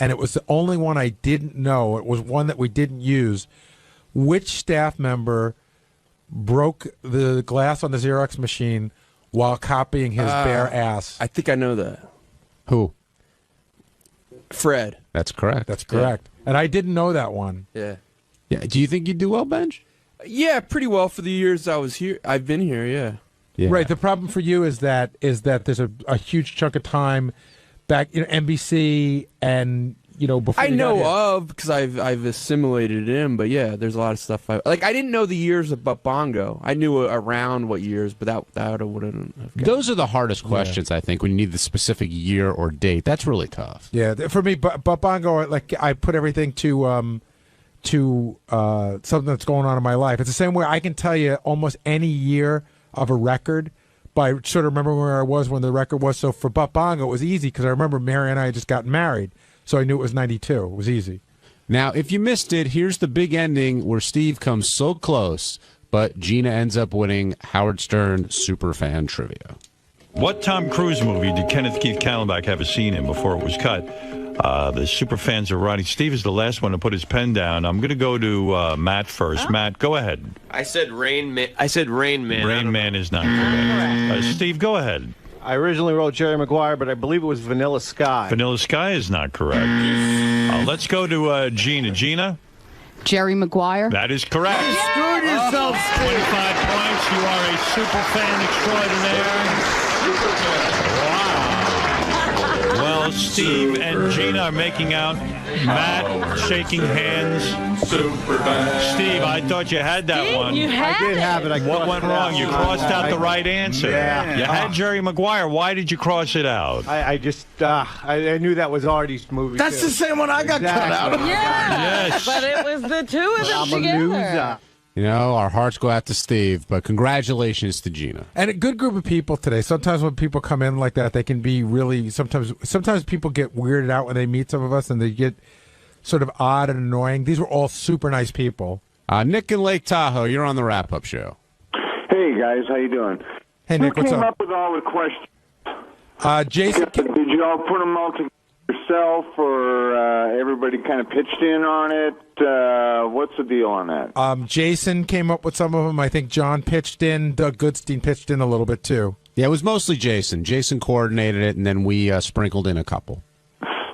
and it was the only one I didn't know. It was one that we didn't use. Which staff member broke the glass on the Xerox machine while copying his bare ass? I think I know that. Who? Fred. That's correct. That's correct. Yeah. And I didn't know that one. Yeah. Yeah. Do you think you'd do well, Benj? Yeah, pretty well for the years I was here. I've been here, yeah. Right. The problem for you is that there's a huge chunk of time back NBC and before I know of because I've assimilated it in, but yeah, there's a lot of stuff I didn't know the years of Bongo. I knew around what years, but that wouldn't have gotten. Those are the hardest questions, I think, when you need the specific year or date. That's really tough. Yeah, for me, but Bongo, I put everything to something that's going on in my life. It's the same way I can tell you almost any year of a record by sort of remembering where I was when the record was. So for Bongo, it was easy because I remember Mary and I had just gotten married. So I knew it was 92. It was easy. Now, if you missed it, here's the big ending where Steve comes so close, but Gina ends up winning Howard Stern Superfan Trivia. What Tom Cruise movie did Kenneth Keith Kallenbach have a scene in before it was cut? The super fans are writing. Steve is the last one to put his pen down. I'm going to go to Matt first. Matt, go ahead. I said Rain Man. Rain Man is not correct. Steve, go ahead. I originally wrote Jerry Maguire, but I believe it was Vanilla Sky. Vanilla Sky is not correct. Let's go to Gina. Gina? Jerry Maguire. That is correct. You screwed yourself, 25 points. You are a super fan extraordinaire. Well, Steve and Gina are making out. Matt shaking hands. Super fan. Steve, I thought you had that Steve, one. you had I did have it. What went wrong? You crossed out the right answer. Yeah. You had Jerry Maguire. Why did you cross it out? I just, I knew that was Artie's movie. That's too. the same one I got cut out of. Yeah, Yes. but it was the two of them I'm a together. loser. You know, our hearts go out to Steve, but congratulations to Gina. And a good group of people today. Sometimes when people come in like that, they can be really, sometimes people get weirded out when they meet some of us and they get sort of odd and annoying. These were all super nice people. Nick in Lake Tahoe, you're on the wrap-up show. Hey, guys, how you doing? Hey, Nick, what's Who came up? up with all the questions? Jason. Did you all put them all together yourself, or everybody kind of pitched in on it? What's the deal on that? Jason came up with some of them. I think John pitched in. Doug Goodstein pitched in a little bit, too. Yeah, it was mostly Jason. Jason coordinated it, and then we sprinkled in a couple.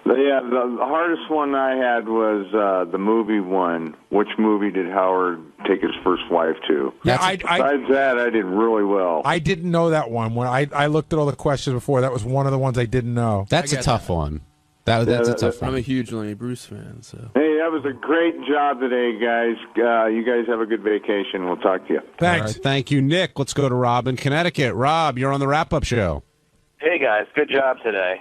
Yeah, the hardest one I had was the movie one. Which movie did Howard take his first wife to? Yeah, Besides that, I did really well. I didn't know that one. When I looked at all the questions before, that was one of the ones I didn't know. That's a tough one. That's a tough one. I'm a huge Lenny Bruce fan, so. Hey, that was a great job today, guys. You guys have a good vacation. We'll talk to you. Thanks. All right, thank you, Nick. Let's go to Rob in Connecticut. Rob, you're on the wrap-up show. Hey, guys. Good job today.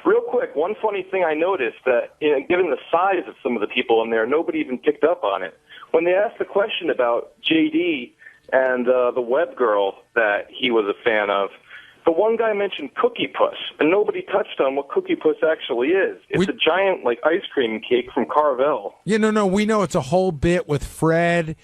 Real quick, one funny thing I noticed that, given the size of some of the people in there, nobody even picked up on it. When they asked the question about JD and the web girl that he was a fan of, the one guy mentioned Cookie Puss, and nobody touched on what Cookie Puss actually is. It's a giant, ice cream cake from Carvel. Yeah, no, we know it's a whole bit with Fred,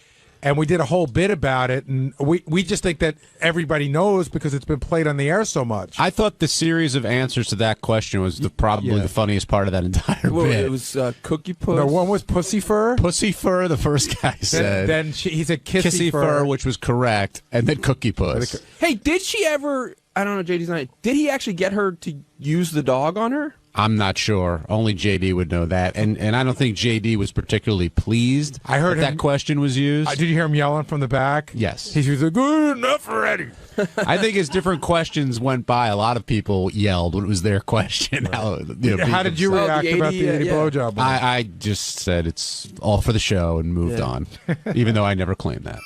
and we did a whole bit about it, and we just think that everybody knows because it's been played on the air so much. I thought the series of answers to that question was probably the funniest part of that entire bit. It was Cookie Puss. No, one was Pussy Fur. Pussy Fur, the first guy said. Then he said Kissy Fur, which was correct, and then Cookie Puss. Hey, did she ever... I don't know, JD's not... Did he actually get her to use the dog on her? I'm not sure. Only JD would know that. And I don't think JD was particularly pleased I heard that question was used. Did you hear him yelling from the back? Yes. He was like, good enough already. I think as different questions went by, a lot of people yelled when it was their question. How did you react about the 80 blowjob one? I just said it's all for the show and moved on, even though I never claimed that.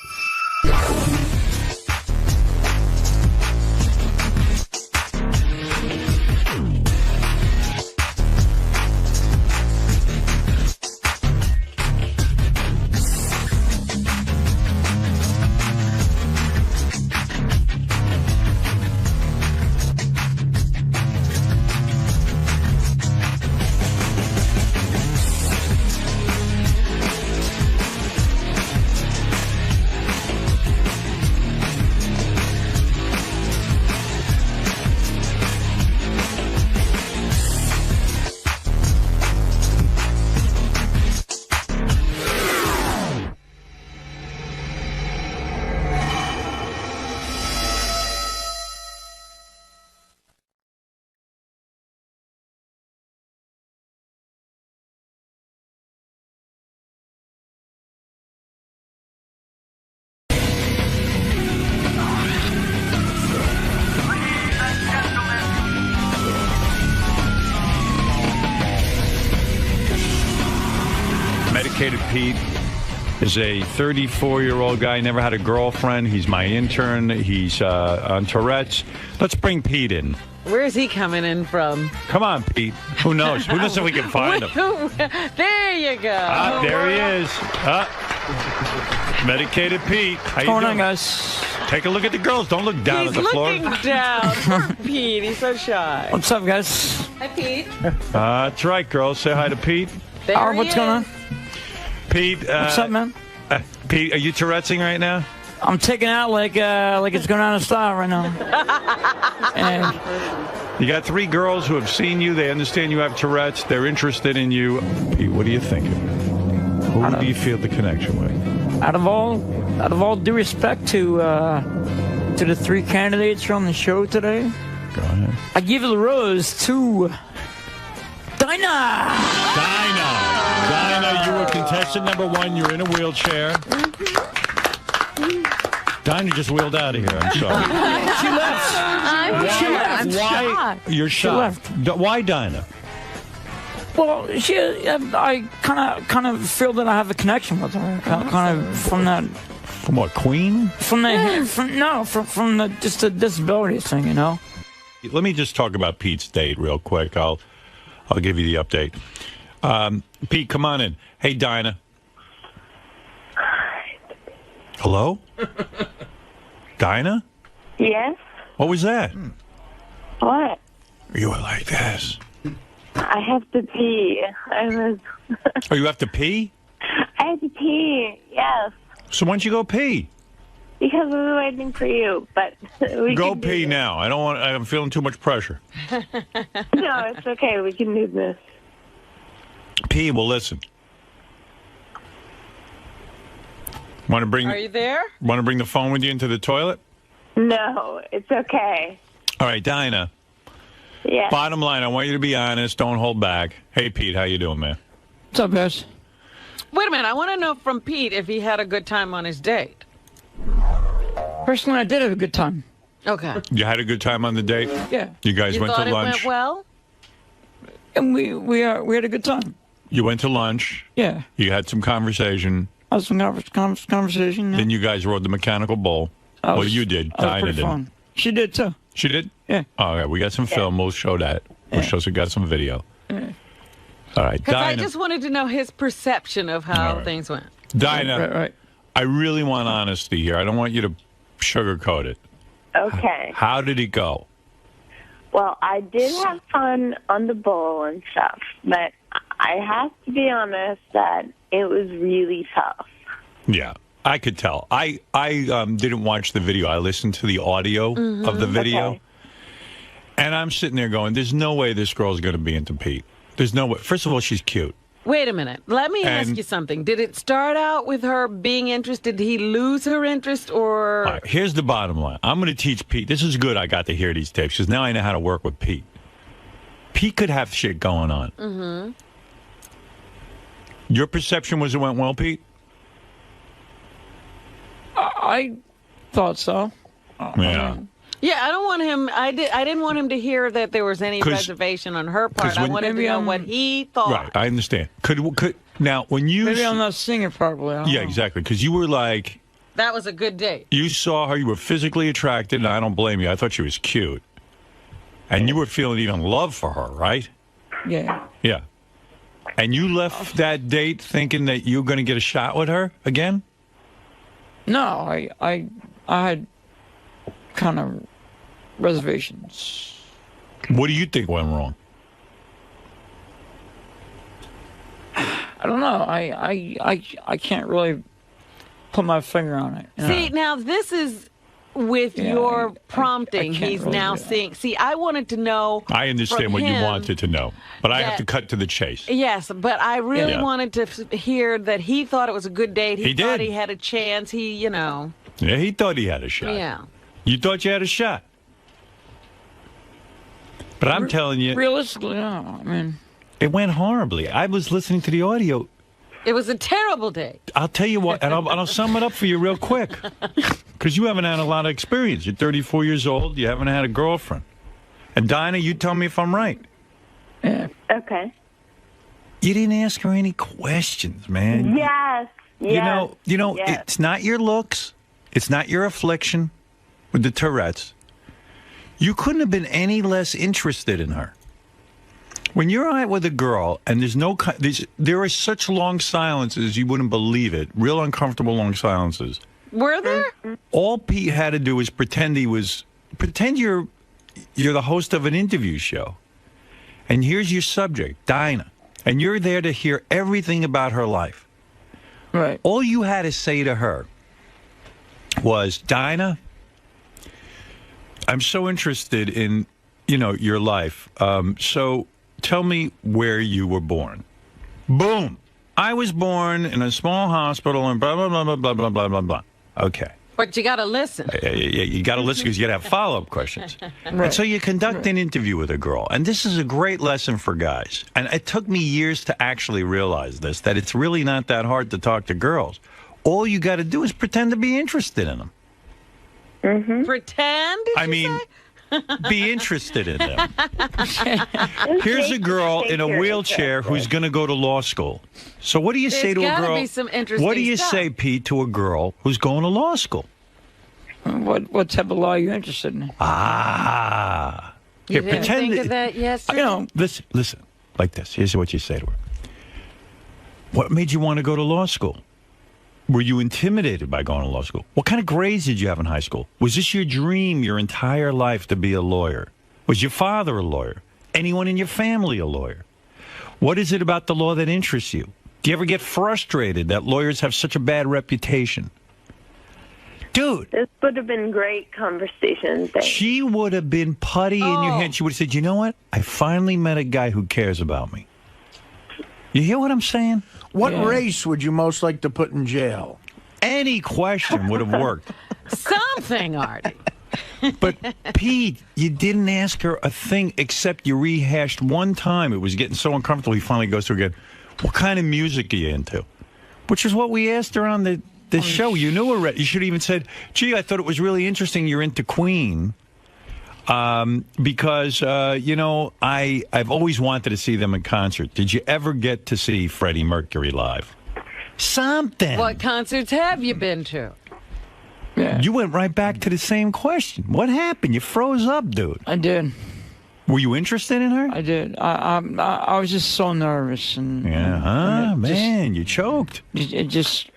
Medicated Pete is a 34-year-old guy, never had a girlfriend. He's my intern. He's on Tourette's. Let's bring Pete in. Where's he coming in from? Come on, Pete. Who knows? Who knows if we can find him? There you go. There he is. Medicated Pete. How What's going on, guys? Take a look at the girls. Don't look down at the floor. He's looking down. Poor Pete. He's so shy. What's up, guys? Hi, Pete. That's right, girls. Say hi to Pete. What's going on? Pete. What's up, man? Pete, are you Tourette'ing right now? I'm taking out like it's going out of style right now. And you got 3 girls who have seen you. They understand you have Tourette's. They're interested in you. Pete, what are you thinking? Who do you feel the connection with? Out of all due respect to to the 3 candidates on the show today. Go ahead. I give the rose to Dinah. Dinah, you were contestant number 1. You're in a wheelchair. Dinah just wheeled out of here. I'm sorry. She left. She left. Why? You're shocked. Why Dinah? Well, I kind of feel that I have a connection with her. Kind of from that. From what, Queen? From the just the disability thing, you know. Let me just talk about Pete's date real quick. I'll give you the update. Pete, come on in. Hey, Dinah. Hello? Dinah? Yes? What was that? What? You were like this. I have to pee. Oh, you have to pee? I have to pee, yes. So why don't you go pee? Because I was waiting for you, but we Go can do pee this. now. I'm feeling too much pressure. No, it's okay. We can do this. Pee, well, listen. Want to bring? Are you there? Want to bring the phone with you into the toilet? No, it's okay. All right, Dinah. Yeah. Bottom line, I want you to be honest. Don't hold back. Hey, Pete, how you doing, man? What's up, guys? Wait a minute. I want to know from Pete if he had a good time on his date. Personally, I did have a good time. Okay. You had a good time on the date? Yeah. You guys went thought to lunch? It went well? And we had a good time. You went to lunch? Yeah. You had some conversation? I was some conversation. Yeah. Then you guys rode the mechanical bull? Well, you did. That was Dinah pretty did. fun. She did, too. She did? Yeah. All right, we got some film. We'll show that. We'll show we got some video. Yeah. All right, Because I Dinah. just wanted to know his perception of how All right. things went. Dinah, Right. I really want honesty here. I don't want you to sugarcoat it. Okay. How did it go? Well, I did have fun on the bowl and stuff, but I have to be honest that it was really tough. Yeah, I could tell. I didn't watch the video. I listened to the audio of the video. Okay. And I'm sitting there going, there's no way this girl's going to be into Pete. There's no way. First of all, she's cute. Wait a minute. Let me ask And- you something. Did it start out with her being interested? Did he lose her interest or... All right, here's the bottom line. I'm going to teach Pete. This is good I got to hear these tapes because now I know how to work with Pete. Pete could have shit going on. Mm-hmm. Your perception was it went well, Pete? I thought so. Yeah. Yeah, I don't want him... I didn't want him to hear that there was any 'Cause- reservation on her part. 'cause I when- wanted to Maybe know I'm- what he thought. Right, I understand. Could now when you Maybe I'm not seeing it properly. I don't yeah, know. exactly, because you were like That was a good date. you saw her, you were physically attracted, and I don't blame you. I thought she was cute, and you were feeling even love for her, right? Yeah. Yeah, and you left that date thinking that you were going to get a shot with her again. No, I had kind of reservations. What do you think went wrong? I don't know. I can't really put my finger on it. you know? See, now this is with Yeah, your I prompting. can't He's really now do that. seeing. See, I wanted to know. I understand from what you him wanted to know, but I have that- to cut to the chase. Yes, but I really Yeah. wanted to hear that he thought it was a good date. He, He thought did. he had a chance. He, you know. Yeah, he thought he had a shot. Yeah. You thought you had a shot, but I'm telling you, Realistically, no. I mean, it went horribly. I was listening to the audio. It was a terrible date. I'll tell you what, and I'll sum it up for you real quick. Because you haven't had a lot of experience. You're 34 years old. You haven't had a girlfriend. And Dinah, you tell me if I'm right. Okay. You didn't ask her any questions, man. Yes. You know, yes. it's not your looks. It's not your affliction with the Tourette's. You couldn't have been any less interested in her. When you're out with a girl and there are such long silences, you wouldn't believe it. Real uncomfortable long silences. Were there? All Pete had to do was pretend you're the host of an interview show. And here's your subject, Dinah. And you're there to hear everything about her life. Right. All you had to say to her was, Dinah, I'm so interested in, your life. So tell me where you were born. Boom. I was born in a small hospital and blah, blah, blah, blah, blah, blah, blah, blah, blah. Okay. But you got to listen. You got to listen because you got to have follow-up questions. And so you conduct an interview with a girl. And this is a great lesson for guys. And it took me years to actually realize this, that it's really not that hard to talk to girls. All you got to do is pretend to be interested in them. Mm-hmm. Pretend? Be interested in them. Here's a girl in a wheelchair who's going to go to law school. So what do you say to a girl? Be some interesting what do you stuff. say, Pete, to a girl who's going to law school? What type of law are you interested in? You didn't think of that yesterday? Listen, like this. Here's what you say to her. What made you want to go to law school? Were you intimidated by going to law school? What kind of grades did you have in high school? Was this your dream your entire life to be a lawyer? Was your father a lawyer? Anyone in your family a lawyer? What is it about the law that interests you? Do you ever get frustrated that lawyers have such a bad reputation? Dude. This would have been great conversation. She would have been putty in your hand. She would have said, you know what? I finally met a guy who cares about me. You hear what I'm saying? What race would you most like to put in jail? Any question would have worked. Something, Artie. But, Pete, you didn't ask her a thing except you rehashed one time. It was getting so uncomfortable. He finally goes through again. What kind of music are you into? Which is what we asked her on the show. You knew already. You should have even said, gee, I thought it was really interesting you're into Queen. Because, you know, I've always wanted to see them in concert. Did you ever get to see Freddie Mercury live? Something. What concerts have you been to? Yeah. You went right back to the same question. What happened? You froze up, dude. I did. Were you interested in her? I did. I was just so nervous. And man, you choked. It just...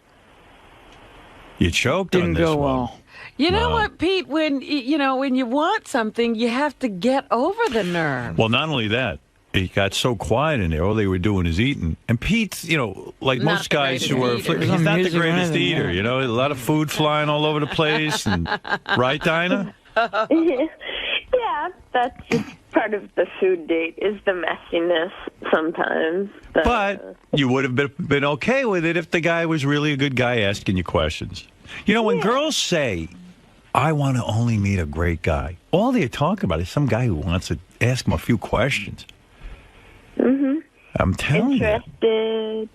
You choked didn't on this go one. well. You know what, Pete? When you want something, you have to get over the nerve. Well, not only that, it got so quiet in there. All they were doing is eating. And Pete's, like Not most guys who are, eater. he's not the greatest eater. You know, a lot of food flying all over the place. And, right, Dinah? Yeah, that's just part of the food date is the messiness sometimes. But you would have been okay with it if the guy was really a good guy asking you questions. You know, when girls say, I want to only meet a great guy, all they're talking about is some guy who wants to ask him a few questions. Mm-hmm. I'm telling Interested. you.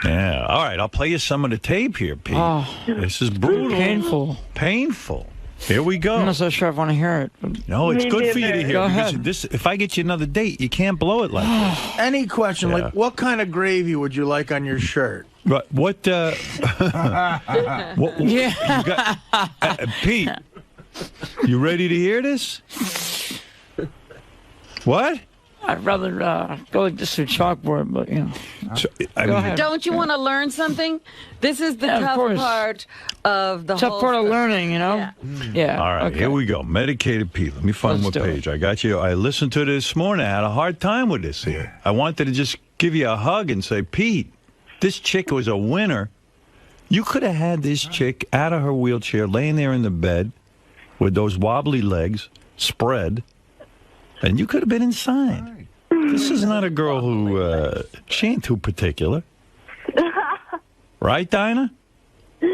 Yeah. All right, I'll play you some of the tape here, Pete. Oh, this is brutal. Painful. Painful. Here we go. I'm not so sure if I want to hear it. But... No, it's good for you to hear. Go because ahead. if I get you another date, you can't blow it like this. Any question, Yeah. like what kind of gravy would you like on your shirt? But what, Yeah. you got, Pete, you ready to hear this? What? I'd rather go just to chalkboard, but Go ahead. Don't you want to learn something? This is the Yeah, of tough course. part of the tough whole part of stuff. learning, Yeah. All right, okay. here we go. Medicated Pete. Let me find Let's what do it. page. I got you. I listened to this morning. I had a hard time with this here. I wanted to just give you a hug and say, Pete, this chick was a winner. You could have had this chick out of her wheelchair, laying there in the bed with those wobbly legs spread, and you could have been inside. This is not a girl who, she ain't too particular. Right, Dinah? I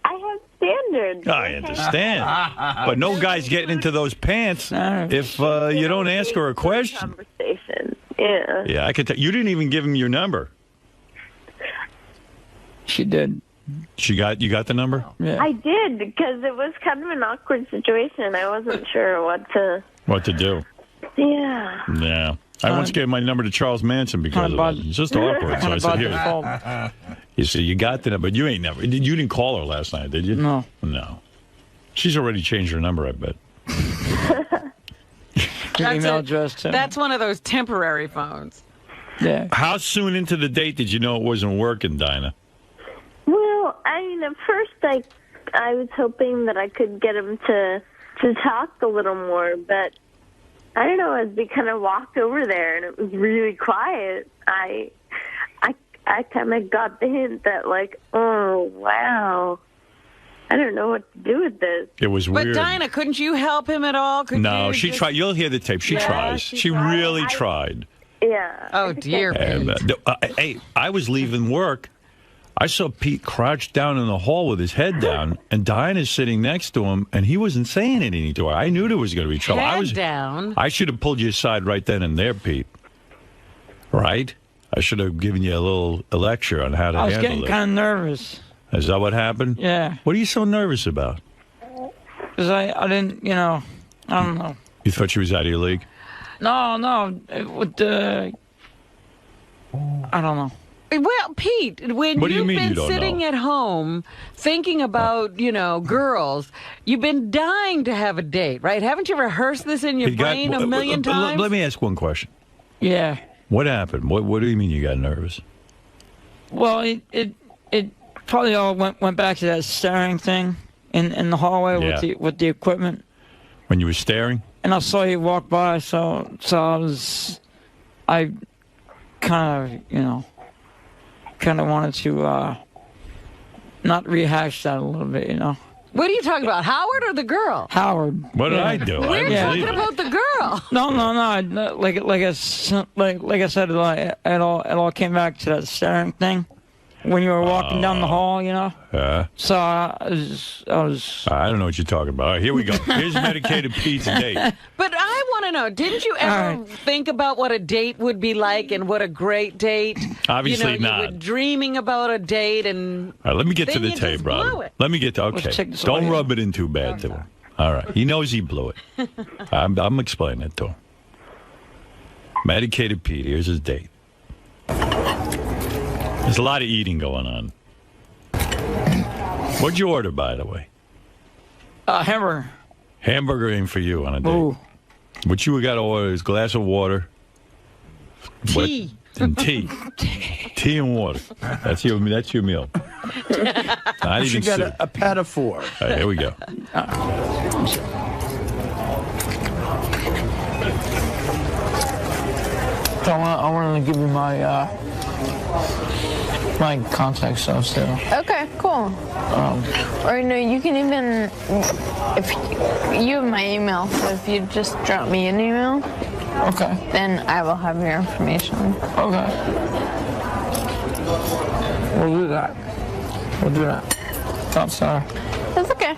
have standards. I understand. But no guy's getting into those pants if you don't ask her a question. Conversation. Yeah. Yeah, I could tell. You didn't even give him your number. She did. You got the number? Yeah. I did because it was kind of an awkward situation. I wasn't sure what to. What to do? Yeah. Yeah. I once gave my number to Charles Manson because of it. It's just awkward. So I said, here. You see, you got the number, but you ain't never. You didn't call her last night, did you? No. No. She's already changed her number, I bet. Your email address, too. That's one of those temporary phones. Yeah. How soon into the date did you know it wasn't working, Dinah? Well, I mean, at first I was hoping that I could get him to talk a little more, but I don't know, as we kind of walked over there and it was really quiet, I kind of got the hint that, like, oh, wow, I don't know what to do with this. It was weird. But Dinah, couldn't you help him at all? No, she tried. You'll hear the tape. She tries. She really tried. Yeah. Oh, dear. And, hey, I was leaving work. I saw Pete crouched down in the hall with his head down, and Diana's sitting next to him, and he wasn't saying anything to her. I knew there was going to be trouble. Down. I should have pulled you aside right then and there, Pete. Right? I should have given you a little lecture on how to handle it. I was getting kind of nervous. Is that what happened? Yeah. What are you so nervous about? Because I didn't, I don't know. You thought she was out of your league? No. With the... I don't know. Well, Pete, when you've been sitting at home thinking about, girls, you've been dying to have a date, right? Haven't you rehearsed this in your brain a million times? Let me ask one question. Yeah. What happened? What do you mean you got nervous? Well, it probably all went back to that staring thing in the hallway with the equipment. When you were staring? And I saw you walk by, so I kind of wanted to not rehash that a little bit, What are you talking about, Howard or the girl? Howard. What did I do? We're talking about the girl. No. Like I said, it all came back to that staring thing when you were walking down the hall, Yeah. So I was. I don't know what you're talking about. All right, here we go. Here's Medicated Pete's date. But I want to know, didn't you ever think about what a date would be like and what a great date? Obviously not. You were dreaming about a date and... All right, let me get to the tape, brother. Let me get to... Okay, don't rub it in too bad to him. All right, he knows he blew it. I'm explaining it to him. Medicated Pete, here's his date. There's a lot of eating going on. What'd you order, by the way? Hamburger. Hamburger ain't for you on a date. Ooh. What you got to order is a glass of water. Tea. And tea. Tea and water. That's your meal. Not even got soup. a pedophore. All right, here we go. So I want to give you my contact stuff too. Okay, cool. Or you can even, if you have my email, so if you just drop me an email, okay, then I will have your information. Okay. We'll do that. I'm sorry. That's okay.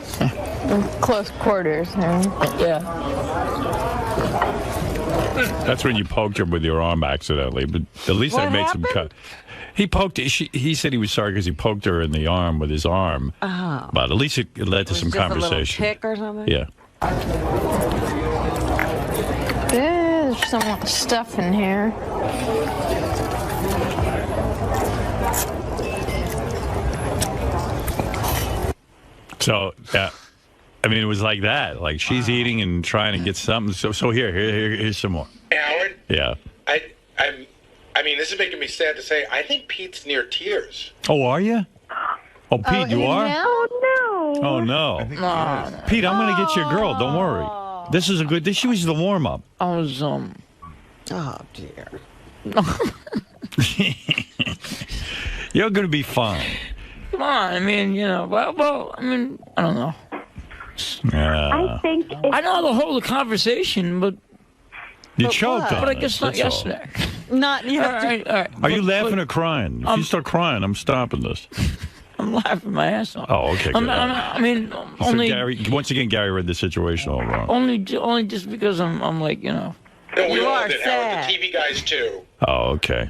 Close quarters. Yeah. That's when you poked her with your arm accidentally, but at least I made some cut. He poked. He said he was sorry because he poked her in the arm with his arm. Oh. But at least it led to some conversation. A little tick or something? Yeah. There's some stuff in here. So, yeah. I mean, it was like that. Like, she's eating and trying to get something. So here's some more. Hey, Howard? Yeah. I mean, this is making me sad to say. I think Pete's near tears. Oh, are you? Oh, Pete, you are? Oh, no. Oh, no. Pete, I'm going to get your girl. Don't worry. This is a good... This was the warm-up. I was, Oh, dear. You're going to be fine. Come on, I mean, well, I mean, I don't know. I think I know how to hold a conversation, but you choked on But I it, guess not that's all. yesterday. Not yesterday. All right. Are you laughing or crying? If you start crying, I'm stopping this. I'm laughing my ass off. Oh, okay, good. I mean, So only once again, Gary read the situation all wrong. only just because I'm like, No, we You all are did, sad. Howard. The TV guys, too. Oh, okay.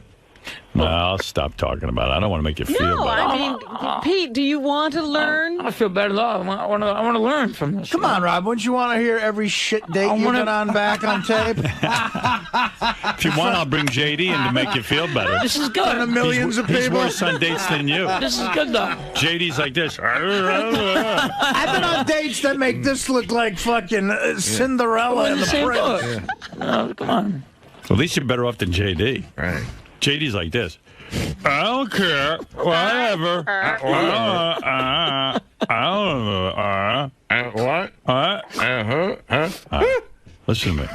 No, I'll stop talking about it. I don't want to make you feel No, bad. I mean, Pete, do you want to learn? I feel better though. I want to learn from this. Come on, Rob. Wouldn't you want to hear every shit date you've been on back on tape? If you want, I'll bring JD in to make you feel better. This is good. And millions of people. He's worse on dates than you. This is good though. JD's like this. I've been on dates that make this look like fucking Cinderella and the Same Prince. book. No, come on. Well, at least you're better off than JD. Right. JD's like this. I don't care. Whatever. What? Listen to me.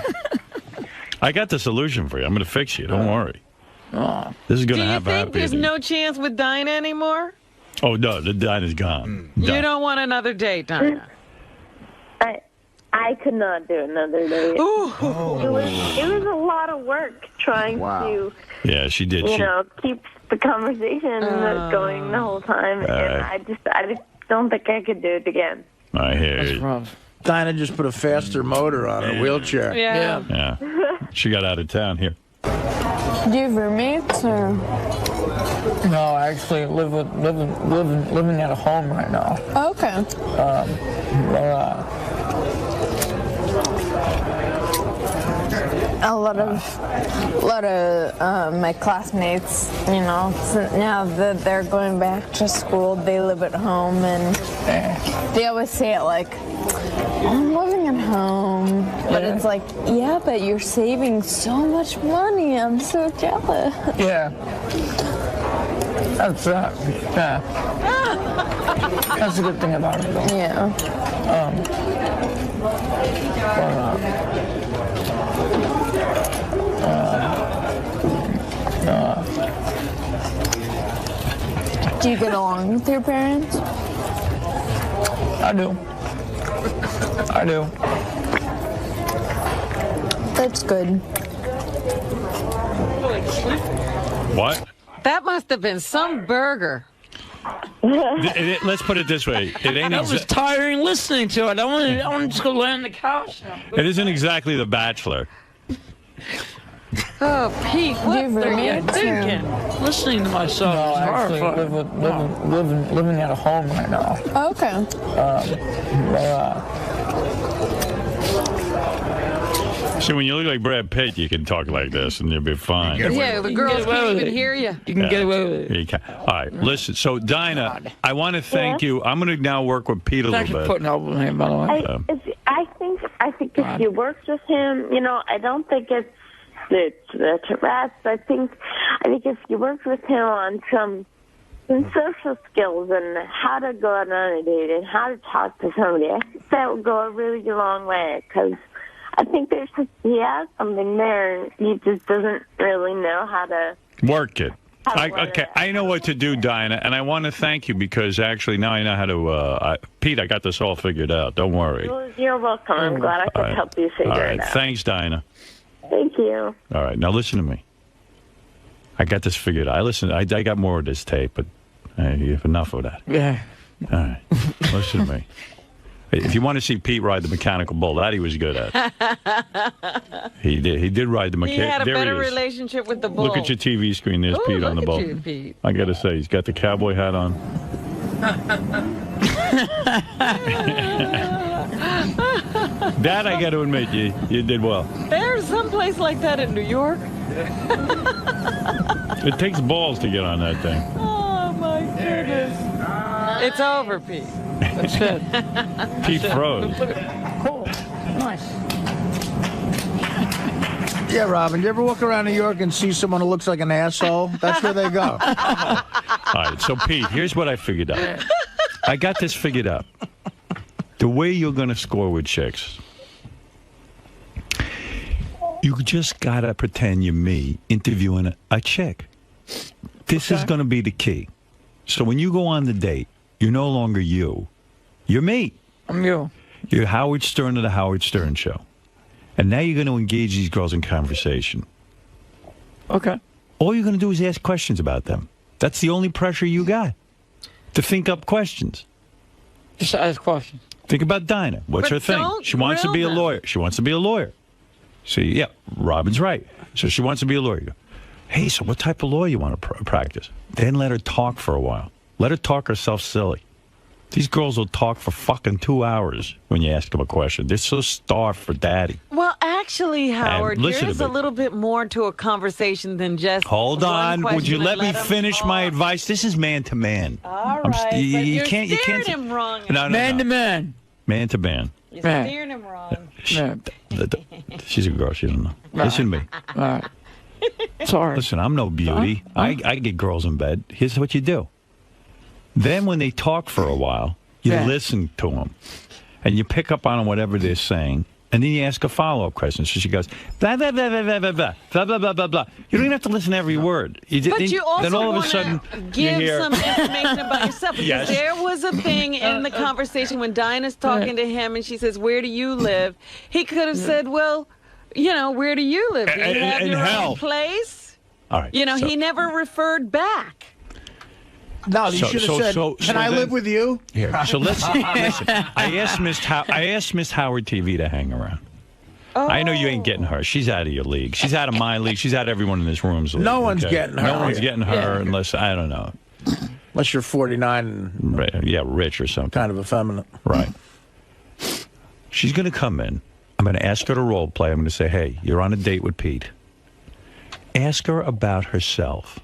I got the solution for you. I'm going to fix you. Don't worry. This is going to have a Do you happy think there's ending. no chance with Dinah anymore? Oh, no. The Dinah's gone. You Done. don't want another date, Dinah? I could not do another day. Ooh. It was a lot of work trying to Yeah, she did. You know, keeps the conversation going the whole time, and I just don't think I could do it again. I hear you. Rough. Dinah just put a faster motor on her wheelchair. Yeah. She got out of town here. Do you have roommates or? No, I actually living at a home right now. Okay. A lot of my classmates, you know, now that they're going back to school, they live at home, and they always say it like, I'm living at home, but it's like, yeah, but you're saving so much money. I'm so jealous. Yeah. That's that's a good thing about it, though. Yeah. Do you get along with your parents? I do. That's good. What? That must have been some burger. Let's put it this way. It ain't. I was tiring listening to it. I want to just go lay on the couch now. It isn't exactly The Bachelor. Oh, Pete, what are you thinking? Listening to myself. No, I actually living at a home right now. Okay. See, when you look like Brad Pitt, you can talk like this, and you'll be fine. Yeah, the girls can't even hear you. You can get away with it. You can. All right, listen. So, Dinah, I want to thank you. I'm going to now work with Pete a little bit. Putting up with him, by the way. I think if you work with him, you know, I don't think it's Tourette's. I think if you work with him on some social skills and how to go out on a date and how to talk to somebody, I think that would go a really long way, because I think he has something there, and he just doesn't really know how to work it. I know what to do, Dinah, and I want to thank you, because actually now I know how to. Pete, I got this all figured out. Don't worry. Well, you're welcome. I'm glad I could help you figure it out. Thanks, Dinah. Thank you. All right, now listen to me. I got this figured out. I got more of this tape, but you have enough of that. Yeah. All right, listen to me. If you want to see Pete ride the mechanical bull, that he was good at. He did ride the mechanical. He had a better relationship with the bull. Look at your TV screen. There's Pete on the bull. You, Pete. I got to say, he's got the cowboy hat on. That I got to admit, you did well. There's some place like that in New York. It takes balls to get on that thing. Oh my goodness! It's over, Pete. That's it. Pete froze. Cool. Nice. Yeah, Robin, you ever walk around New York and see someone who looks like an asshole? That's where they go. All right, so Pete, here's what I figured out. I got this figured out. The way you're going to score with chicks, you just got to pretend you're me interviewing a chick. This is going to be the key. So when you go on the date, you're no longer you. You're me. I'm you. You're Howard Stern of the Howard Stern Show. And now you're going to engage these girls in conversation. Okay. All you're going to do is ask questions about them. That's the only pressure you got. To think up questions. Just ask questions. Think about Dinah. What's her thing? She wants to be a lawyer. She wants to be a lawyer. So, yeah, Robin's right. So she wants to be a lawyer. You go, hey, so what type of law you want to practice? Then let her talk for a while. Let her talk herself silly. These girls will talk for fucking 2 hours when you ask them a question. They're so starved for daddy. Well, actually, Howard, listen there's to a me. little bit more to a conversation than just Hold on. one Would you question let me and finish my advice? This is man to man. All right, but you're steering him wrong. No, Man to man. Man to man. You're steering him wrong. She's a girl. She doesn't know. Listen to me. All right. Sorry. Listen, I'm no beauty. I get girls in bed. Here's what you do. Then when they talk for a while, you listen to them. And you pick up on whatever they're saying. And then you ask a follow-up question. So she goes, blah, blah, blah, blah, blah, blah, blah, blah, blah, blah, blah, blah. You don't even have to listen to every word. But you also then all of a want sudden, to you give hear, some information about yourself. Because Yes. there was a thing in the conversation when Dinah's talking to him and she says, where do you live? He could have said, well, you know, where do you live? Do you have in your hell. own place? All right. You know, he never referred back. No, you should have said, "Can I live with you?" Here. So listen. I asked Miss Howard TV to hang around. Oh. I know you ain't getting her. She's out of your league. She's out of my league. She's out of everyone in this room's league. No one's getting her. No one's getting her unless, I don't know. Unless you're 49 and rich or something. Kind of effeminate. Right. She's going to come in. I'm going to ask her to role play. I'm going to say, hey, you're on a date with Pete. Ask her about herself.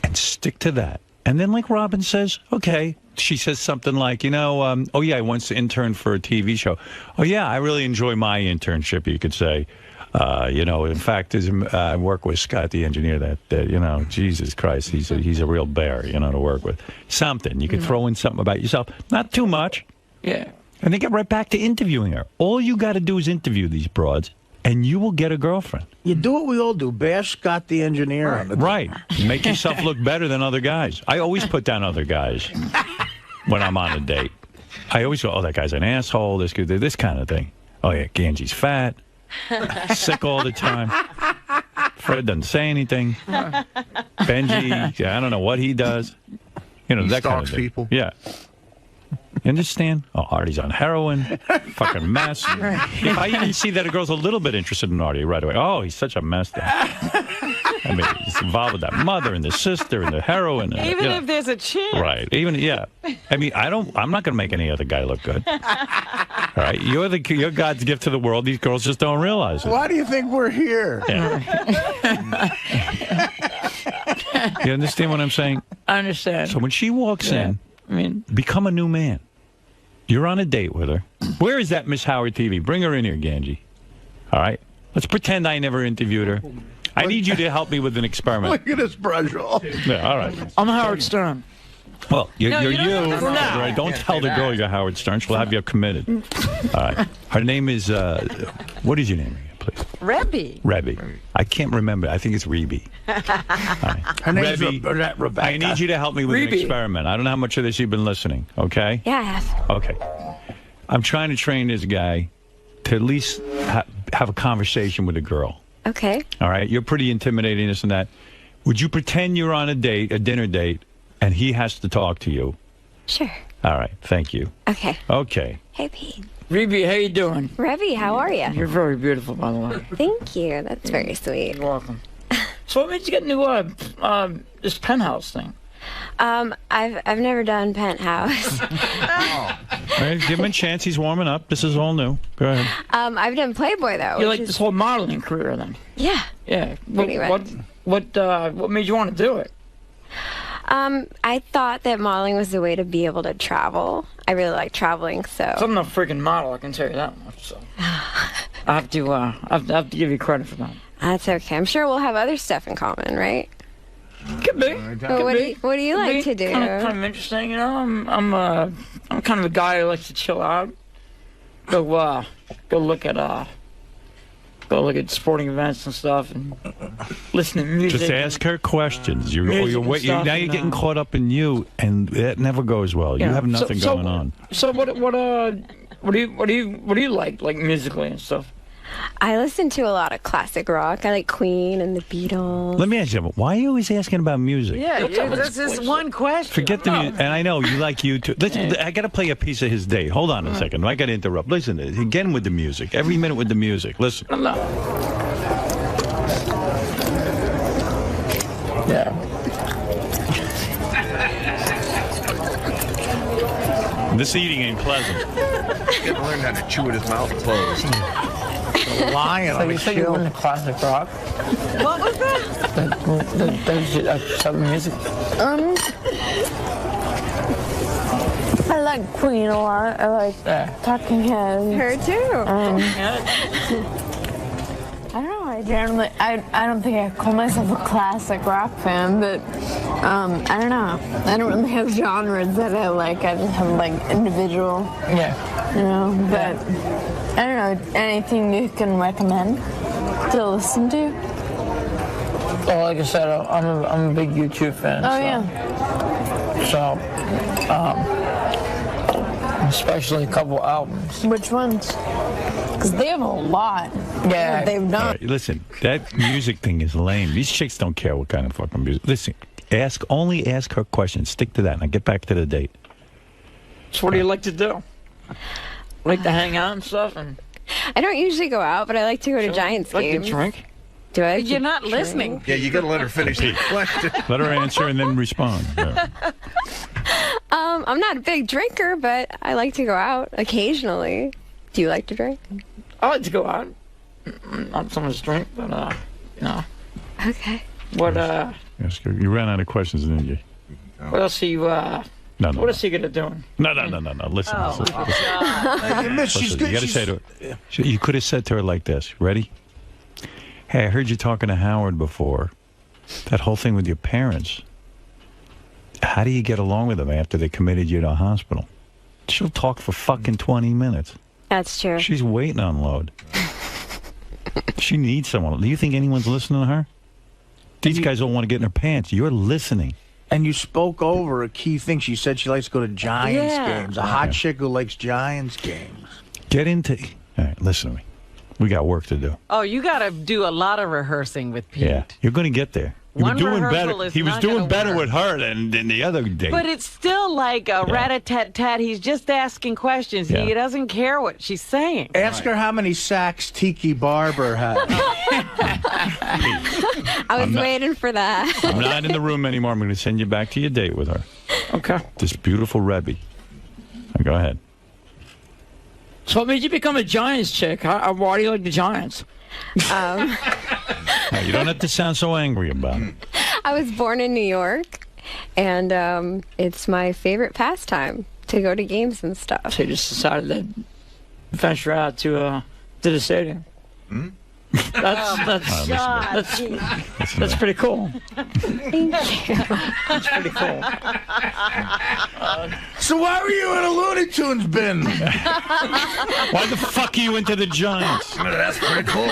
And stick to that. And then, like Robin says, okay. She says something like, oh, yeah, I once interned for a TV show. Oh, yeah, I really enjoy my internship, you could say. In fact, I work with Scott, the engineer, that Jesus Christ, he's a real bear, to work with. Something. You could throw in something about yourself. Not too much. Yeah. And then get right back to interviewing her. All you got to do is interview these broads, and you will get a girlfriend. You do what we all do. Bash Scott, the engineer. Right. Make yourself look better than other guys. I always put down other guys when I'm on a date. I always go, oh, that guy's an asshole, this kind of thing. Oh, yeah, Ganji's fat, sick all the time. Fred doesn't say anything. Benji, I don't know what he does. That kind of thing. People. Yeah. You understand? Oh, Artie's on heroin. Fucking mess. If I even see that a girl's a little bit interested in Artie right away, oh, he's such a mess. I mean, he's involved with that mother and the sister and the heroin. And, even if there's a chance. Right. I mean, I'm not going to make any other guy look good. All right. You're God's gift to the world. These girls just don't realize it. Why do you think we're here? Yeah. You understand what I'm saying? I understand. So when she walks in, become a new man. You're on a date with her. Where is that Miss Howard TV? Bring her in here, Ganji. All right? Let's pretend I never interviewed her. I need you to help me with an experiment. Look at this brush off. Yeah, all right. I'm Howard Stern. Well, you're you. No. Don't tell the girl you're Howard Stern. She'll have you committed. All right. Her name is, what is your name again, please? Rebby. I can't remember. I think it's Reby. Right. Her name's Rebecca. I need you to help me with an experiment. I don't know how much of this you've been listening, okay? Yeah, I have. Okay. I'm trying to train this guy to at least have a conversation with a girl. Okay. All right? You're pretty intimidating, this and that. Would you pretend you're on a date, a dinner date, and he has to talk to you? Sure. All right. Thank you. Okay. Okay. Hey, Pete. Reby, how you doing? Revy, how are you? You're very beautiful, by the way. Thank you. That's very sweet. You're welcome. So what made you get into this penthouse thing? I've never done Penthouse. All right, give him a chance. He's warming up. This is all new. Go ahead. I've done Playboy though. You like this whole modeling career then? Yeah. Yeah. Pretty much. What made you want to do it? I thought that modeling was the way to be able to travel. I really like traveling, so. I'm not a freaking model, I can tell you that much. So I have to give you credit for that. That's okay. I'm sure we'll have other stuff in common, right? Could be. What do you like to do? Kind of interesting, you know. I'm kind of a guy who likes to chill out. Go look at sporting events and stuff, and listen to music. Just ask her questions. Now you're getting caught up in you, and that never goes well. Yeah. You have nothing going on. So what do you like musically and stuff? I listen to a lot of classic rock. I like Queen and the Beatles. Let me ask you, why are you always asking about music? Yeah, that's just one question. Forget the music. And I know you like YouTube. Listen, I got to play a piece of his day. Hold on a second. I got to interrupt. Listen, again with the music. Every minute with the music. Listen. Yeah. This eating ain't pleasant. He had to learn how to chew with his mouth closed. Lion. So you said you were into classic rock? What was that? That type of music? I like Queen a lot. I like Talking Heads. Her too. I don't know. I don't think I call myself a classic rock fan, but I don't know. I don't really have genres that I like. I just have like individual. Yeah. You know, but I don't know. Anything you can recommend to listen to? Well, like I said, I'm a big YouTube fan. Oh so, yeah. So, especially a couple albums. Which ones? Because they have a lot. Yeah. They've done. All right, listen, that music thing is lame. These chicks don't care what kind of fucking music. Listen, only ask her questions. Stick to that. Now get back to the date. So what do you like to do? Like to hang out and stuff? And I don't usually go out, but I like to go to Giants games. Like to drink? Do I? You're not listening. Yeah, you got to let her finish the question. Let her answer and then respond. Yeah. I'm not a big drinker, but I like to go out occasionally. Do you like to drink? I like to go out. Not so much drink, but you know. Okay. What Yes, you ran out of questions, didn't you? What else are you No. What else are you gonna do? No. Listen. Listen, you got to say to her. You could have said to her like this. Ready? Hey, I heard you talking to Howard before. That whole thing with your parents. How do you get along with them after they committed you to a hospital? She'll talk for fucking 20 minutes. That's true. She's waiting on load. She needs someone. Do you think anyone's listening to her? These guys all want to get in her pants. You're listening. And you spoke over a key thing. She said she likes to go to Giants games. A hot chick who likes Giants games. Get into... All right, listen to me. We got work to do. Oh, you got to do a lot of rehearsing with Pete. Yeah, you're going to get there. You were doing better. He was doing better with her than the other day. But it's still like a rat-a-tat-tat. He's just asking questions. Yeah. He doesn't care what she's saying. Ask her how many sacks 𝗦𝗵𝗄𝗏𝗱 had. I was waiting for that. I'm not in the room anymore. I'm going to send you back to your date with her. Okay. This beautiful Rebbe. Go ahead. So what made you become a Giants chick? Why do you like the Giants? Now, you don't have to sound so angry about it. I was born in New York, and it's my favorite pastime to go to games and stuff. So you just decided to venture out to the stadium. That's pretty cool. Thank you. That's pretty cool. So why were you in a Looney Tunes bin? Why the fuck are you into the Giants? That's pretty cool.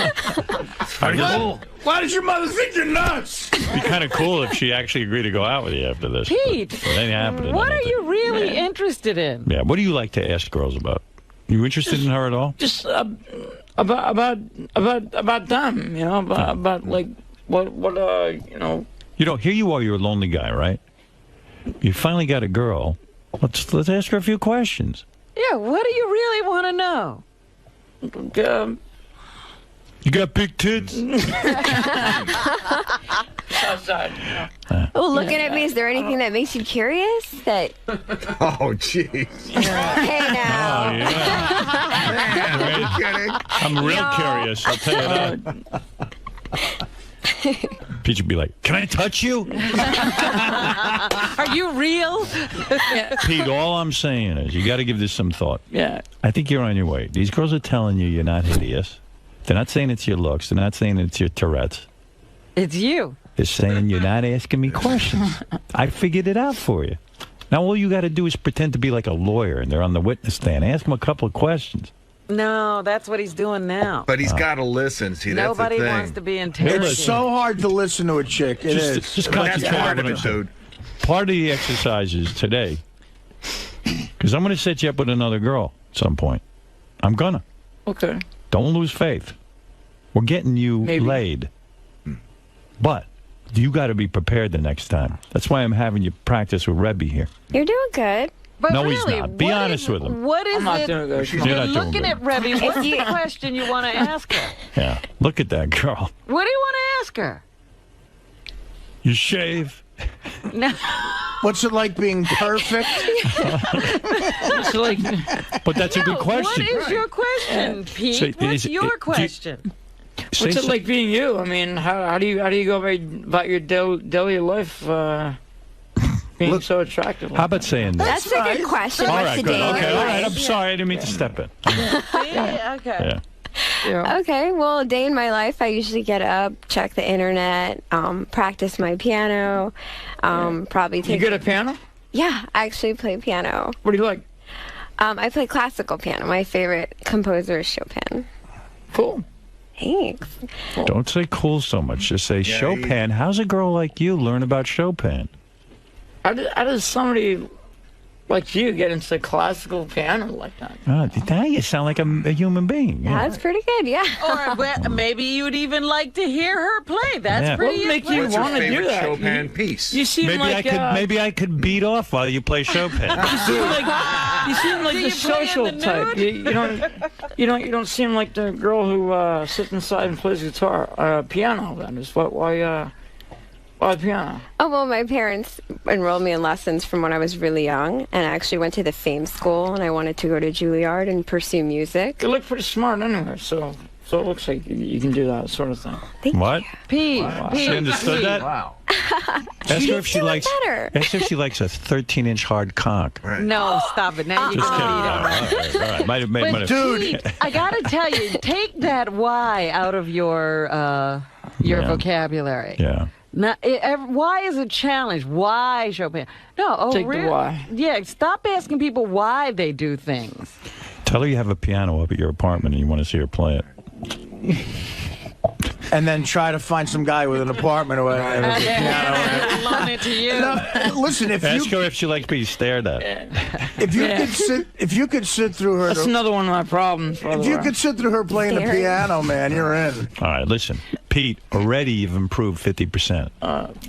Why does your mother think you're nuts? It'd be kind of cool if she actually agreed to go out with you after this. Pete, but it ain't happening. what are you really interested in? Yeah, what do you like to ask girls about? You interested in her at all? Just about them, you know, about like what you know. You know, here you are. You're a lonely guy, right? You finally got a girl. Let's ask her a few questions. Yeah, what do you really want to know? You got big tits? Well, looking at me, is there anything that makes you curious? That Oh, jeez. hey now. Oh, yeah. I'm real curious, I'll tell you that. Pete would be like, can I touch you? Are you real? Pete, all I'm saying is you got to give this some thought. Yeah. I think you're on your way. These girls are telling you you're not hideous. They're not saying it's your looks. They're not saying it's your Tourette's. It's you. They're saying you're not asking me questions. I figured it out for you. Now all you got to do is pretend to be like a lawyer, and they're on the witness stand. Ask them a couple of questions. No, that's what he's doing now. But he's got to listen. See, that's Nobody the thing. wants to be interrogated. It's so hard to listen to a chick. It is. Just That's concentrate part on of what it, I'm dude. Part of the exercise is today, because I'm going to set you up with another girl at some point. I'm going to. Okay. Don't lose faith. We're getting you laid. But you got to be prepared the next time. That's why I'm having you practice with Rebbe here. You're doing good. But No, really, he's not. Be honest with him. What is I'm not it? doing good. You're not doing looking good. at Rebbe. What's the question you want to ask her? Yeah. Look at that girl. What do you want to ask her? You shave? No. What's it like being perfect? It's like, But that's a good question. What is your question, Pete? So What's do your you- question? what's it like being you? I mean, how do you go about your daily life being so attractive? How about saying this? That's a good question. All What's right, the good. daily Okay, all right. life? I'm sorry. I didn't mean to step in. Okay. Yeah. Okay, well, a day in my life, I usually get up, check the internet, practice my piano, probably You take... good at piano? Yeah, I actually play piano. What do you like? I play classical piano. My favorite composer is Chopin. Cool. Thanks. Don't say cool so much. Just say Chopin. How's a girl like you learn about Chopin? How does somebody like you get into classical piano like that. Oh, now you sound like a human being. Yeah, that's pretty good, yeah. Or maybe you'd even like to hear her play. That's pretty. What make you want to do that? Chopin piece. You seem like maybe I could beat off while you play Chopin. You seem like the social type. You don't seem like the girl who sits inside and plays guitar, piano. Then is why piano? Oh, well, my parents enrolled me in lessons from when I was really young, and I actually went to the fame school, and I wanted to go to Juilliard and pursue music. You look pretty smart anyway, so it looks like you can do that sort of thing. What? Pete. She understood that? Wow. Ask her if she likes. better. Ask her if she likes a 13-inch hard cock. No, stop it. Now you Just kidding. can All right. Might have. Dude, I gotta tell you, take that Y out of your vocabulary. Yeah. Now, why is a challenge? Why Chopin? No, Take really? the why. Yeah, stop asking people why they do things. Tell her you have a piano up at your apartment and you want to see her play it. And then try to find some guy with an apartment or whatever. Loan it to you. No, listen, Ask her if she likes being stared at. if you could sit through her. That's another one of my problems. If you could sit through her playing the piano, man, you're in. All right, listen, Pete. Already you've improved 50%.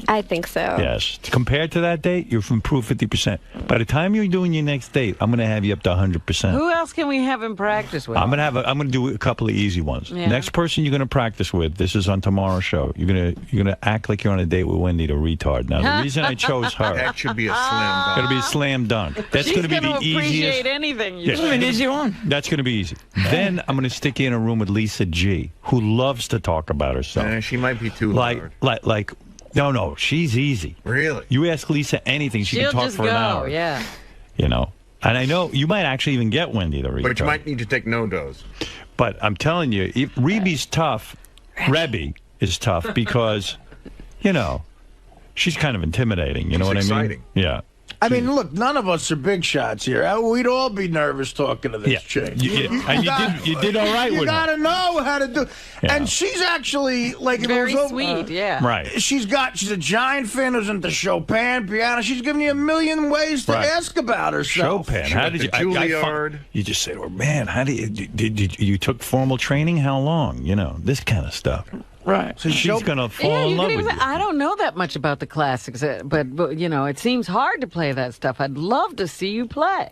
I think so. Yes, compared to that date, you've improved 50%. By the time you're doing your next date, I'm going to have you up to 100%. Who else can we have him practice with? I'm gonna do a couple of easy ones. Yeah. Next person you're gonna practice with. This is on tomorrow's show. You're gonna act like you're on a date with Wendy, the retard. Now the reason I chose her. That should be a slam dunk. It'll be a slam dunk. That's She's gonna be the appreciate easiest. anything. Yeah. An easy one. That's gonna be easy. Then I'm gonna stick you in a room with 𝗦𝘁𝗄𝗿𝗱, who loves to talk about herself. She might be too hard. No, she's easy. Really? You ask Lisa anything, she can talk just for an go, hour. Yeah. You know. And I know you might actually even get Wendy the retard. But you might need to take no dose. But I'm telling you, Rebbie's tough. Rebby is tough because, she's kind of intimidating. You know what I mean? Exciting. Yeah. I mean, look, none of us are big shots here. We'd all be nervous talking to this chick. You did all right with her. You gotta know how to do. Yeah. And she's actually very sweet. Yeah. Right. She's a giant fan who's into Chopin piano. She's giving you a million ways to ask about herself. Chopin. How did you? Juilliard. You just say to her, man, how do you? Did you took formal training? How long? This kind of stuff. Right. So she's gonna fall in love with you. I don't know that much about the classics, but it seems hard to play that stuff. I'd love to see you play.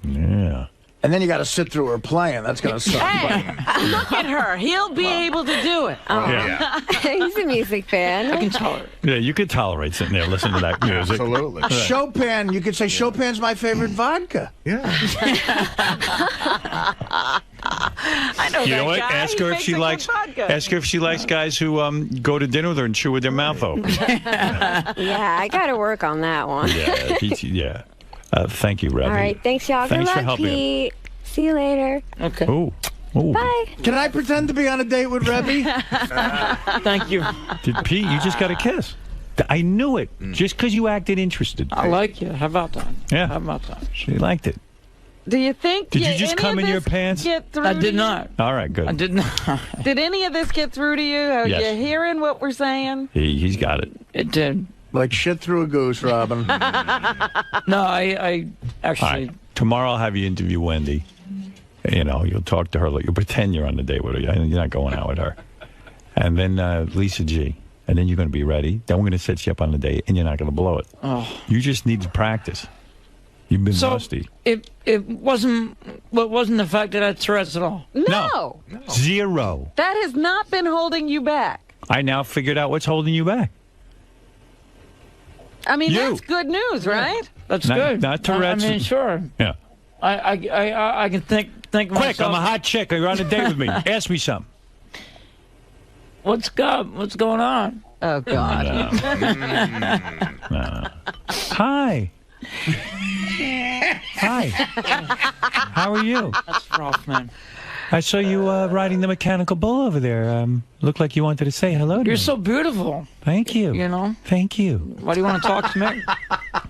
Yeah. And then you got to sit through her playing. That's gonna suck. Hey, look at her. He'll be able to do it. Yeah. He's a music fan. I can tolerate. Yeah, you could tolerate sitting there listening to that music. Absolutely. Right. Chopin. You could say Chopin's my favorite vodka. Yeah. I know. You know that what? guy. Ask He her if makes she a good likes. vodka. Ask her if she likes guys who go to dinner with her and chew with their mouth open. Yeah, I got to work on that one. Yeah. Thank you, Rebby. All right, thanks, y'all. Thanks Good for luck, helping. Pete. See you later. Okay. Ooh. Bye. Can I pretend to be on a date with Rebby? Thank you. Pete, you just got a kiss. I knew it. Just because you acted interested. I like you. How about that? Yeah. How about that? She liked it. Do you think? Did you just come in your pants? I did not. All right, good. I did not. Did any of this get through to you? Are Yes. you hearing what we're saying? He's got it. It did. Like shit through a goose, Robin. No, I actually. All right. Tomorrow I'll have you interview Wendy. You'll talk to her. You'll pretend you're on the date with her. You're not going out with her. And then 𝗦𝘁𝗄𝗿𝗱. And then you're going to be ready. Then we're going to set you up on the date, and you're not going to blow it. Oh. You just need to practice. You've been rusty. It wasn't the fact that I had Tourette's at all. No. Zero. That has not been holding you back. I now figured out what's holding you back. I mean, You. that's good news, right? That's Not- good. not Tourette's. I mean, sure. Yeah. I can think Quick, myself. I'm a hot chick. You're on a date with me. Ask me something. What's going on? Oh God. No. Hi. Hi. How are you? That's rough, man. I saw you riding the mechanical bull over there. Looked like you wanted to say hello to You're me. so beautiful. Thank you. Thank you. Why do you want to talk to me?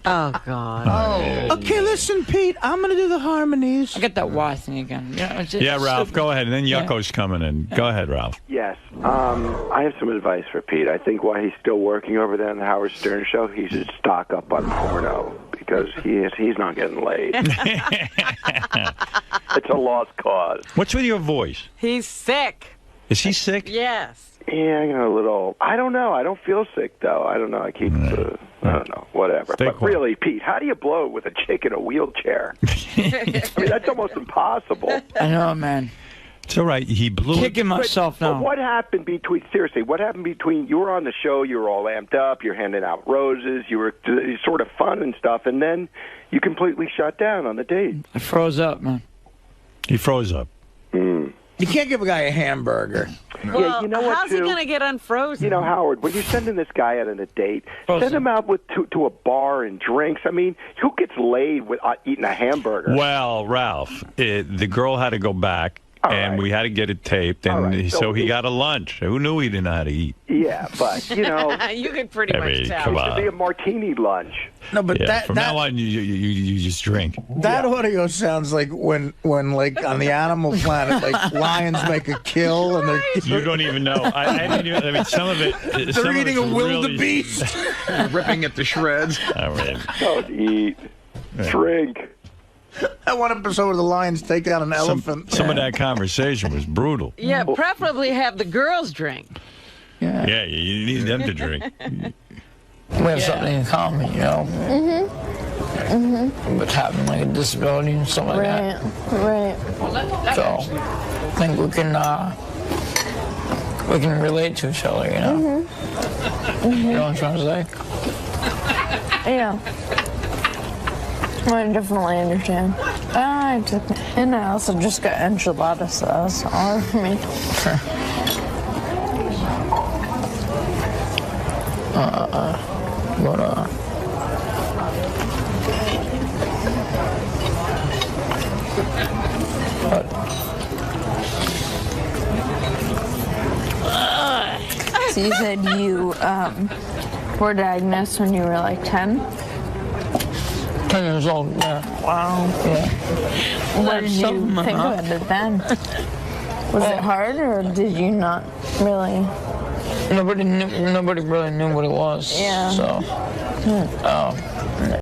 Oh God. Oh. Okay, listen, Pete. I'm gonna do the harmonies. I get that Y thing again. Yeah, Ralph, go ahead. And then Yucko's coming in. Go ahead, Ralph. Yes. I have some advice for Pete. I think while he's still working over there on the Howard Stern show, he should stock up on porno because he's not getting laid. It's a lost cause. What's with your voice? He's sick. Is he sick? Yes. Yeah, you know, a little. I don't know. I don't feel sick though. I don't know. I keep. I don't know. Whatever. But really, Pete, how do you blow it with a chick in a wheelchair? I mean, that's almost impossible. I know, man. It's all right. He blew Kicking myself now. But what happened between? Seriously, what happened between? You were on the show. You were all amped up. You're handing out roses. You were sort of fun and stuff, and then you completely shut down on the date. I froze up, man. He froze up. You can't give a guy a hamburger. Well, yeah, you know what, how's he going to get unfrozen? You know, Howard, when you're sending this guy out on a date, send him out to a bar and drinks. I mean, who gets laid with eating a hamburger? Well, Ralph, the girl had to go back, and we had to get it taped, and so he got a lunch. Who knew he didn't know how to eat? Yeah, but, you know. You could pretty much tell. Come It should on. be a martini lunch. No, but From now on, you just drink. That audio sounds like when like on the Animal Planet, like lions make a kill and they're You don't even know. I mean, some of it. they're eating a wildebeest, ripping it to shreds. Don't eat, drink. That one episode where the lions take down an elephant. Some of that conversation was brutal. Yeah, preferably have the girls drink. Yeah, you need them to drink. We have something in common, you know. With having like a disability and stuff like that. Right. So I think we can relate to each other, you know. You know what I'm trying to say? Yeah. I definitely understand. And I also just got enchilada sauce on me. So you said you were diagnosed when you were like 10? 10 years old, yeah. Wow. Yeah. What did you think of it then? Was it hard, or did you not really? Nobody really knew what it was. Yeah. So,